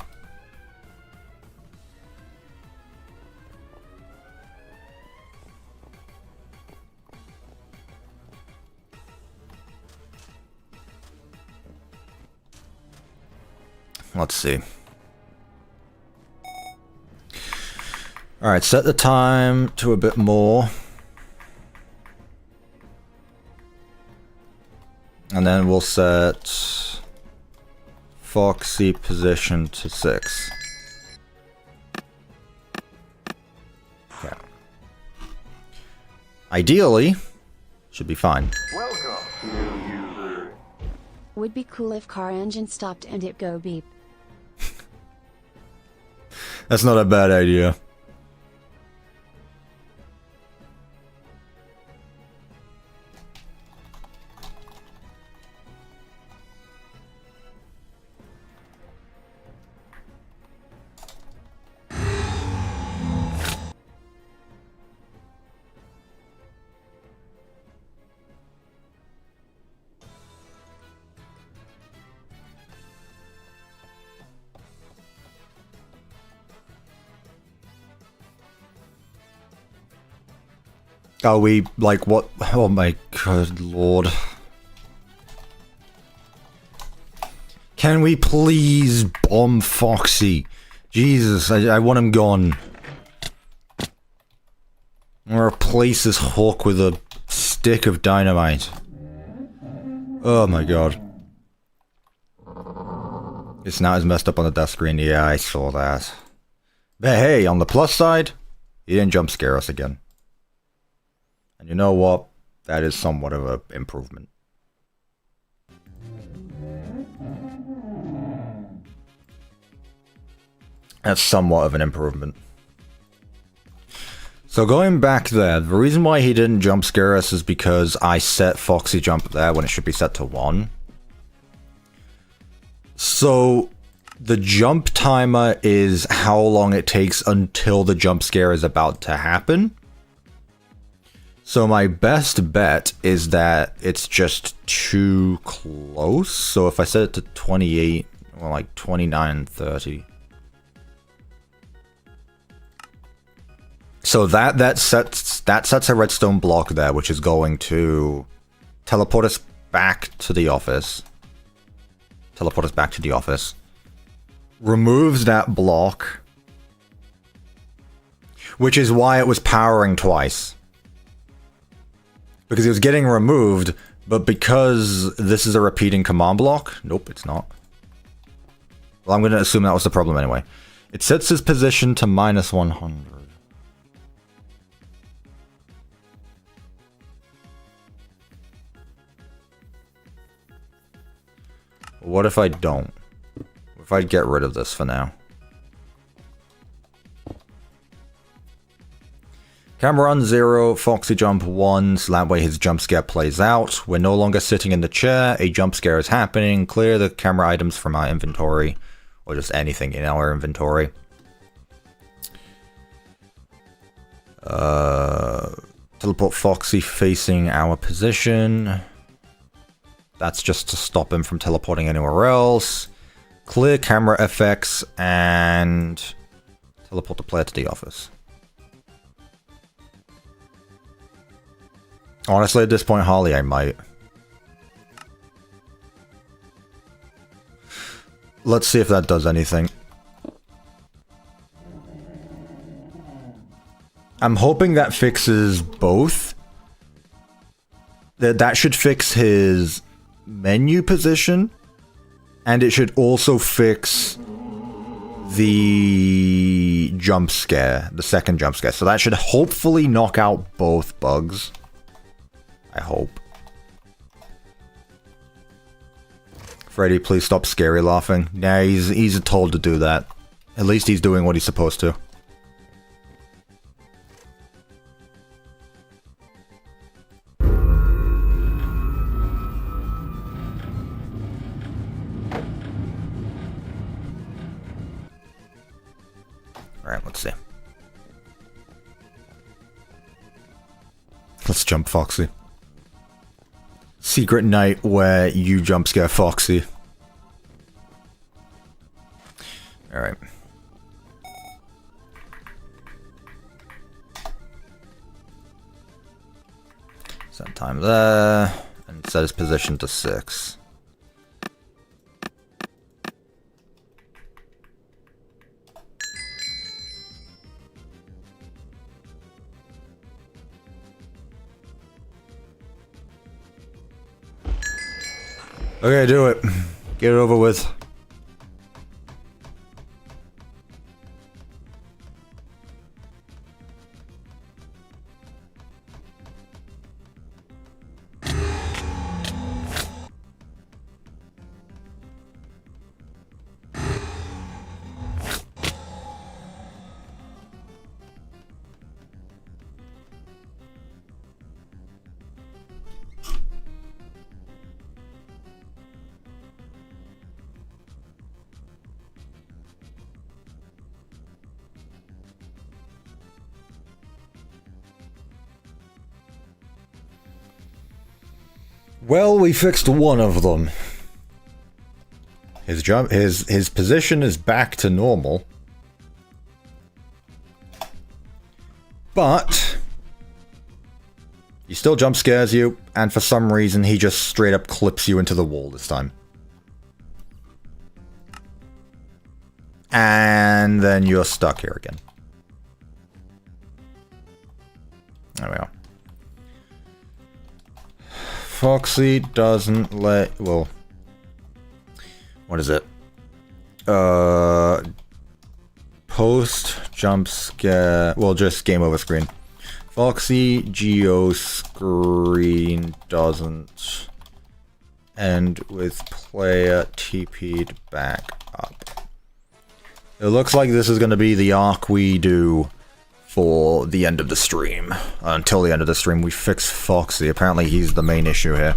Let's see. Alright, set the time to a bit more. And then we'll set Foxy position to 6. Okay. Ideally, should be fine. Welcome, new user. Would be cool if car engine stopped and it go beep. That's not a bad idea. Are we, like, what? Oh my good lord. Can we please bomb Foxy? Jesus, I want him gone. Or replace this Hawk with a stick of dynamite. Oh my god. It's not as messed up on the death screen. Yeah, I saw that. But hey, on the plus side, he didn't jump scare us again. And you know what? That is somewhat of an improvement. That's somewhat of an improvement. So going back there, the reason why he didn't jump scare us is because I set Foxy jump there when it should be set to 1. So the jump timer is how long it takes until the jump scare is about to happen. So my best bet is that it's just too close. So if I set it to 28, well, like 29 and 30. So that sets a redstone block there, which is going to teleport us back to the office. Teleport us back to the office. Removes that block, which is why it was powering twice. Because it was getting removed, but because this is a repeating command block... Nope, it's not. Well, I'm going to assume that was the problem anyway. It sets his position to -100. What if I don't? What if I get rid of this for now? Camera on 0, Foxy jump 1, so that way his jump scare plays out. We're no longer sitting in the chair, a jump scare is happening. Clear the camera items from our inventory, or just anything in our inventory. Teleport Foxy facing our position. That's just to stop him from teleporting anywhere else. Clear camera effects and teleport the player to the office. Honestly, at this point, Harley, I might. Let's see if that does anything. I'm hoping that fixes both. That should fix his menu position, and it should also fix the jump scare, the second jump scare. So that should hopefully knock out both bugs. I hope. Freddy, please stop scary laughing. Nah, he's told to do that. At least he's doing what he's supposed to. Alright, let's see. Let's jump Foxy. Secret night where you jump scare Foxy. Alright. Set time there. And set his position to 6. Okay, do it. Get it over with. Well, we fixed one of them. His position is back to normal. But he still jump scares you, and for some reason he just straight up clips you into the wall this time. And then you're stuck here again. There we go. Foxy doesn't let... Well... What is it? Post jump scare... Well, just game over screen. Foxy geo screen doesn't end with player TP'd back up. It looks like this is going to be the arc we do for the end of the stream. Until the end of the stream, we fix Foxy. Apparently he's the main issue here.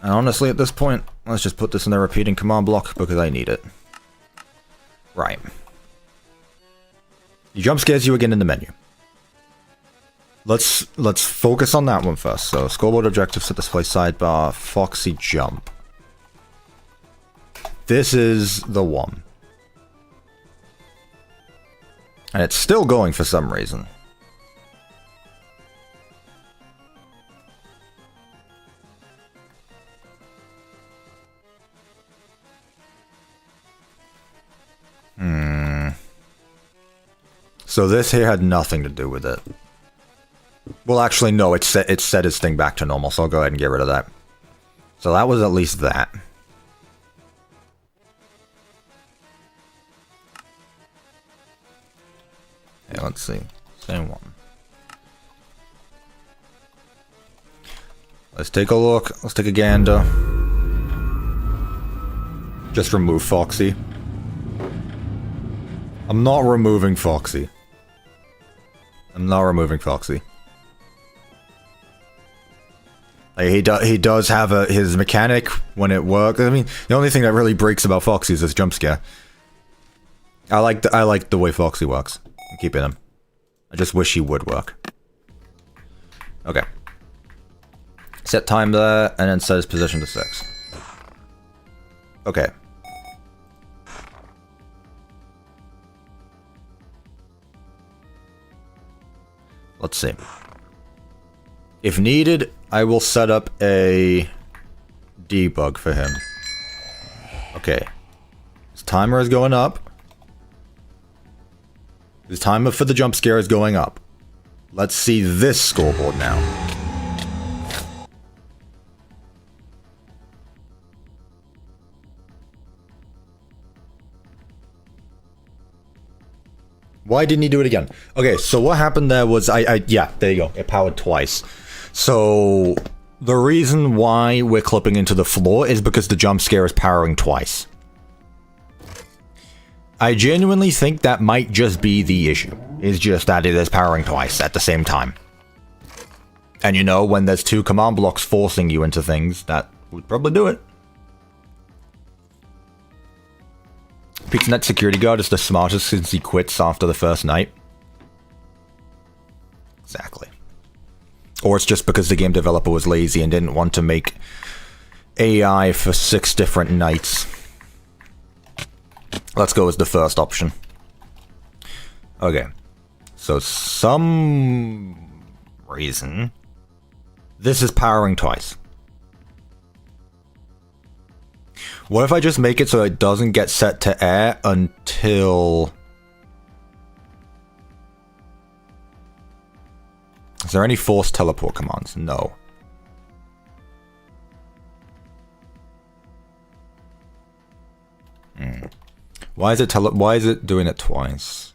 And honestly, at this point, let's just put this in the repeating command block because I need it. Right. He jump scares you again in the menu. Let's focus on that one first. So, scoreboard objective set display sidebar, Foxy jump. This is the one. And it's still going for some reason. So this here had nothing to do with it. Well, actually, no, it set its thing back to normal, so I'll go ahead and get rid of that. So that was at least that. Okay, let's see. Same one. Let's take a look. Let's take a gander. Just remove Foxy. I'm not removing Foxy. I'm not removing Foxy. Like, he does have his mechanic when it works. I mean, the only thing that really breaks about Foxy is this jump scare. I like the way Foxy works. I'm keeping him. I just wish he would work. Okay. Set time there, and then set his position to 6. Okay. Let's see. If needed, I will set up a debug for him. Okay. His timer is going up. His timer for the jump scare is going up. Let's see this scoreboard now. Why didn't he do it again? Okay, so what happened there was yeah, there you go. It powered twice. So the reason why we're clipping into the floor is because the jump scare is powering twice. I genuinely think that might just be the issue. It's just that it is powering twice at the same time. And you know, when there's 2 command blocks forcing you into things, that would probably do it. PizzaNet security guard is the smartest since he quits after the first night. Exactly. Or it's just because the game developer was lazy and didn't want to make AI for 6 different nights. Let's go with the first option. Okay. So some reason this is powering twice. What if I just make it so it doesn't get set to air until... Is there any forced teleport commands? No. Why is it doing it twice?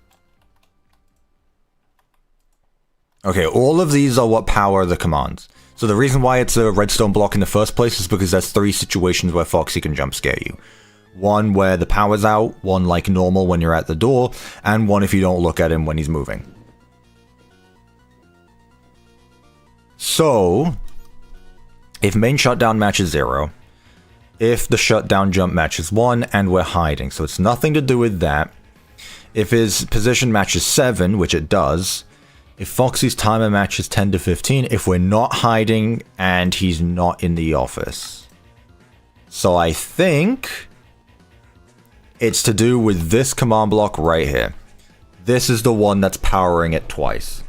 Okay, all of these are what power the commands. So the reason why it's a redstone block in the first place is because there's 3 situations where Foxy can jump scare you. One where the power's out, one like normal when you're at the door, and one if you don't look at him when he's moving. So, if main shutdown matches 0, if the shutdown jump matches 1, and we're hiding, so it's nothing to do with that. If his position matches 7, which it does, if Foxy's timer matches 10 to 15, if we're not hiding and he's not in the office. So I think it's to do with this command block right here. This is the one that's powering it twice.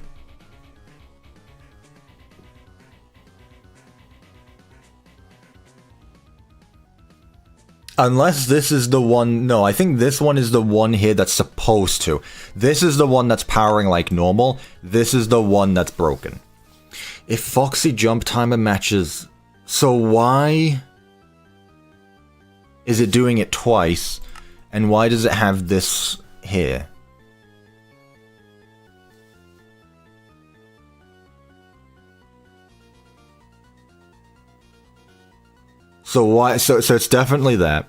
Unless this is the one... No, I think this one is the one here that's supposed to. This is the one that's powering like normal. This is the one that's broken. If Foxy jump timer matches... So why is it doing it twice? And why does it have this here? So why? So it's definitely that.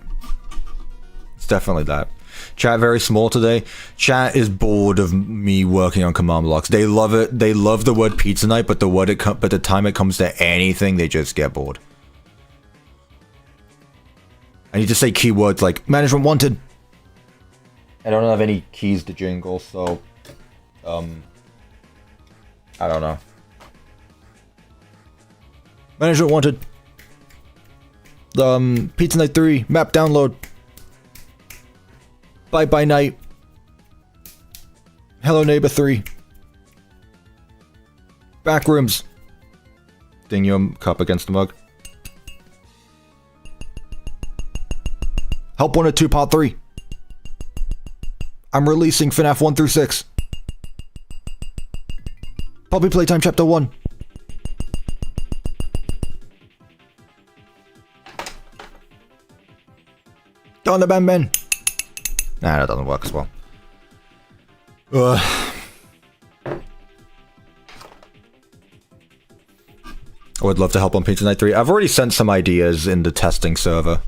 It's definitely that. Chat very small today. Chat is bored of me working on command blocks. They love it. They love the word pizza night, but the time it comes to anything, they just get bored. I need to say keywords like management wanted. I don't have any keys to jingle, so I don't know. Management wanted. Pizza Night 3, map download. Bye Bye Night. Hello Neighbor 3. Backrooms. Ding your cup against the mug. Help 102 Part 3. I'm releasing FNAF 1 through 6. Puppy Playtime Chapter 1. On the bam man. Nah, that doesn't work as well. I would love to help on Pizza Night 3. I've already sent some ideas in the testing server.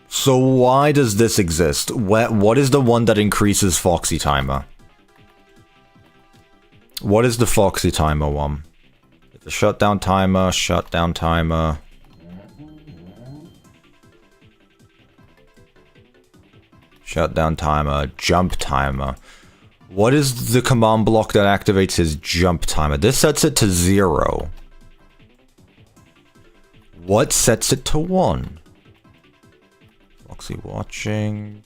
So why does this exist? What is the one that increases Foxy timer? What is the Foxy timer one? The shutdown timer, shutdown timer. Shutdown timer, jump timer. What is the command block that activates his jump timer? This sets it to 0. What sets it to 1? Foxy watching.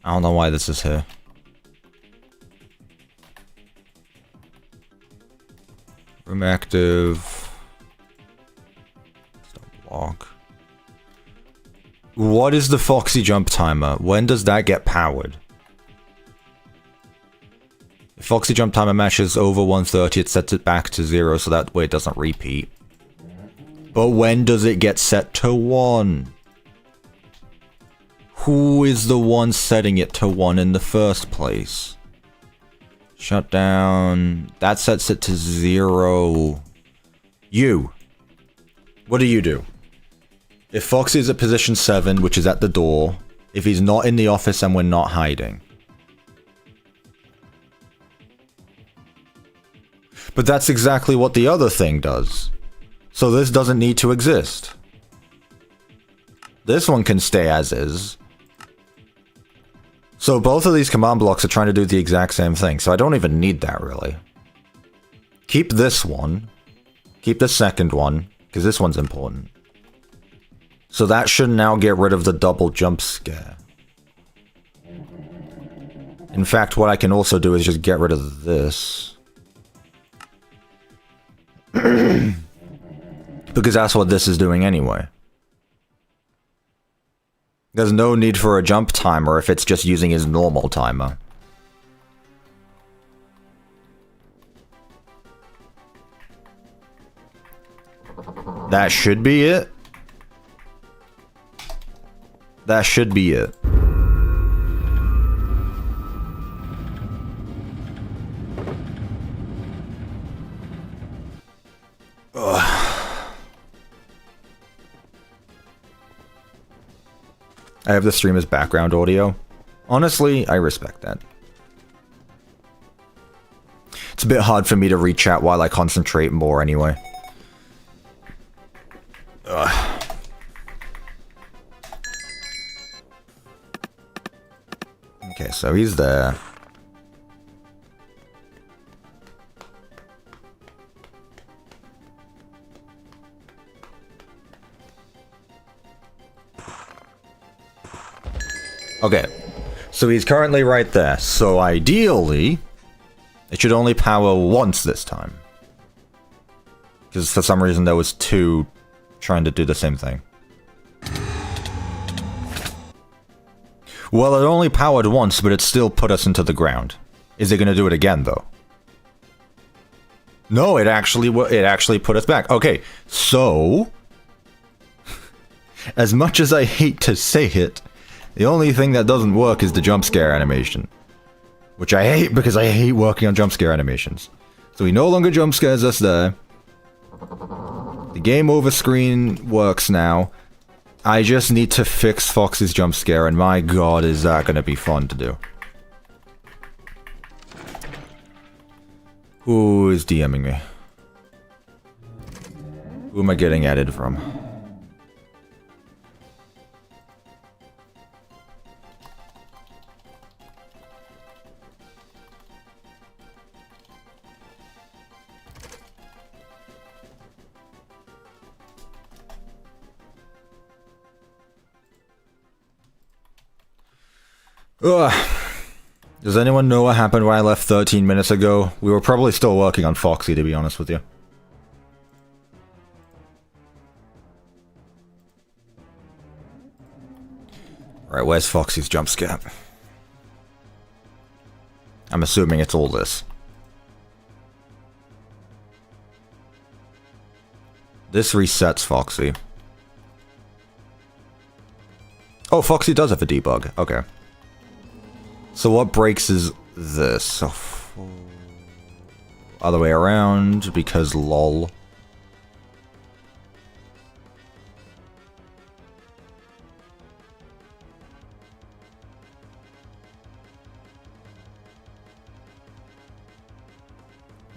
I don't know why this is here. Room active. Stop block. What is the Foxy jump timer? When does that get powered? If Foxy jump timer matches over 130, it sets it back to 0 so that way it doesn't repeat. But when does it get set to 1? Who is the one setting it to 1 in the first place? Shutdown. That sets it to 0. You. What do you do? If Foxy is at position 7, which is at the door, if he's not in the office and we're not hiding. But that's exactly what the other thing does. So this doesn't need to exist. This one can stay as is. So both of these command blocks are trying to do the exact same thing, so I don't even need that really. Keep this one. Keep the second one, because this one's important. So that should now get rid of the double jump scare. In fact, what I can also do is just get rid of this. Because that's what this is doing anyway. There's no need for a jump timer if it's just using his normal timer. That should be it. That should be it. I have the stream as background audio. Honestly, I respect that. It's a bit hard for me to read chat while I concentrate more anyway. Ugh. Okay, so he's there. Okay, so he's currently right there. So ideally, it should only power once this time. Because for some reason there was two trying to do the same thing. Well, it only powered once, but it still put us into the ground. Is it going to do it again, though? No, it actually put us back. Okay, so as much as I hate to say it, the only thing that doesn't work is the jump scare animation. Which I hate because I hate working on jump scare animations. So he no longer jump scares us there. The game over screen works now. I just need to fix Foxy's jump scare, and my god, is that gonna be fun to do. Who is DMing me? Who am I getting added from? Ugh. Does anyone know what happened when I left 13 minutes ago? We were probably still working on Foxy, to be honest with you. Alright, where's Foxy's jump scare? I'm assuming it's all this. This resets Foxy. Oh, Foxy does have a debug. Okay. So what breaks is this. So other way around, because lol.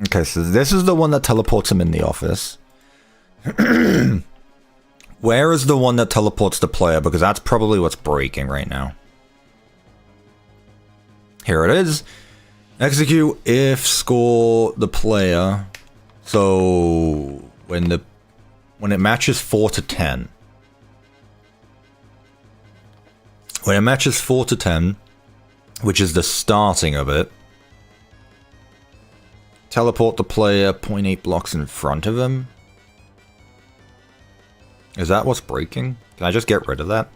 Okay, so this is the one that teleports him in the office. Where is the one that teleports the player? Because that's probably what's breaking right now. Here it is. Execute if score the player. So when it matches 4 to 10. When it matches 4 to 10, which is the starting of it, teleport the player 0.8 blocks in front of him. Is that what's breaking? Can I just get rid of that?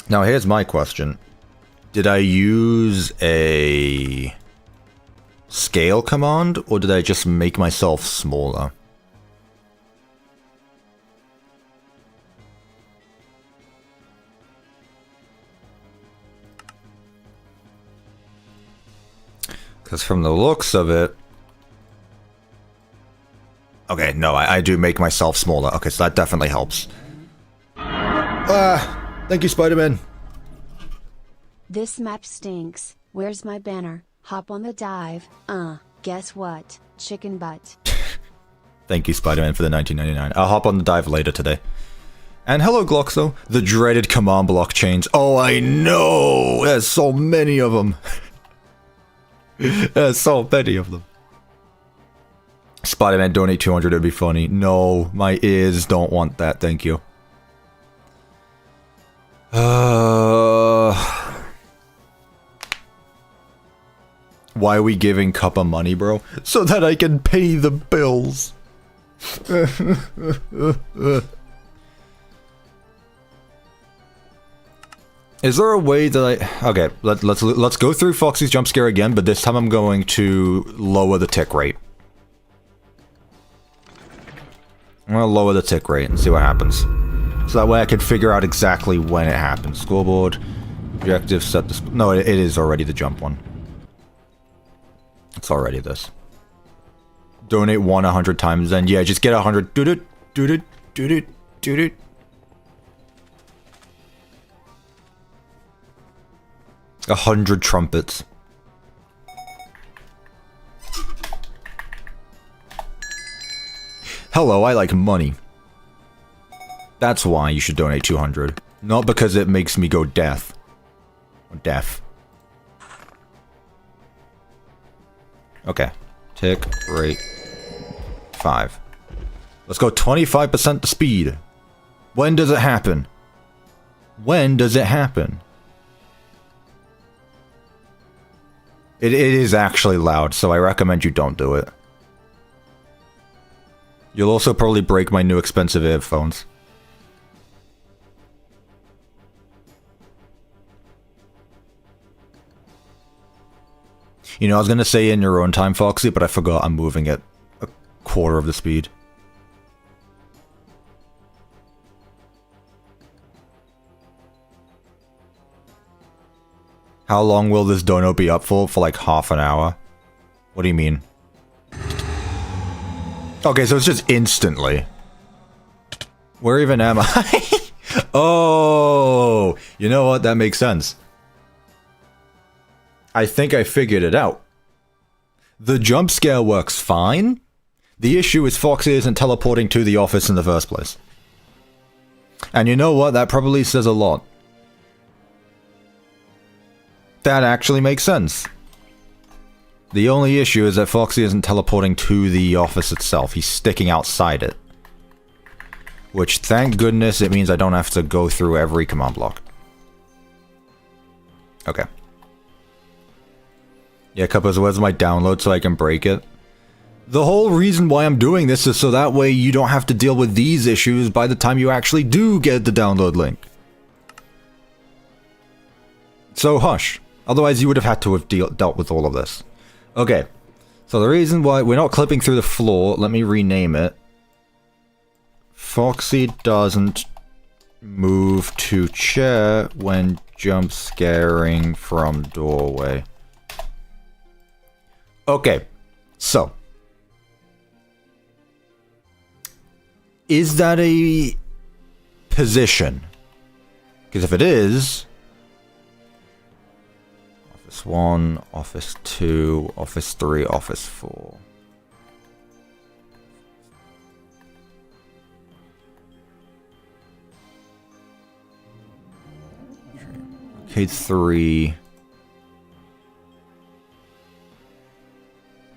Now here's my question. Did I use a scale command, or did I just make myself smaller? Because from the looks of it... Okay, no, I do make myself smaller. Okay, so that definitely helps. Thank you, Spider-Man. This map stinks. Where's my banner? Hop on the dive. Guess what? Chicken butt. Thank you, Spider-Man, for the 1999. I'll hop on the dive later today. And hello, Gloxo. The dreaded command block chains. Oh, I know! There's so many of them. There's so many of them. Spider-Man, donate 200, it'd be funny. No, my ears don't want that, thank you. Why are we giving Cuppa money, bro? So that I can pay the bills. Is there a way that I... Okay, let's go through Foxy's jump scare again, but this time I'm going to lower the tick rate. I'm gonna lower the tick rate and see what happens. So that way I can figure out exactly when it happens. Scoreboard, objective, set the... No, it is already the jump one. It's already this. Donate 100 times, then yeah, just get 100. Do-do, do-do, do-do, do-do. A 100 trumpets. Hello, I like money. That's why you should donate 200. Not because it makes me go deaf. Or deaf. Okay. Tick rate 5. Let's go 25% the speed. When does it happen? When does it happen? It is actually loud, so I recommend you don't do it. You'll also probably break my new expensive earphones. You know, I was gonna say in your own time, Foxy, but I forgot I'm moving at a quarter of the speed. How long will this dono be up for? For like half an hour? What do you mean? Okay, so it's just instantly. Where even am I? Oh, you know what? That makes sense. I think I figured it out. The jump scare works fine. The issue is Foxy isn't teleporting to the office in the first place. And you know what? That probably says a lot. That actually makes sense. The only issue is that Foxy isn't teleporting to the office itself. He's sticking outside it. Which, thank goodness, it means I don't have to go through every command block. Okay. Yeah, Cuppa's, where's my download so I can break it? The whole reason why I'm doing this is so that way you don't have to deal with these issues by the time you actually do get the download link. So hush. Otherwise you would have had to have dealt with all of this. Okay. So the reason why we're not clipping through the floor, let me rename it. Foxy doesn't move to chair when jump scaring from doorway. Okay, so. Is that a position? Because if it is... Office 1, Office 2, Office 3, Office 4. Okay, 3.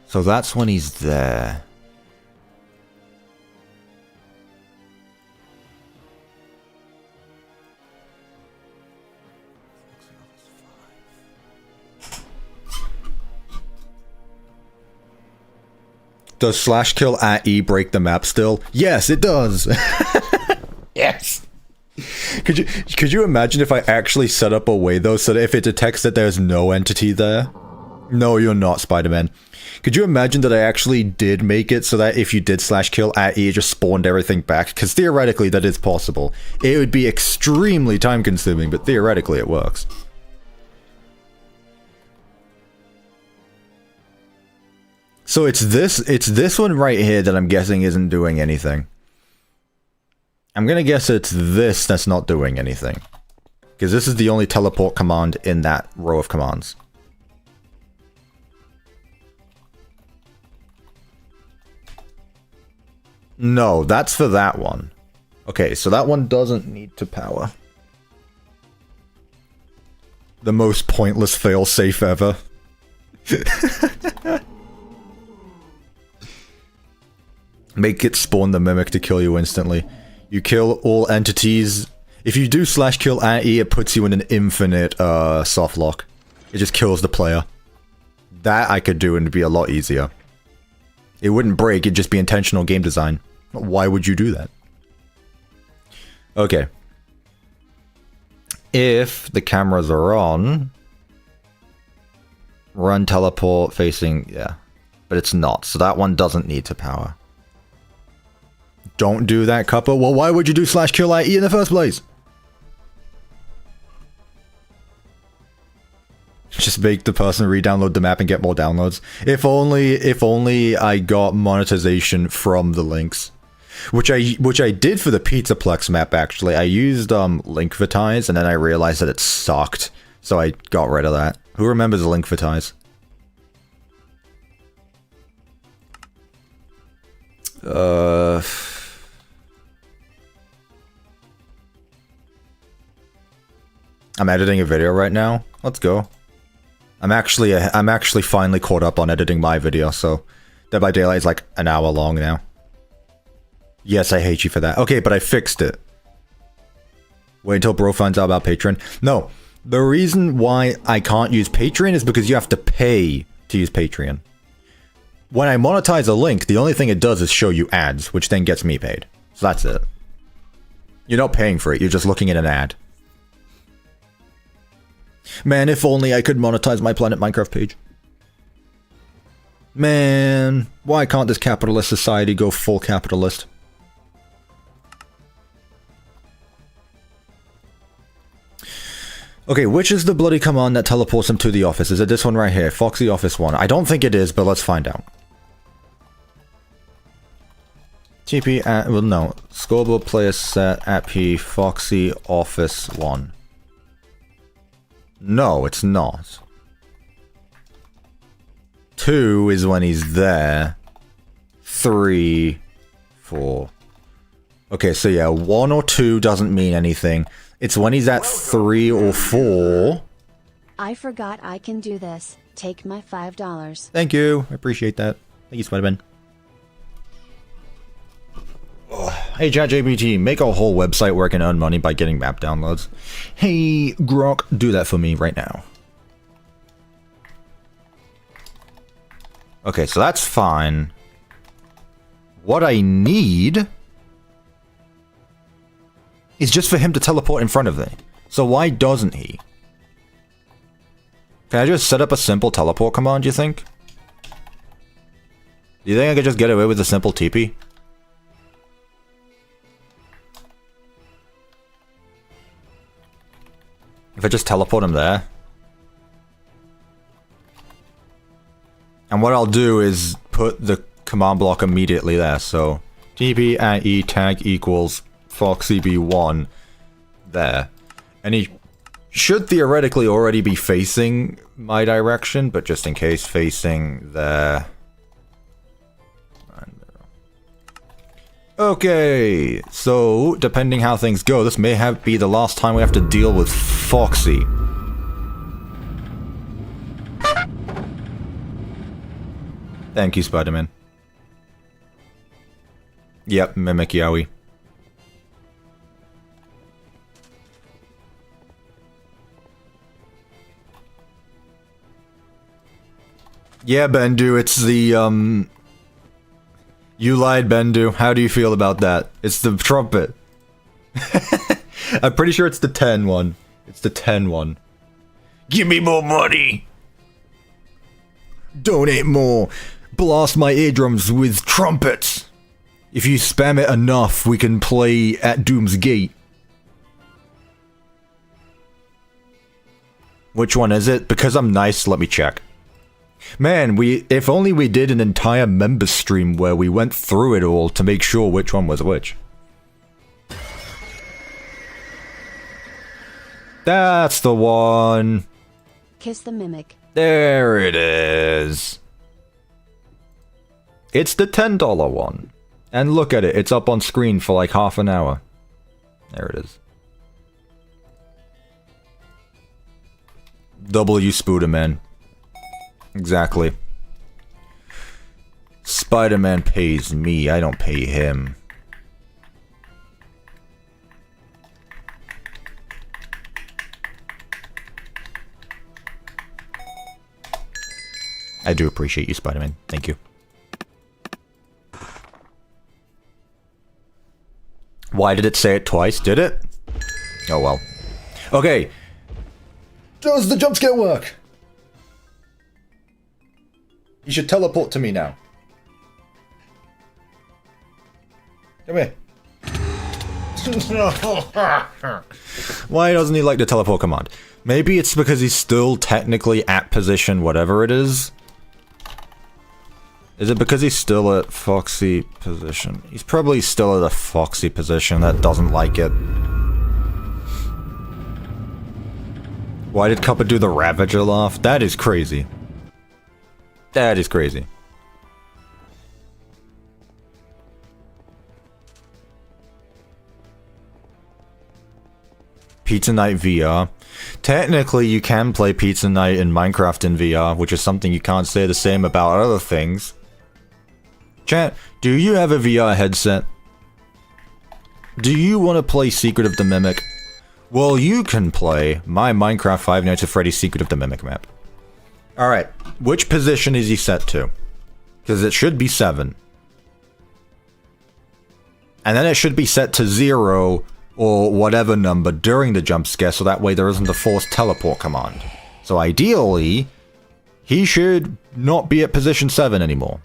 So that's when he's there. Does slash kill at E break the map still? Yes, it does. Yes. Could you imagine if I actually set up a way though so that if it detects that there's no entity there? No, you're not, Spider-Man. Could you imagine that I actually did make it so that if you did slash kill at E, it just spawned everything back? Because theoretically that is possible. It would be extremely time consuming, but theoretically it works. So it's this one right here that I'm guessing isn't doing anything. I'm gonna guess it's this that's not doing anything. Because this is the only teleport command in that row of commands. No, that's for that one. Okay, so that one doesn't need to power. The most pointless failsafe ever. Make it spawn the mimic to kill you instantly. You kill all entities If you do slash kill at E, it puts you in an infinite soft lock. It just kills the player. That I could do and it'd be a lot easier. It wouldn't break, it'd just be intentional game design. Why would you do that? Okay. If the cameras are on... Run teleport facing... yeah. But it's not, so that one doesn't need to power. Don't do that, Cuppa. Well, why would you do slash kill at E in the first place? Just make the person re-download the map and get more downloads. If only I got monetization from the links. Which I did for the Pizzaplex map, actually. I used Linkvertise, and then I realized that it sucked. So I got rid of that. Who remembers Linkvertise? I'm editing a video right now. Let's go. I'm actually finally caught up on editing my video, so Dead by Daylight is like an hour long now. Yes, I hate you for that. Okay, but I fixed it. Wait until bro finds out about Patreon. No, the reason why I can't use Patreon is because you have to pay to use Patreon. When I monetize a link, the only thing it does is show you ads, which then gets me paid. So that's it. You're not paying for it, you're just looking at an ad. Man, if only I could monetize my Planet Minecraft page. Man, why can't this capitalist society go full capitalist? Okay, which is the bloody command that teleports him to the office? Is it this one right here? Foxy Office 1. I don't think it is, but let's find out. TP at... well, no. Scoreboard player set at P Foxy Office 1. No, it's not. 2 is when he's there. 3, 4. Okay, so yeah, 1 or 2 doesn't mean anything. It's when he's at 3 or 4. I forgot I can do this. Take my $5. Thank you. I appreciate that. Thank you, Spider-Man. Hey, ChatGPT, make a whole website where I can earn money by getting map downloads. Hey, Grok, do that for me right now. Okay, so that's fine. What I need is just for him to teleport in front of me. So why doesn't he? Can I just set up a simple teleport command, do you think? Do you think I could just get away with a simple TP? If I just teleport him there. And what I'll do is put the command block immediately there. So TP at E tag equals FoxyB1 there. And he should theoretically already be facing my direction, but just in case, facing there. Okay, so depending how things go, this may be the last time we have to deal with Foxy. Thank you, Spider-Man. Yep, Mimic Yowie. Yeah, Bendu, it's the, You lied, Bendu. How do you feel about that? It's the trumpet. I'm pretty sure it's the 10 one. It's the 10 one. Give me more money! Donate more! Blast my eardrums with trumpets! If you spam it enough, we can play at Doom's Gate. Which one is it? Because I'm nice, let me check. Man, if only we did an entire member stream where we went through it all to make sure which one was which. That's the one. Kiss the Mimic. There it is. It's the $10 one. And look at it, it's up on screen for like half an hour. There it is. W Spooderman. Exactly. Spider-Man pays me, I don't pay him. I do appreciate you, Spider-Man. Thank you. Why did it say it twice? Did it? Oh well. Okay. Does the jump scare work? You should teleport to me now. Come here. Why doesn't he like the teleport command? Maybe it's because he's still technically at position whatever it is. Is it because he's still at Foxy position? He's probably still at a Foxy position that doesn't like it. Why did Cuppa do the Ravager laugh? That is crazy. That is crazy. Pizza Night VR. Technically, you can play Pizza Night in Minecraft in VR, which is something you can't say the same about other things. Chat, do you have a VR headset? Do you want to play Secret of the Mimic? Well, you can play my Minecraft Five Nights at Freddy's Secret of the Mimic map. Alright, which position is he set to? Because it should be 7. And then it should be set to 0 or whatever number during the jump scare, so that way there isn't a forced teleport command. So ideally, he should not be at position 7 anymore.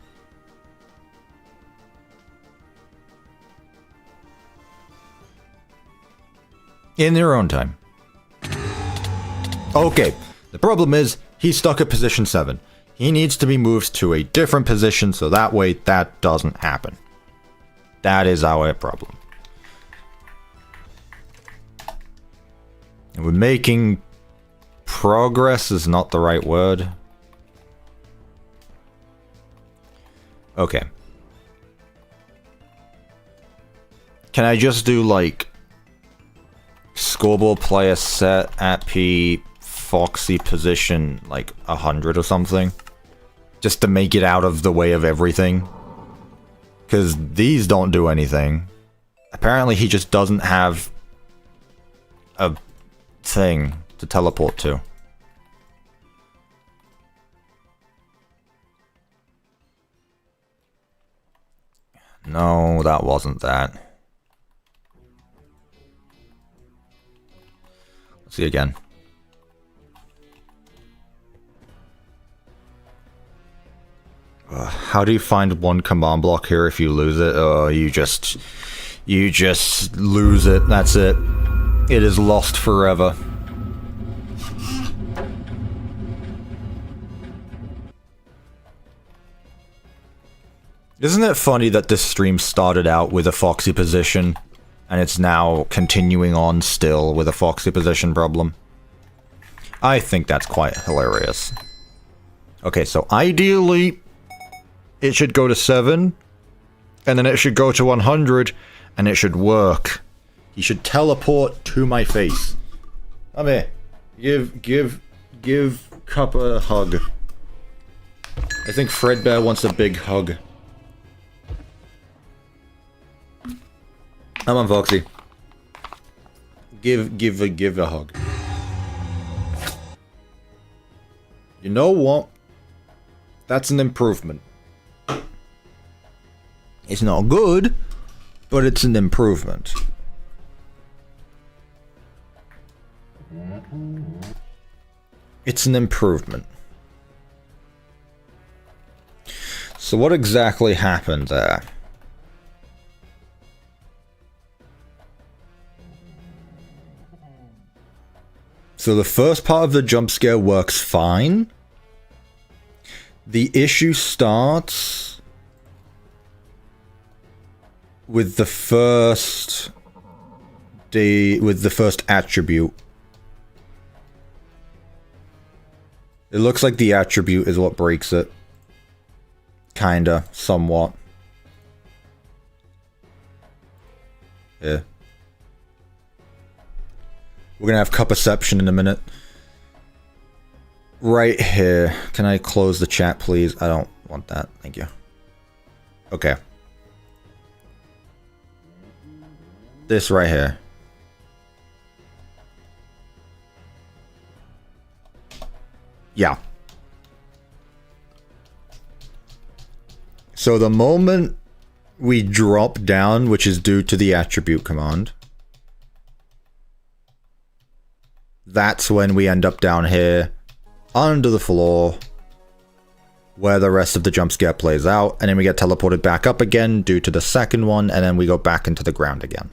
In their own time. Okay, the problem is, he's stuck at position 7. He needs to be moved to a different position so that way that doesn't happen. That is our problem. And we're making progress is not the right word. Okay. Can I just do like scoreboard player set at P Foxy position like 100 or something? Just to make it out of the way of everything. Because these don't do anything. Apparently he just doesn't have a thing to teleport to. No, that wasn't that. Let's see again. How do you find one command block here if you lose it? Oh, you just lose it. That's it. It is lost forever. Isn't it funny that this stream started out with a Foxy position, and it's now continuing on still with a Foxy position problem? I think that's quite hilarious. Okay, so ideally, it should go to 7, and then it should go to 100, and it should work. He should teleport to my face. Come here. Give Cuppa a hug. I think Fredbear wants a big hug. Come on, Foxy. Give a hug. You know what? That's an improvement. It's not good, but it's an improvement. It's an improvement. So what exactly happened there? So the first part of the jump scare works fine. The issue starts with the first attribute. It looks like the attribute is what breaks it. Kinda, somewhat. Yeah. We're gonna have CupPerception in a minute. Right here. Can I close the chat, please? I don't want that. Thank you. Okay. This right here. Yeah. So the moment we drop down, which is due to the attribute command, that's when we end up down here, under the floor, where the rest of the jump scare plays out, and then we get teleported back up again due to the second one, and then we go back into the ground again.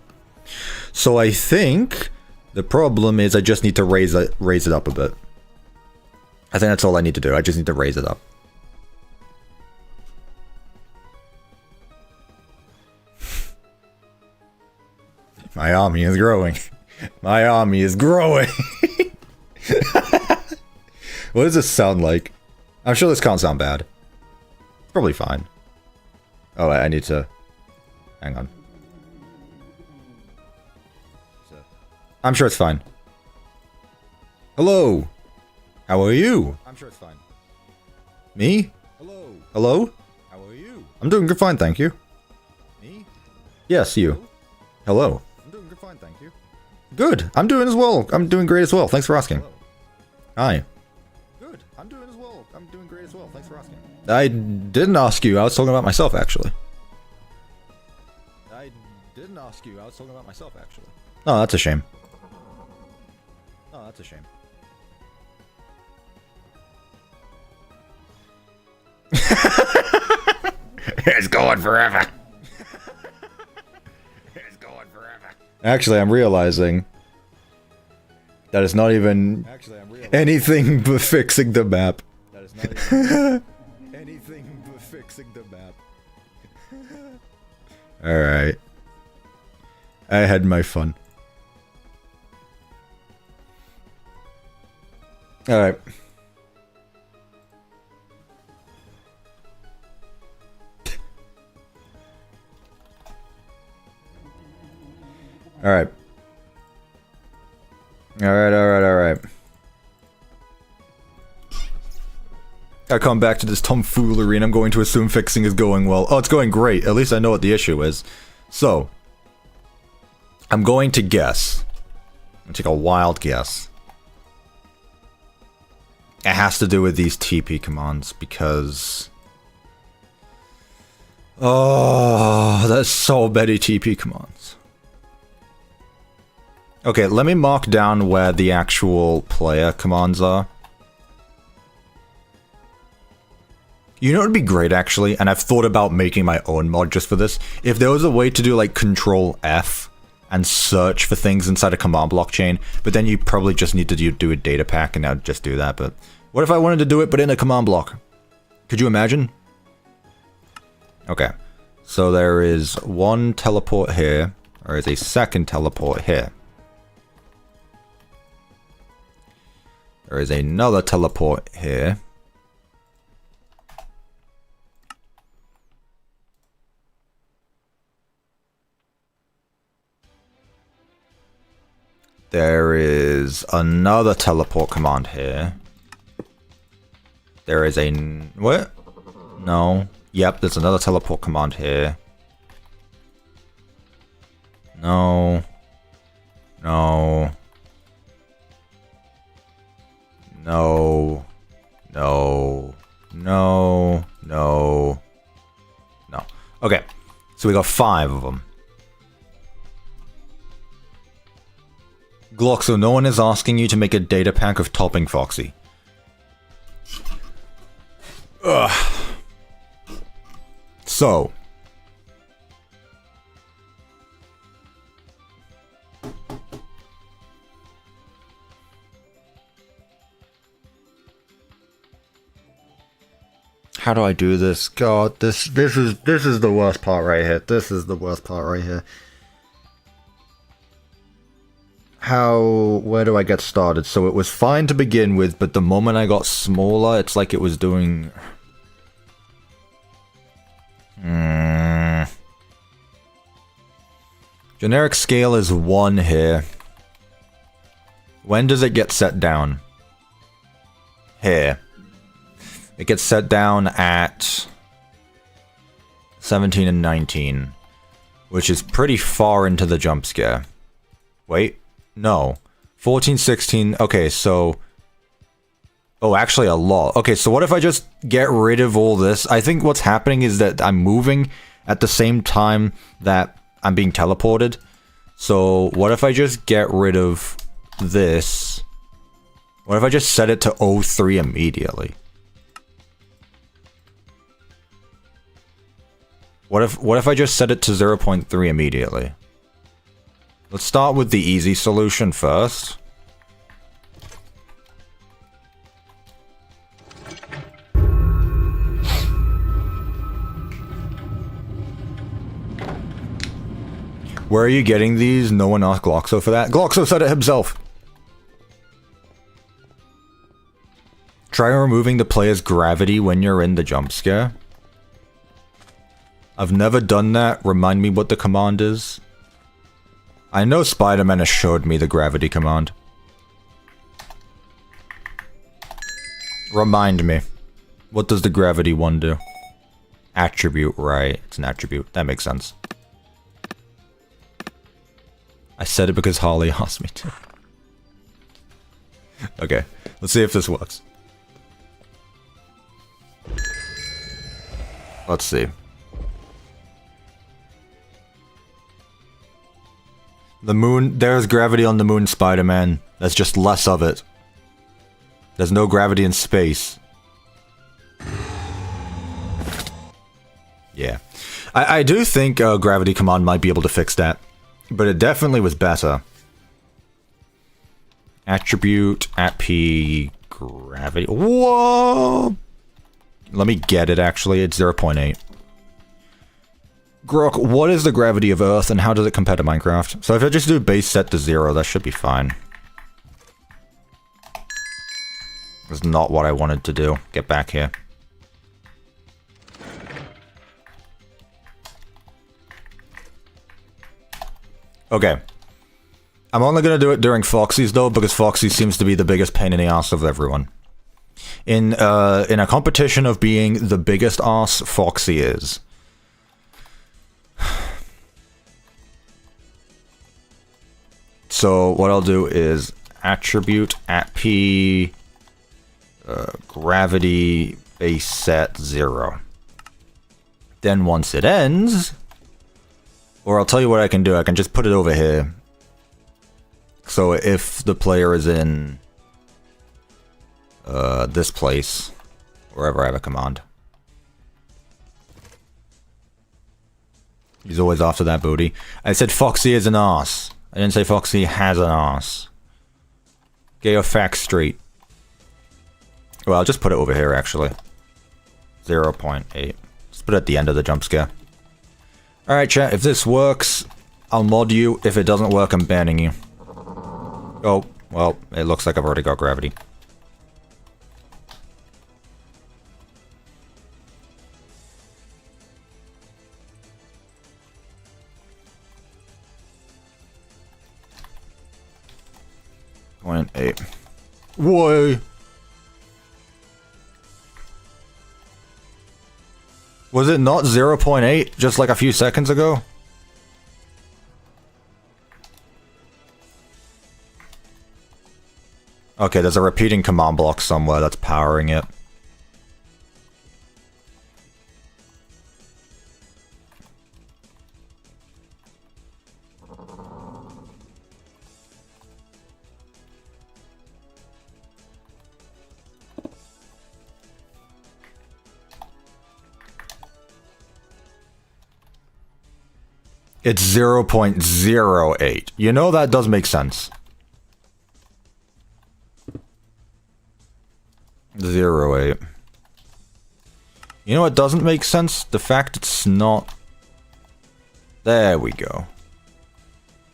So I think the problem is I just need to raise it up a bit. I think that's all I need to do. I just need to raise it up. My army is growing. My army is growing. What does this sound like? I'm sure this can't sound bad. It's probably fine. Oh, I need to... Hang on. I'm sure it's fine. Hello! How are you? I'm sure it's fine. Me? Hello? Hello? How are you? I'm doing good fine, thank you. Me? Yes, you. Hello? I'm doing good fine, thank you. Good! I'm doing as well. I'm doing great as well. Thanks for asking. Hello. Hi. Good. I'm doing as well. I'm doing great as well. Thanks for asking. I didn't ask you. I was talking about myself, actually. I didn't ask you. I was talking about myself, actually. Oh, that's a shame. Oh, that's a shame. It's going forever. It's going forever. Actually, I'm realizing that it's not even anything but fixing the map. That is not even anything but fixing the map. Alright. I had my fun. Alright. Alright. Alright. I come back to this tomfoolery and I'm going to assume fixing is going well. Oh, it's going great. At least I know what the issue is. So, I'm going to guess. I'm going to take a wild guess. It has to do with these TP commands because... Oh, there's so many TP commands. Okay, let me mark down where the actual player commands are. You know what would be great, actually? And I've thought about making my own mod just for this. If there was a way to do, like, Control F and search for things inside a command block chain, but then you probably just need to do a data pack, and I'd just do that, but... What if I wanted to do it, but in a command block? Could you imagine? Okay. So there is one teleport here. There is a second teleport here. There is another teleport here. There is another teleport command here. There is a... What? No. Yep, there's another teleport command here. No. No. No. No. No. No. No. Okay. So we got 5 of them. Glock, so no one is asking you to make a data pack of topping Foxy. Ugh. So. How do I do this? God, this is the worst part right here. This is the worst part right here. Where do I get started? So it was fine to begin with, but the moment I got smaller, it's like it was doing... Generic scale is 1 here. When does it get set down? Here. It gets set down at 17 and 19, which is pretty far into the jump scare. Wait. No. 14, 16, okay, so... Oh, actually a lot. Okay, so what if I just get rid of all this? I think what's happening is that I'm moving at the same time that I'm being teleported. So what if I just get rid of this? What if I just set it to 03 immediately? What if I just set it to 0.3 immediately? Let's start with the easy solution first. Where are you getting these? No one asked Gloxo for that. Gloxo said it himself! Try removing the player's gravity when you're in the jump scare. I've never done that. Remind me what the command is. I know Spider-Man has showed me the gravity command. Remind me. What does the gravity one do? Attribute, right. It's an attribute. That makes sense. I said it because Harley asked me to. Okay, let's see if this works. Let's see. The moon, there's gravity on the moon, Spider-Man. There's just less of it. There's no gravity in space. Yeah. I do think gravity command might be able to fix that. But it definitely was better. Attribute, @p, gravity. Whoa! Let me get it, actually. It's 0.8. Grok, what is the gravity of Earth and how does it compare to Minecraft? So if I just do base set to 0, that should be fine. That's not what I wanted to do. Get back here. Okay. I'm only gonna do it during Foxy's though, because Foxy seems to be the biggest pain in the ass of everyone. In a competition of being the biggest ass, Foxy is. So what I'll do is attribute @p gravity base set 0. Then once it ends, or I'll tell you what I can do, I can just put it over here. So if the player is in this place, wherever I have a command. He's always after that booty. I said Foxy is an ass. I didn't say Foxy has an ass. Get your facts straight. Well, I'll just put it over here, actually. 0.8. Just put it at the end of the jump scare. Alright, chat, if this works, I'll mod you. If it doesn't work, I'm banning you. Oh, well, it looks like I've already got gravity. .8. Why? Was it not 0.8 just like a few seconds ago? Okay, there's a repeating command block somewhere that's powering it. It's 0.08. You know that does make sense. 0.8. You know what doesn't make sense? The fact it's not... There we go.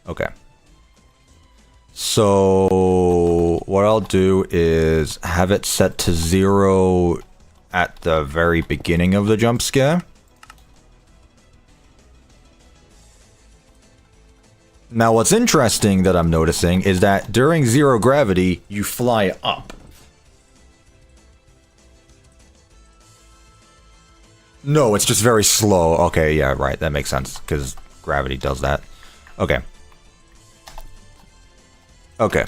Okay. So... what I'll do is have it set to 0 at the very beginning of the jump scare. Now what's interesting that I'm noticing is that during 0 gravity, you fly up. No, it's just very slow. Okay, yeah, right, that makes sense, because gravity does that. Okay. Okay.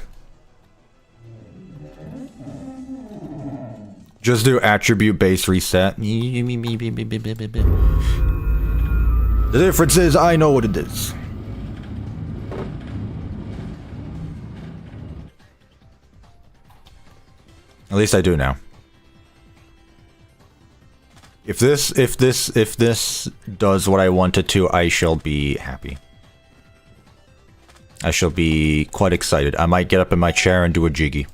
Just do attribute base reset. The difference is I know what it is. At least I do now. If this does what I want it to, I shall be happy. I shall be quite excited. I might get up in my chair and do a jiggy.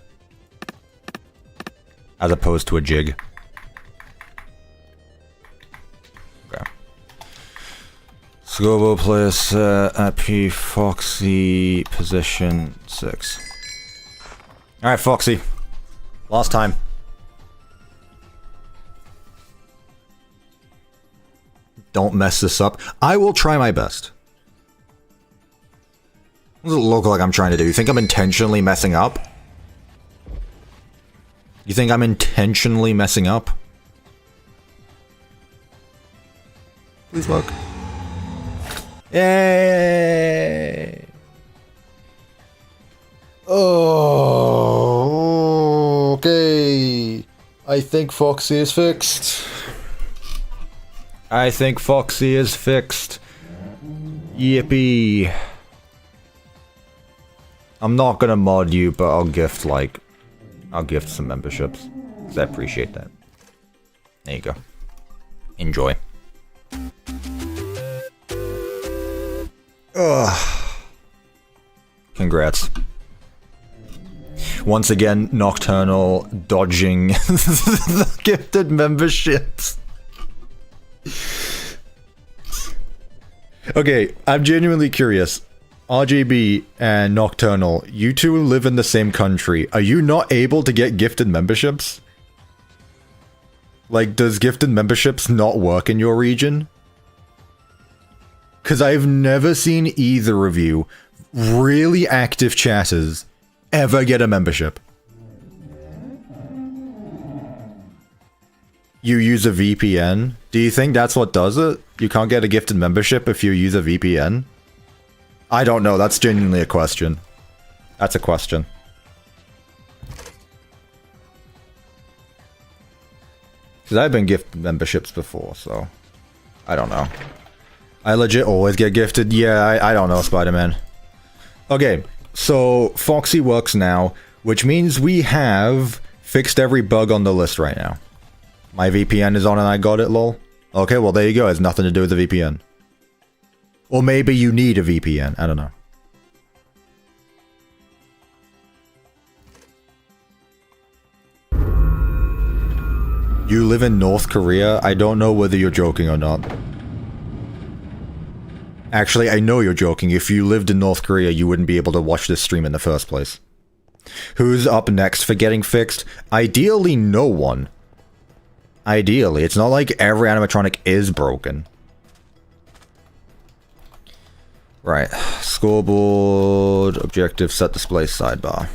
As opposed to a jig. Okay. Scobo place at P Foxy position 6. Alright, Foxy. Last time. Don't mess this up. I will try my best. What does it look like I'm trying to do? You think I'm intentionally messing up? You think I'm intentionally messing up? Please look. Yay! Oh, okay. I think Foxy is fixed. I think Foxy is fixed. Yippee. I'm not gonna mod you, but I'll gift some memberships. Because I appreciate that. There you go. Enjoy. Ugh. Congrats. Once again, Nocturnal dodging the gifted memberships. Okay, I'm genuinely curious. RGB and Nocturnal, you two live in the same country. Are you not able to get gifted memberships? Like, does gifted memberships not work in your region? Because I've never seen either of you, really active chatters, ever get a membership. You use a VPN? Do you think that's what does it? You can't get a gifted membership if you use a VPN? I don't know, that's genuinely a question. That's a question. Because I've been gifted memberships before, so... I don't know. I legit always get gifted? Yeah, I don't know, Spider-Man. Okay, so Foxy works now, which means we have fixed every bug on the list right now. My VPN is on and I got it, lol. Okay, well there you go, it has nothing to do with the VPN. Or maybe you need a VPN, I don't know. You live in North Korea? I don't know whether you're joking or not. Actually, I know you're joking. If you lived in North Korea, you wouldn't be able to watch this stream in the first place. Who's up next for getting fixed? Ideally, no one. Ideally. It's not like every animatronic is broken. Right. Scoreboard, objective, set display, sidebar.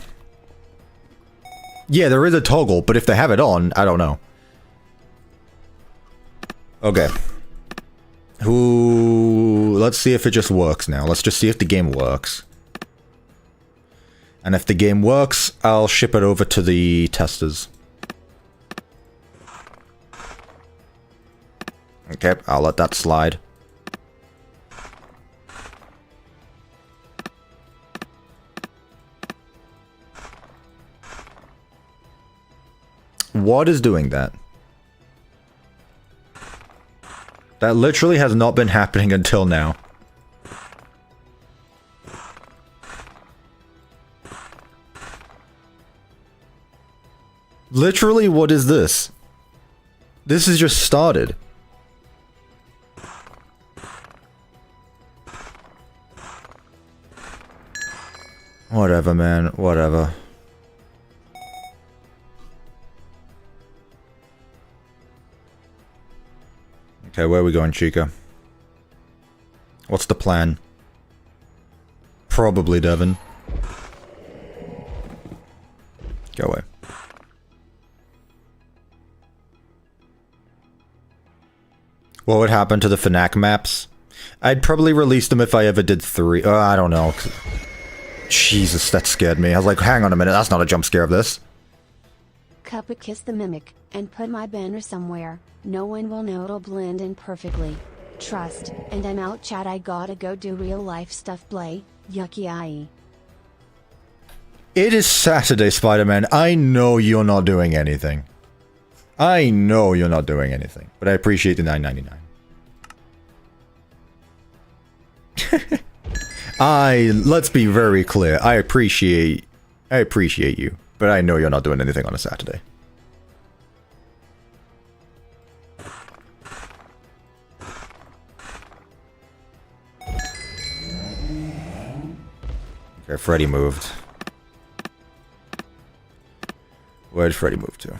Yeah, there is a toggle, but if they have it on, I don't know. Okay. Let's see if it just works now. Let's just see if the game works. And if the game works, I'll ship it over to the testers. Okay, I'll let that slide. What is doing that? That literally has not been happening until now. Literally, what is this? This has just started. Whatever, man. Whatever. Okay, where are we going, Chica? What's the plan? Probably Devon. Go away. What would happen to the FNAF maps? I'd probably release them if I ever did 3. I don't know. Jesus, that scared me. I was like, hang on a minute, that's not a jump scare of this. CuppaTeaExe the Mimic, and put my banner somewhere. No one will know, it'll blend in perfectly. Trust, and I'm out, chat. I gotta go do real life stuff. Play, yucky IE. It is Saturday, Spider-Man. I know you're not doing anything. I know you're not doing anything. But I appreciate the $9.99. Let's be very clear. I appreciate you. But I know you're not doing anything on a Saturday. Okay, Freddy moved. Where'd Freddy move to?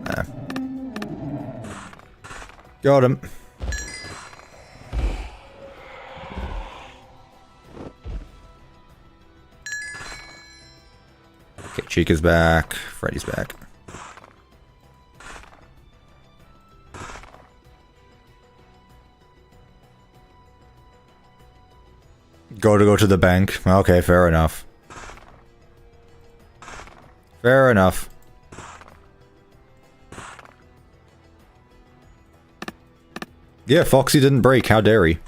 Nah. Got him. Okay, Chica's back. Freddy's back. Go to the bank. Okay, fair enough. Fair enough. Yeah, Foxy didn't break. How dare he?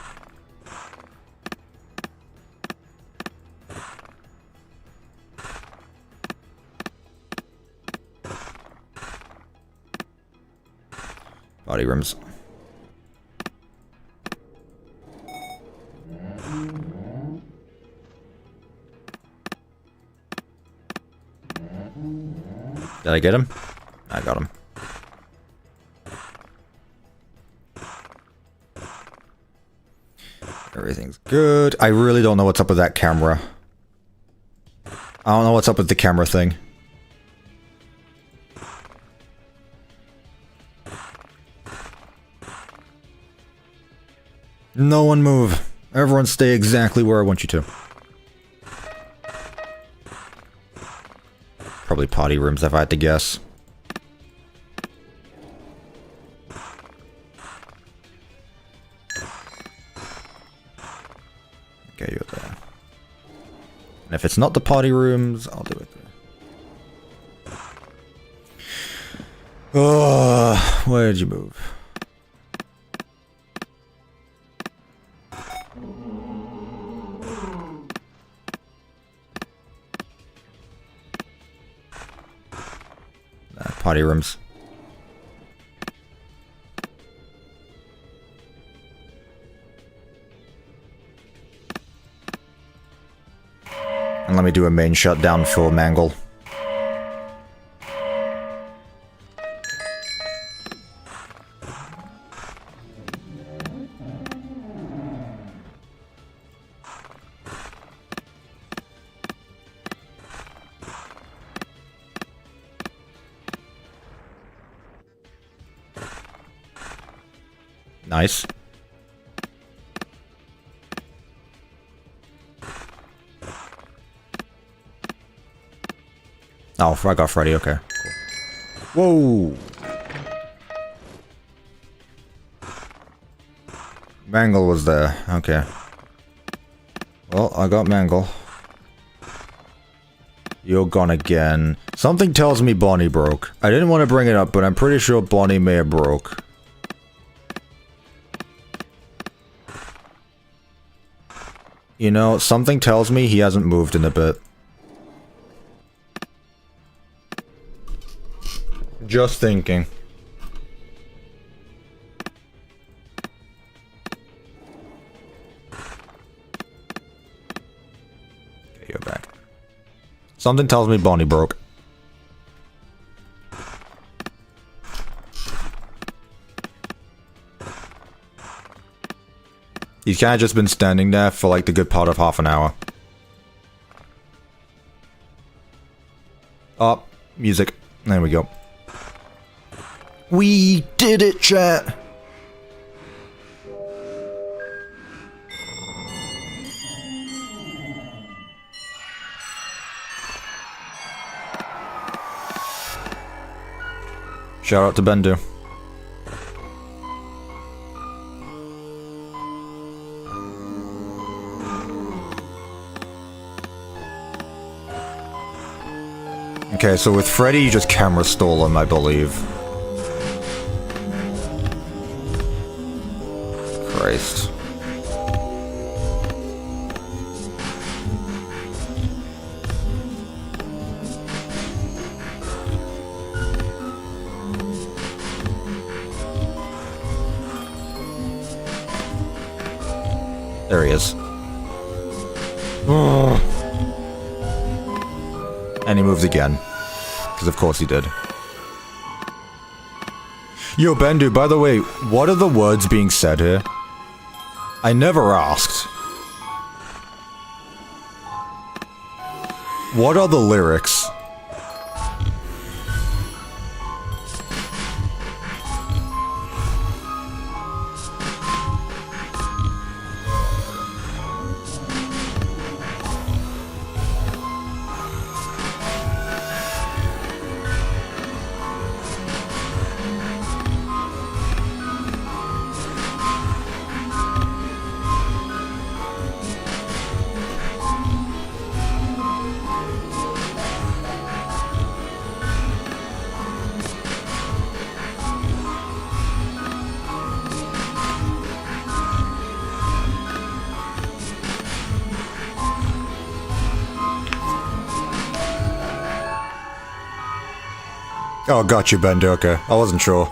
Body rooms. Did I get him? I got him. Everything's good. I really don't know what's up with that camera. I don't know what's up with the camera thing. No one move. Everyone stay exactly where I want you to. Probably potty rooms if I had to guess. Okay, you're there. And if it's not the potty rooms, I'll do it there. Oh, where did you move? Potty rooms. And let me do a main shutdown for Mangle. Nice. Oh, I got Freddy, okay. Cool. Whoa! Mangle was there, okay. Well, I got Mangle. You're gone again. Something tells me Bonnie broke. I didn't want to bring it up, but I'm pretty sure Bonnie may have broke. You know, something tells me he hasn't moved in a bit. Just thinking. Okay, you're back. Something tells me Bonnie broke. He's kind of just been standing there for like the good part of half an hour. Oh, music. There we go. We did it, chat! Shout out to Bendu. Okay, so with Freddy, you just camera stall him, I believe. Christ. There he is. Oh. And he moved again. Because of course he did. Yo, Bendu, by the way, what are the words being said here? I never asked. What are the lyrics? Oh, got you, Bender. Okay, I wasn't sure.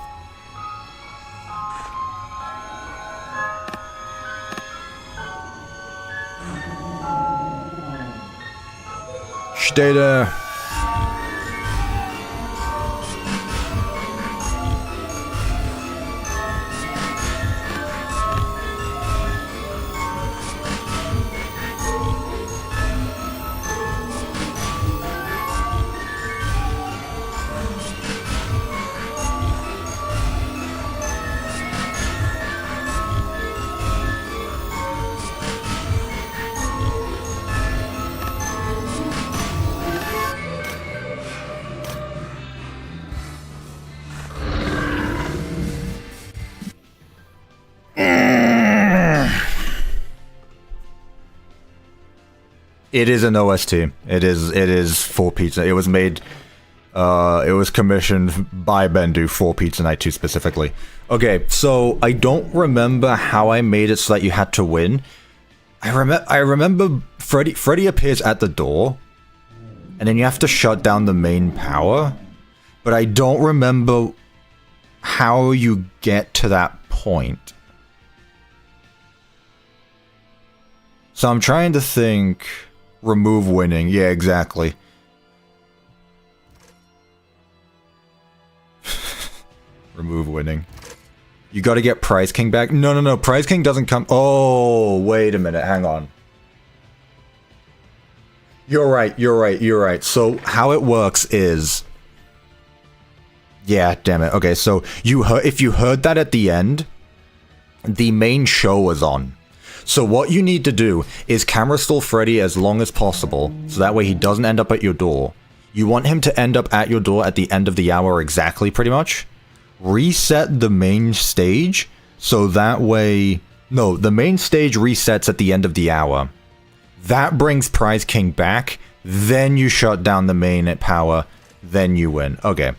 Stay there. It is an OST. It is for Pizza. It was made, it was commissioned by Bendu for Pizza Night 2 specifically. Okay, so I don't remember how I made it so that you had to win. I remember Freddy appears at the door, and then you have to shut down the main power, but I don't remember how you get to that point. So I'm trying to think. Remove winning. Yeah, exactly. Remove winning. You gotta get Prize King back? No. Prize King doesn't come. Oh, wait a minute. Hang on. You're right. So, how it works is... Yeah, damn it. Okay, so if you heard that at the end, the main show was on. So what you need to do is camera stall Freddy as long as possible, so that way he doesn't end up at your door. You want him to end up at your door at the end of the hour exactly, pretty much. Reset the main stage, so that way... No, the main stage resets at the end of the hour. That brings Prize King back, then you shut down the main power, then you win. Okay.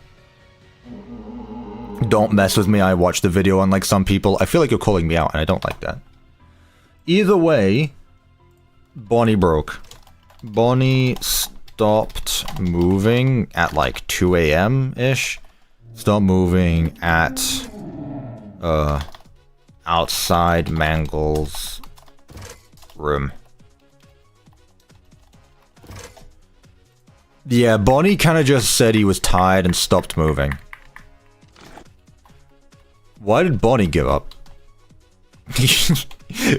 Don't mess with me, I watched the video unlike some people. I feel like you're calling me out, and I don't like that. Either way, Bonnie broke. Bonnie stopped moving at like 2 AM-ish. Stopped moving at, outside Mangle's room. Yeah, Bonnie kind of just said he was tired and stopped moving. Why did Bonnie give up?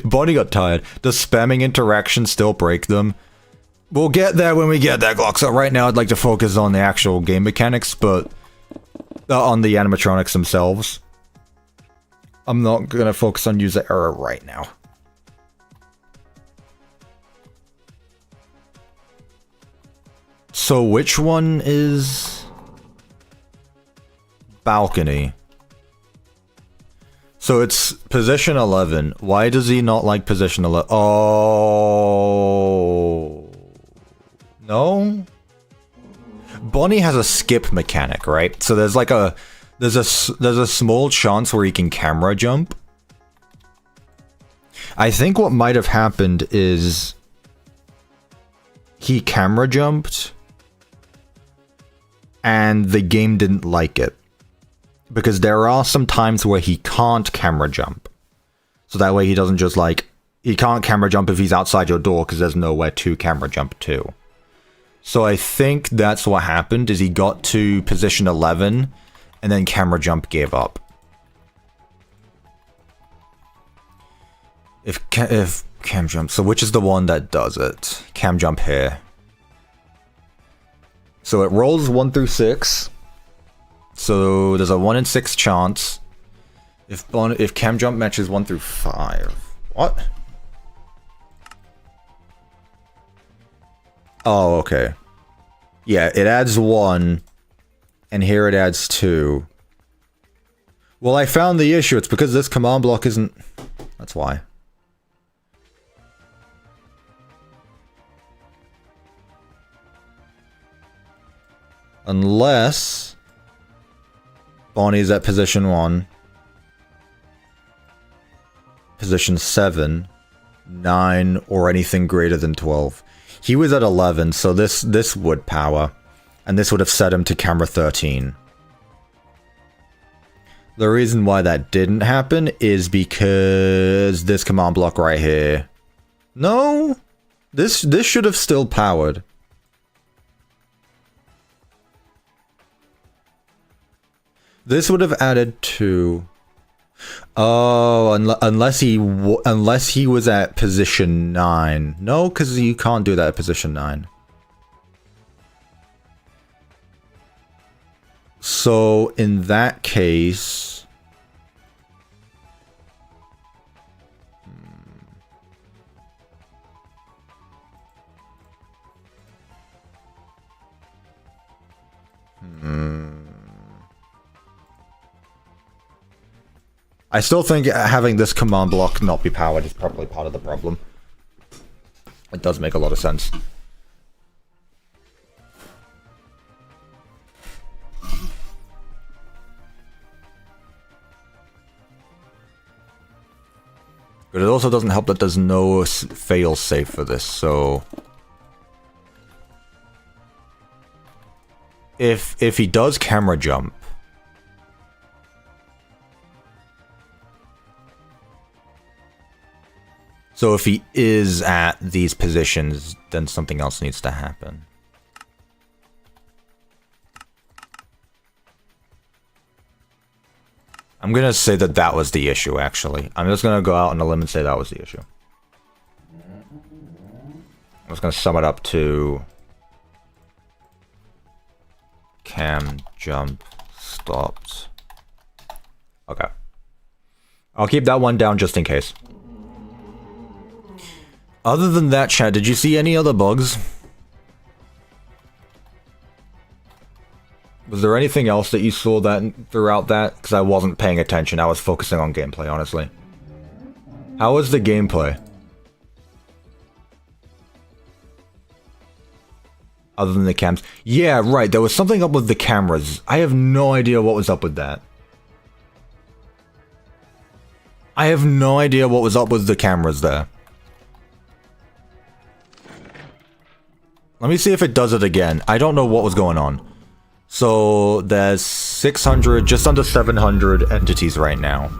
Bonnie got tired. Does spamming interactions still break them? We'll get there when we get there, Glock. So right now I'd like to focus on the actual game mechanics, but... on the animatronics themselves. I'm not gonna focus on user error right now. So which one is... balcony? So it's position 11. Why does he not like position 11? Oh... No? Bonnie has a skip mechanic, right? So there's like a there's a small chance where he can camera jump. I think what might have happened is he camera jumped and the game didn't like it. Because there are some times where he can't camera jump. So that way he doesn't just like, he can't camera jump if he's outside your door because there's nowhere to camera jump to. So I think that's what happened, is he got to position 11 and then camera jump gave up. If cam jump, so which is the one that does it? Cam jump here. So it rolls 1 through 6. So there's a 1 in 6 chance. If cam jump matches 1 through 5. What? Oh, okay. Yeah, it adds 1. And here it adds 2. Well, I found the issue. It's because this command block isn't... That's why. Unless Bonnie's at position 1, position 7, 9, or anything greater than 12. He was at 11, so this would power, and this would have set him to camera 13. The reason why that didn't happen is because this command block right here. No, this should have still powered. This would have added 2. Oh, unless he was at position 9. No, because you can't do that at position 9. So in that case, I still think having this command block not be powered is probably part of the problem. It does make a lot of sense. But it also doesn't help that there's no fail safe for this, so... If he does camera jump... So if he is at these positions, then something else needs to happen. I'm gonna say that that was the issue, actually. I'm just gonna go out on a limb and say that was the issue. I'm just gonna sum it up to... Cam jump stopped. Okay. I'll keep that one down just in case. Other than that, Chad, did you see any other bugs? Was there anything else that you saw that throughout that? Because I wasn't paying attention. I was focusing on gameplay, honestly. How was the gameplay? Other than the cams. Yeah, right. There was something up with the cameras. I have no idea what was up with that. I have no idea what was up with the cameras there. Let me see if it does it again. I don't know what was going on. So, there's 600, just under 700 entities right now.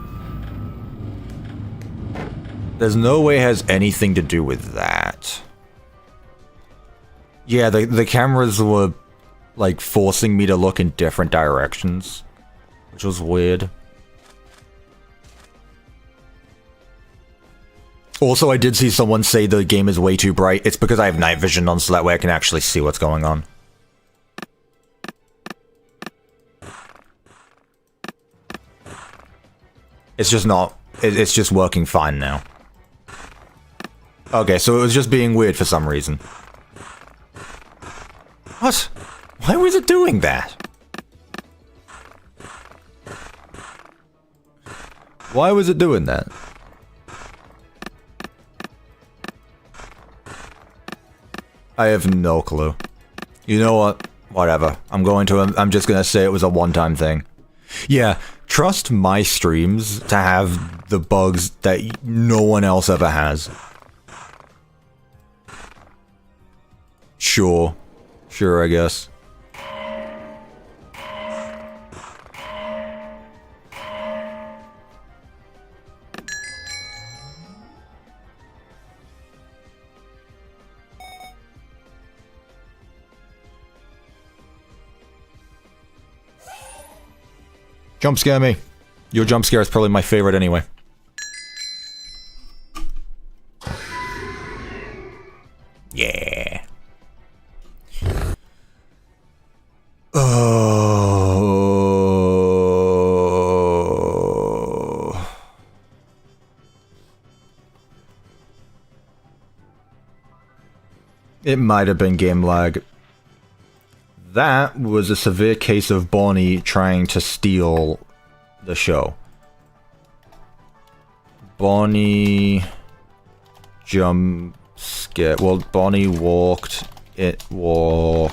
There's no way it has anything to do with that. Yeah, the cameras were, like, forcing me to look in different directions. Which was weird. Also, I did see someone say the game is way too bright. It's because I have night vision on, so that way I can actually see what's going on. It's just not... It's just working fine now. Okay, so it was just being weird for some reason. What? Why was it doing that? Why was it doing that? I have no clue. You know what? Whatever. I'm just gonna say it was a one-time thing. Yeah, trust my streams to have the bugs that no one else ever has. Sure. Sure, I guess. Jump scare me. Your jump scare is probably my favorite anyway. Yeah. Oh. It might have been game lag. That was a severe case of Bonnie trying to steal the show. Bonnie jump scare. Well, Bonnie walked into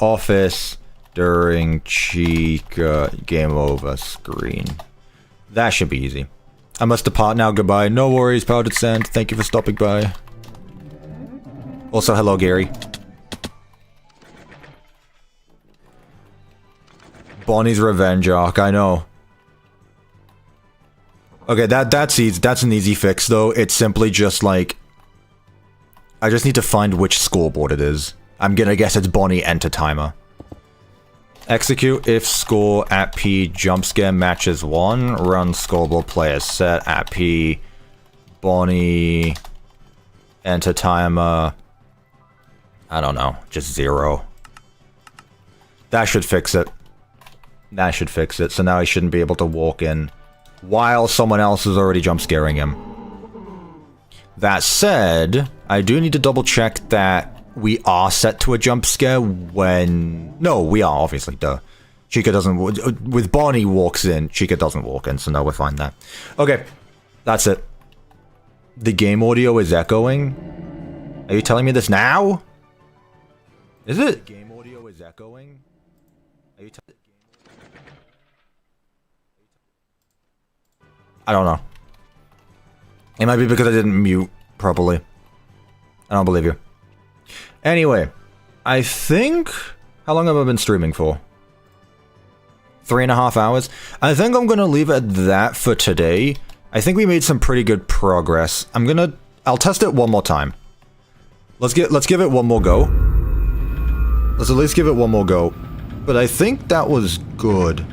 office during Chica game over screen. That should be easy. I must depart now. Goodbye. No worries, Powdered Sand. Thank you for stopping by. Also, hello, Gary. Bonnie's revenge arc, I know. Okay, that's an easy fix though. It's simply just like I just need to find which scoreboard it is. I'm gonna guess it's Bonnie enter timer. Execute if score at P jump scare matches 1. Run scoreboard player set at P Bonnie enter timer. I don't know, just 0. That should fix it. That should fix it, so now he shouldn't be able to walk in while someone else is already jump scaring him. That said, I do need to double check that we are set to a jump scare when... No, we are, obviously, duh. Chica doesn't... With Bonnie walks in, Chica doesn't walk in, so now we're fine there. Okay, that's it. The game audio is echoing? Are you telling me this now? Is it? The game audio is echoing? Are you telling... I don't know. It might be because I didn't mute properly. I don't believe you. Anyway, I think... How long have I been streaming for? 3.5 hours? I think I'm gonna leave it at that for today. I think we made some pretty good progress. I'll test it one more time. Let's give it one more go. Let's at least give it one more go. But I think that was good.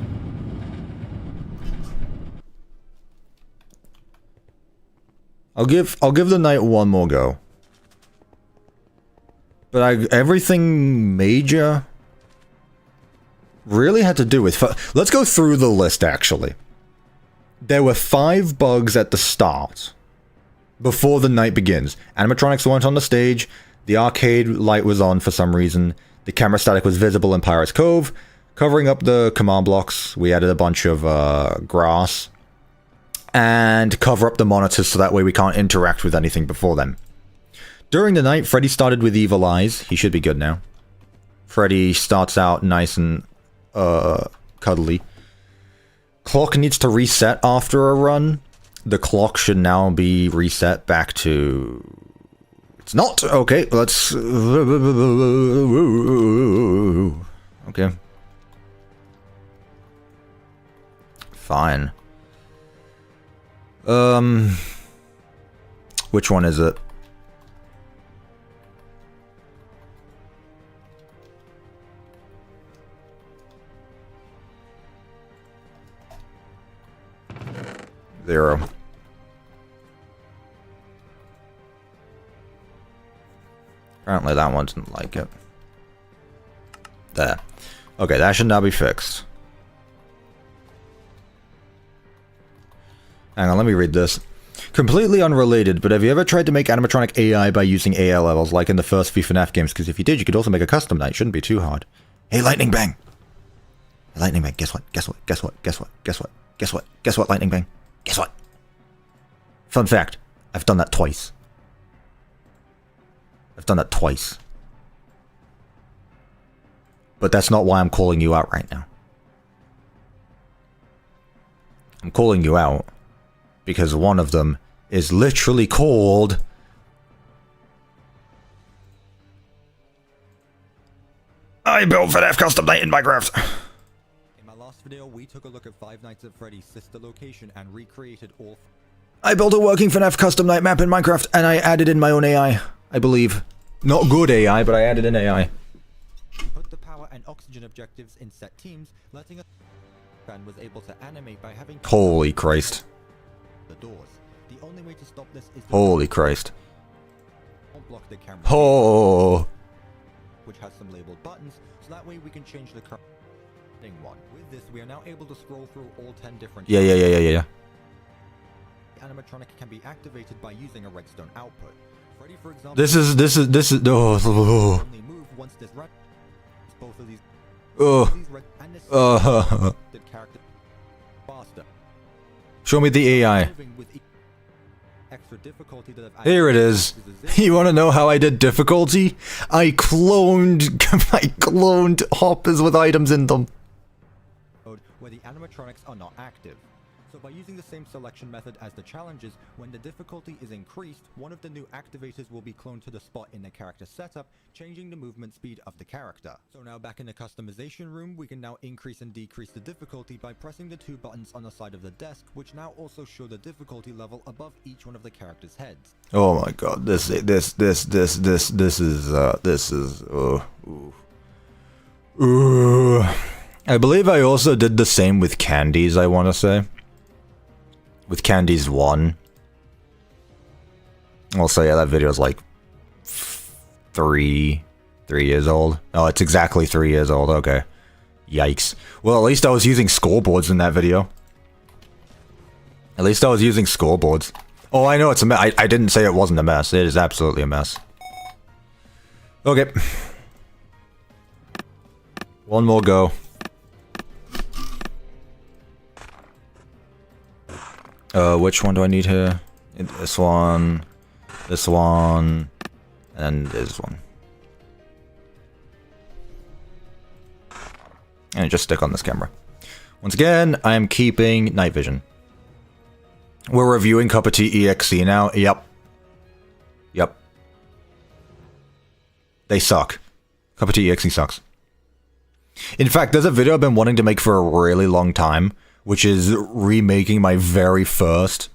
I'll give the night one more go. But everything major really had to do with... Let's go through the list, actually. There were 5 bugs at the start. Before the night begins. Animatronics weren't on the stage. The arcade light was on for some reason. The camera static was visible in Pirate's Cove. Covering up the command blocks, we added a bunch of grass. And cover up the monitors so that way we can't interact with anything before then. During the night, Freddy started with evil eyes. He should be good now. Freddy starts out nice and cuddly. Clock needs to reset after a run. The clock should now be reset back to... It's not! Okay, let's... Okay. Fine. Which one is it? Zero. Apparently that one didn't like it. There. Okay, that should now be fixed. Hang on, let me read this. Completely unrelated, but have you ever tried to make animatronic AI by using AI levels, like in the first few FNAF games? Because if you did, you could also make a custom night. Shouldn't be too hard. Hey, Lightning Bang! Hey, Lightning Bang, guess what? Guess what? Guess what? Guess what? Guess what? Guess what? Guess what, Lightning Bang? Guess what? Fun fact, I've done that twice. I've done that twice. But that's not why I'm calling you out right now. I'm calling you out because one of them is literally called... I built FNAF Custom Night in Minecraft. In my last video, we took a look at Five Nights at Freddy's sister location and recreated all... I built a working FNAF Custom Night map in Minecraft, and I added in my own AI, I believe. Not good AI, but I added in AI. Put the power and oxygen objectives in set teams, letting a fan was able to animate by having... Holy Christ. ...the doors. The only way to stop this is... Holy Christ. ...won't block the camera. Oh. ...which has some labeled buttons, so that way we can change the current one. With this, we are now able to scroll through all 10 different... Yeah. The animatronic can be activated by using a redstone output. Freddy, for example... This is, oh. ...only move once this red... ...both of these... Oh. ...these red... ...and this... ...character... ...faster. Show me the AI. ...moving with extra difficulty that I've Here it is. You want to know how I did difficulty? I cloned hoppers with items in them. ...where the animatronics are not active. So by using the same selection method as the challenges, when the difficulty is increased, one of the new activators will be cloned to the spot in the character setup, changing the movement speed of the character. So now back in the customization room, we can now increase and decrease the difficulty by pressing the two buttons on the side of the desk, which now also show the difficulty level above each one of the characters' heads. Oh my god, this is I believe I also did the same with Candies, I want to say. With Candies 1. Also, yeah, that video is like 3 years old. Oh, it's exactly 3 years old, okay. Yikes. Well, at least I was using scoreboards in that video. At least I was using scoreboards. Oh, I know it's a mess. I didn't say it wasn't a mess. It is absolutely a mess. Okay. One more go. Which one do I need here? This one, and this one. And just stick on this camera. Once again, I am keeping night vision. We're reviewing CuppaTeaExe now. Yep. They suck. CuppaTeaExe sucks. In fact, there's a video I've been wanting to make for a really long time, which is remaking my very first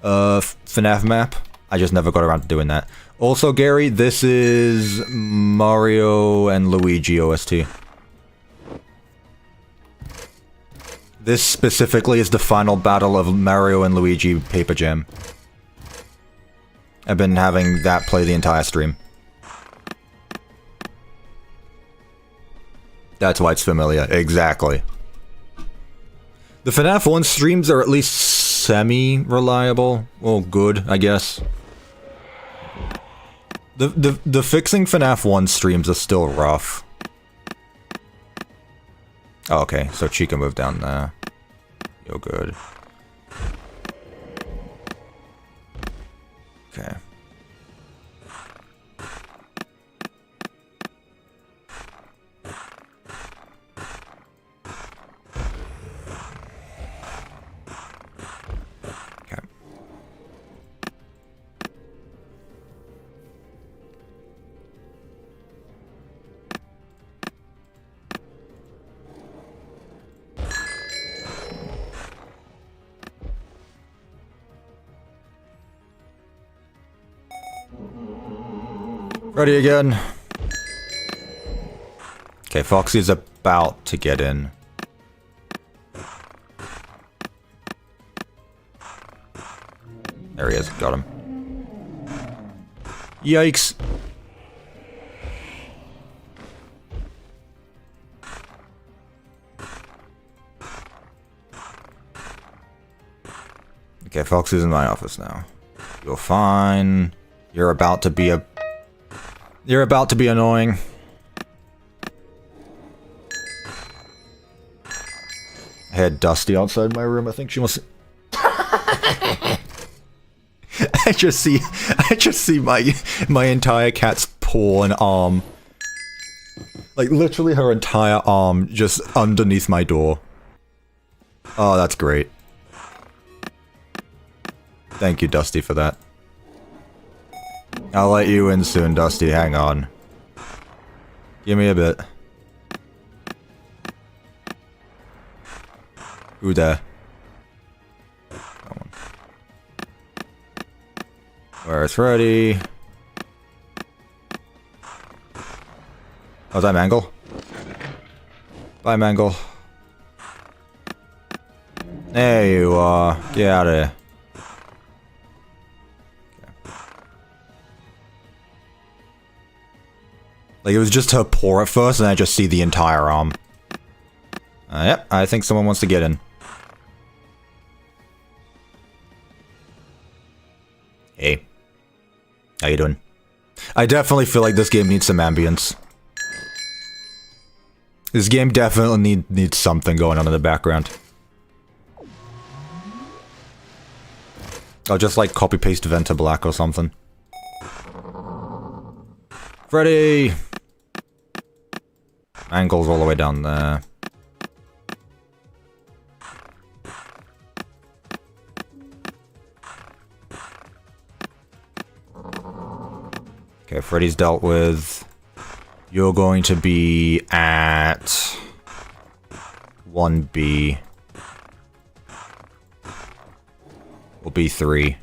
FNAF map. I just never got around to doing that. Also, Gary, this is Mario and Luigi OST. This specifically is the final battle of Mario and Luigi Paper Jam. I've been having that play the entire stream. That's why it's familiar. Exactly. The FNAF 1 streams are at least semi-reliable. Well, good, I guess. The fixing FNAF 1 streams are still rough. Oh, okay, so Chica moved down there. You're good. Okay. Ready again. Okay, Foxy's about to get in. There he is, got him. Yikes. Okay, Foxy's in my office now. You're fine. You're about to be annoying. I had Dusty outside my room. I think she wants to... I just see my entire cat's paw and arm Like, literally her entire arm just underneath my door. Oh, that's great. Thank you, Dusty, for that. I'll let you in soon, Dusty. Hang on. Give me a bit. Who there? That one. Where's Freddy? Oh, is that Mangle? Bye, Mangle. There you are. Get out of here. Okay. Like, it was just her paw at first, and I just see the entire arm. Yep, I think someone wants to get in. Hey. How you doing? I definitely feel like this game needs some ambience. This game definitely needs something going on in the background. I'll just like copy-paste Venta Black or something. Freddy! Angle's all the way down there. Okay, Freddy's dealt with. You're going to be at 1B. Or B3.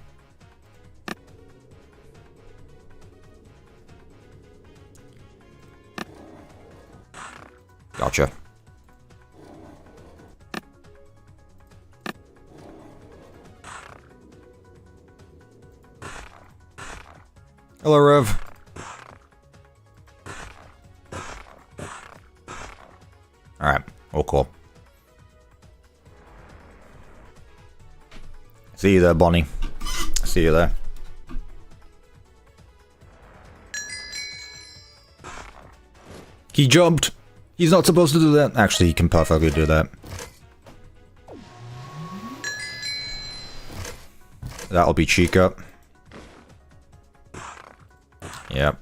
Gotcha. Hello, Rev. Alright, oh cool. See you there, Bonnie. See you there. He jumped! He's not supposed to do that. Actually, he can perfectly do that. That'll be Chica. Yep.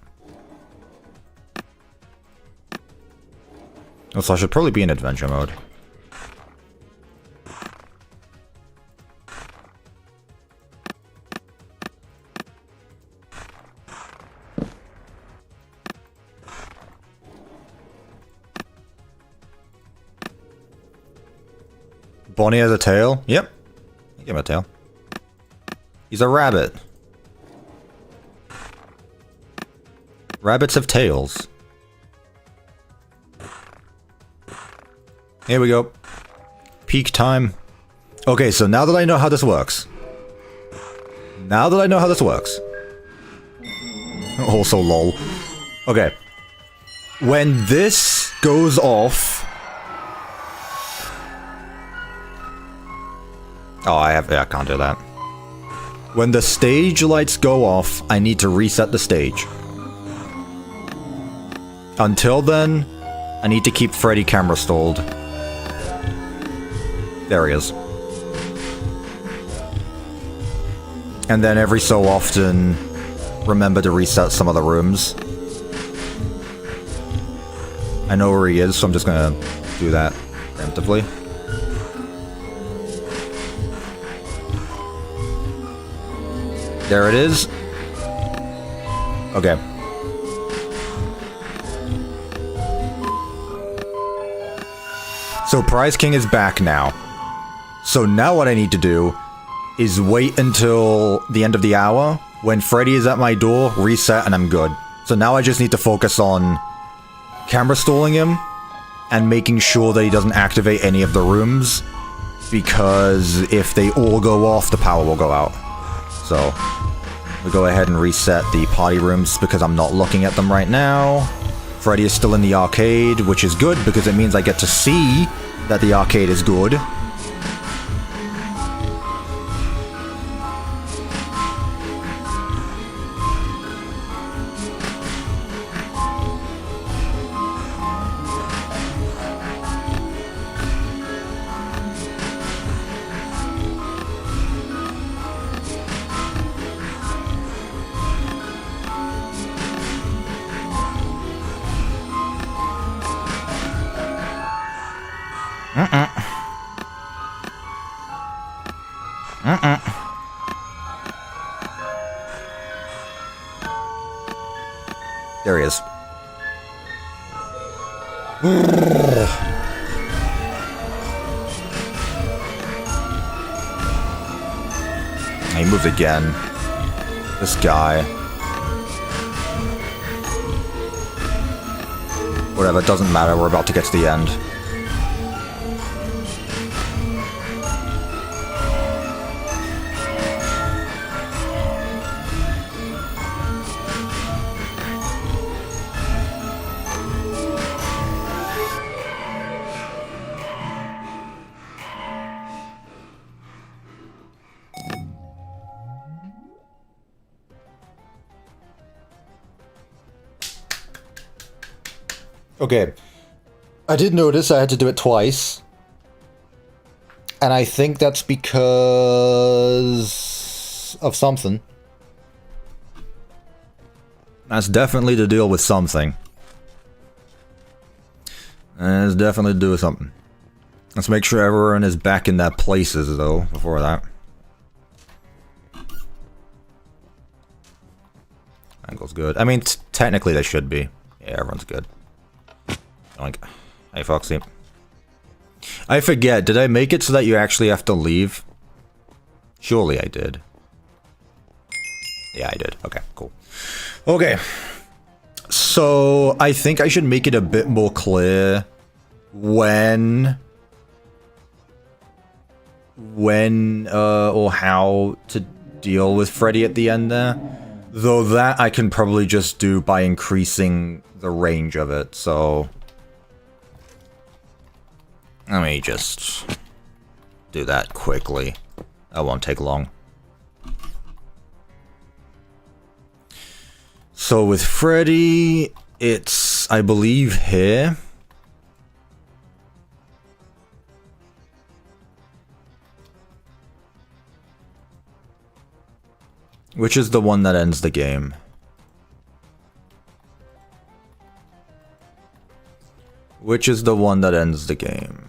Oh, so I should probably be in adventure mode. Bonnie has a tail? Yep. Give him a tail. He's a rabbit. Rabbits have tails. Here we go. Peak time. Okay, so now that I know how this works. Also lol. Okay. When this goes off... Oh, I can't do that. When the stage lights go off, I need to reset the stage. Until then, I need to keep Freddy camera stalled. There he is. And then every so often, remember to reset some of the rooms. I know where he is, so I'm just gonna do that preemptively. There it is. Okay. So Prize King is back now. So now what I need to do is wait until the end of the hour. When Freddy is at my door, reset, and I'm good. So now I just need to focus on camera stalling him and making sure that he doesn't activate any of the rooms, because if they all go off, the power will go out. So we'll go ahead and reset the party rooms because I'm not looking at them right now. Freddy is still in the arcade, which is good because it means I get to see that the arcade is good. There he is. He moved again. This guy. Whatever, it doesn't matter, we're about to get to the end. Okay, I did notice I had to do it twice. And I think that's because of something. That's definitely to deal with something. That's definitely to do with something. Let's make sure everyone is back in their places, though, before that. Angle's good. I mean, technically they should be. Yeah, everyone's good. Like, hey, Foxy. I forget, did I make it so that you actually have to leave? Surely I did. Yeah, I did. Okay, cool. Okay. So, I think I should make it a bit more clear when or how to deal with Freddy at the end there. Though that I can probably just do by increasing the range of it, so... Let me just do that quickly. That won't take long. So with Freddy, it's, I believe, here. Which is the one that ends the game. Which is the one that ends the game.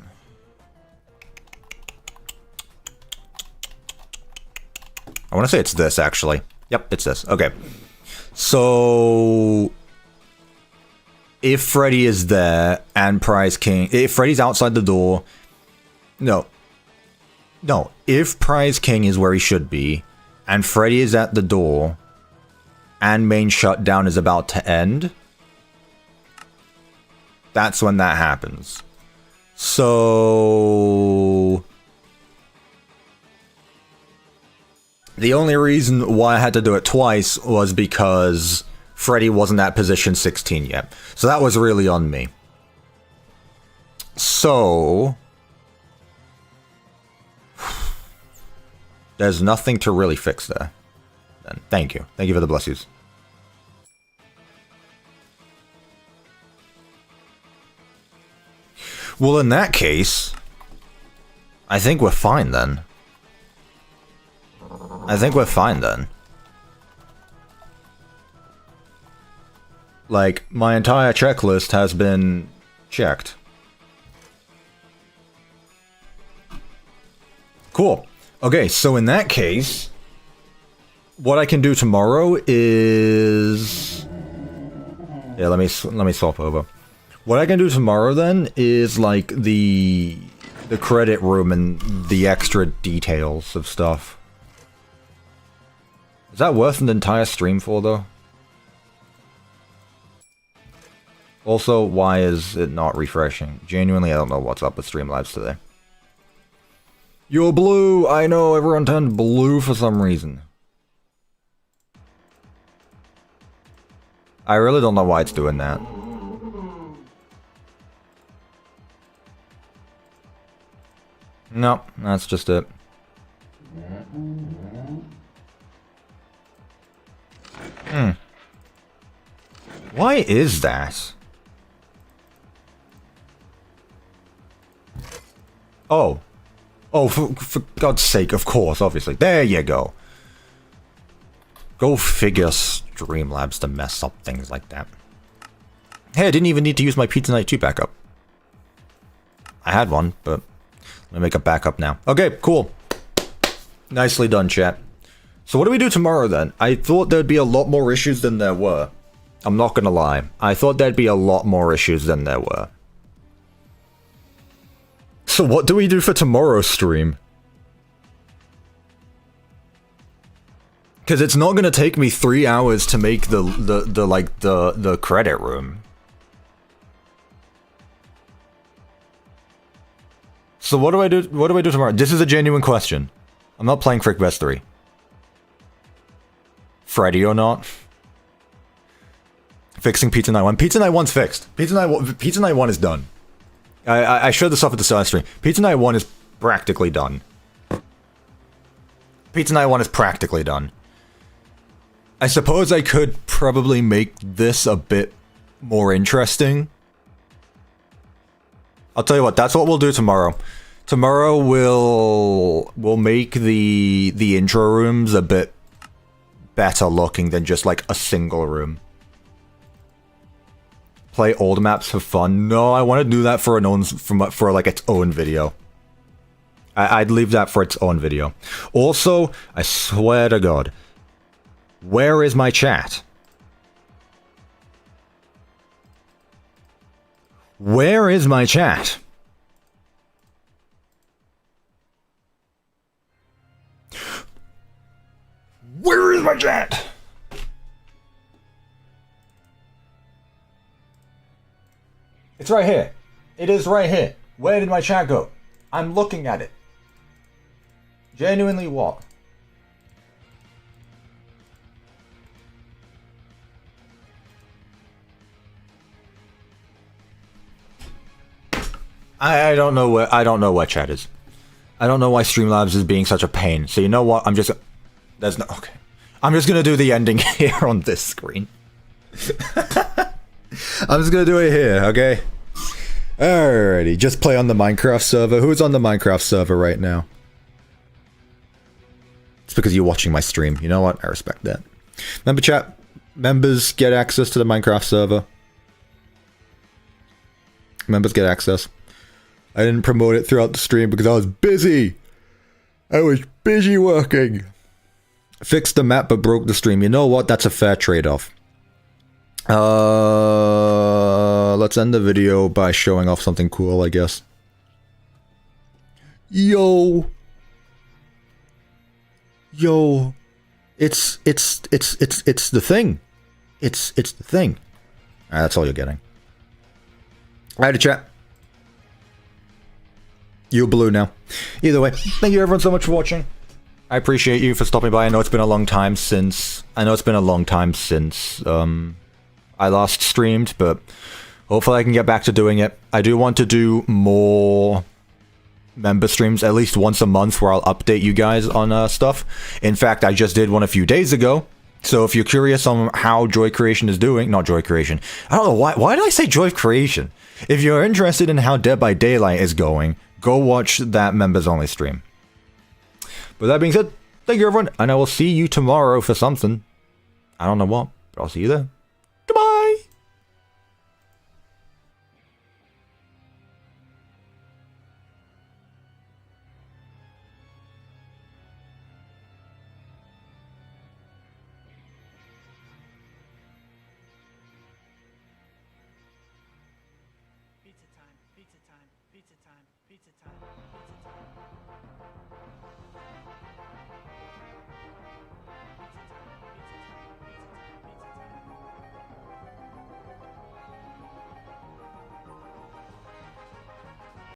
I want to say it's this, actually. Yep, it's this. Okay. So... if Freddy is there, and Prize King... if Freddy's outside the door... No. No. If Prize King is where he should be, and Freddy is at the door, and main shutdown is about to end... that's when that happens. So... the only reason why I had to do it twice was because Freddy wasn't at position 16 yet. So that was really on me. So... there's nothing to really fix there. Then thank you. Thank you for the bless-yous. Well, in that case, I think we're fine then. I think we're fine then. Like, my entire checklist has been checked. Cool. Okay, so in that case, what I can do tomorrow is... yeah, let me swap over. What I can do tomorrow then is like the credit room and the extra details of stuff. Is that worth an entire stream for, though? Also, why is it not refreshing? Genuinely, I don't know what's up with Streamlabs today. You're blue! I know, everyone turned blue for some reason. I really don't know why it's doing that. Nope, that's just it. Why is that? Oh. Oh, for God's sake, of course, obviously. There you go. Go figure Streamlabs to mess up things like that. Hey, I didn't even need to use my Pizza Night 2 backup. I had one, but let me make a backup now. Okay, cool. Nicely done, chat. So what do we do tomorrow then? I thought there'd be a lot more issues than there were. I'm not gonna lie. I thought there'd be a lot more issues than there were. So what do we do for tomorrow's stream? Because it's not gonna take me 3 hours to make the credit room. So what do I do? What do I do tomorrow? This is a genuine question. I'm not playing Frick Best 3. Freddy or not? Fixing Pizza Night 1. Pizza Night 1's fixed. Pizza Night 1 is done. I showed this off at the start of the stream. Pizza Night 1 is practically done. Pizza Night 1 is practically done. I suppose I could probably make this a bit more interesting. I'll tell you what, that's what we'll do tomorrow. Tomorrow we'll make the intro rooms a bit better looking than just like a single room. Play old maps for fun. No, I want to do that for like its own video. I'd leave that for its own video. Also, I swear to God, where is my chat? Where is my chat? Where is my chat? It's right here. It is right here. Where did my chat go? I'm looking at it. Genuinely what? I don't know where chat is. I don't know why Streamlabs is being such a pain. So you know what? I'm just gonna do the ending here on this screen. I'm just gonna do it here, okay? Alrighty, just play on the Minecraft server. Who's on the Minecraft server right now? It's because you're watching my stream. You know what? I respect that. Member chat, members get access to the Minecraft server. Members get access. I didn't promote it throughout the stream because I was busy. I was busy working. Fixed the map but broke the stream. You know what? That's a fair trade-off. Let's end the video by showing off something cool, I guess. Yo. It's the thing. It's the thing. Alright, that's all you're getting. Alright, chat. You're blue now. Either way, thank you everyone so much for watching. I appreciate you for stopping by. I know it's been a long time since I last streamed, but hopefully I can get back to doing it. I do want to do more member streams, at least once a month, where I'll update you guys on stuff. In fact, I just did one a few days ago. So if you're curious on how Joy Creation is doing, not Joy Creation. I don't know why did I say Joy Creation? If you're interested in how Dead by Daylight is going, go watch that members only stream. With that being said, thank you everyone, and I will see you tomorrow for something. I don't know what, but I'll see you there. Goodbye! Pizza time, pizza time, pizza time, pizza time, pizza time.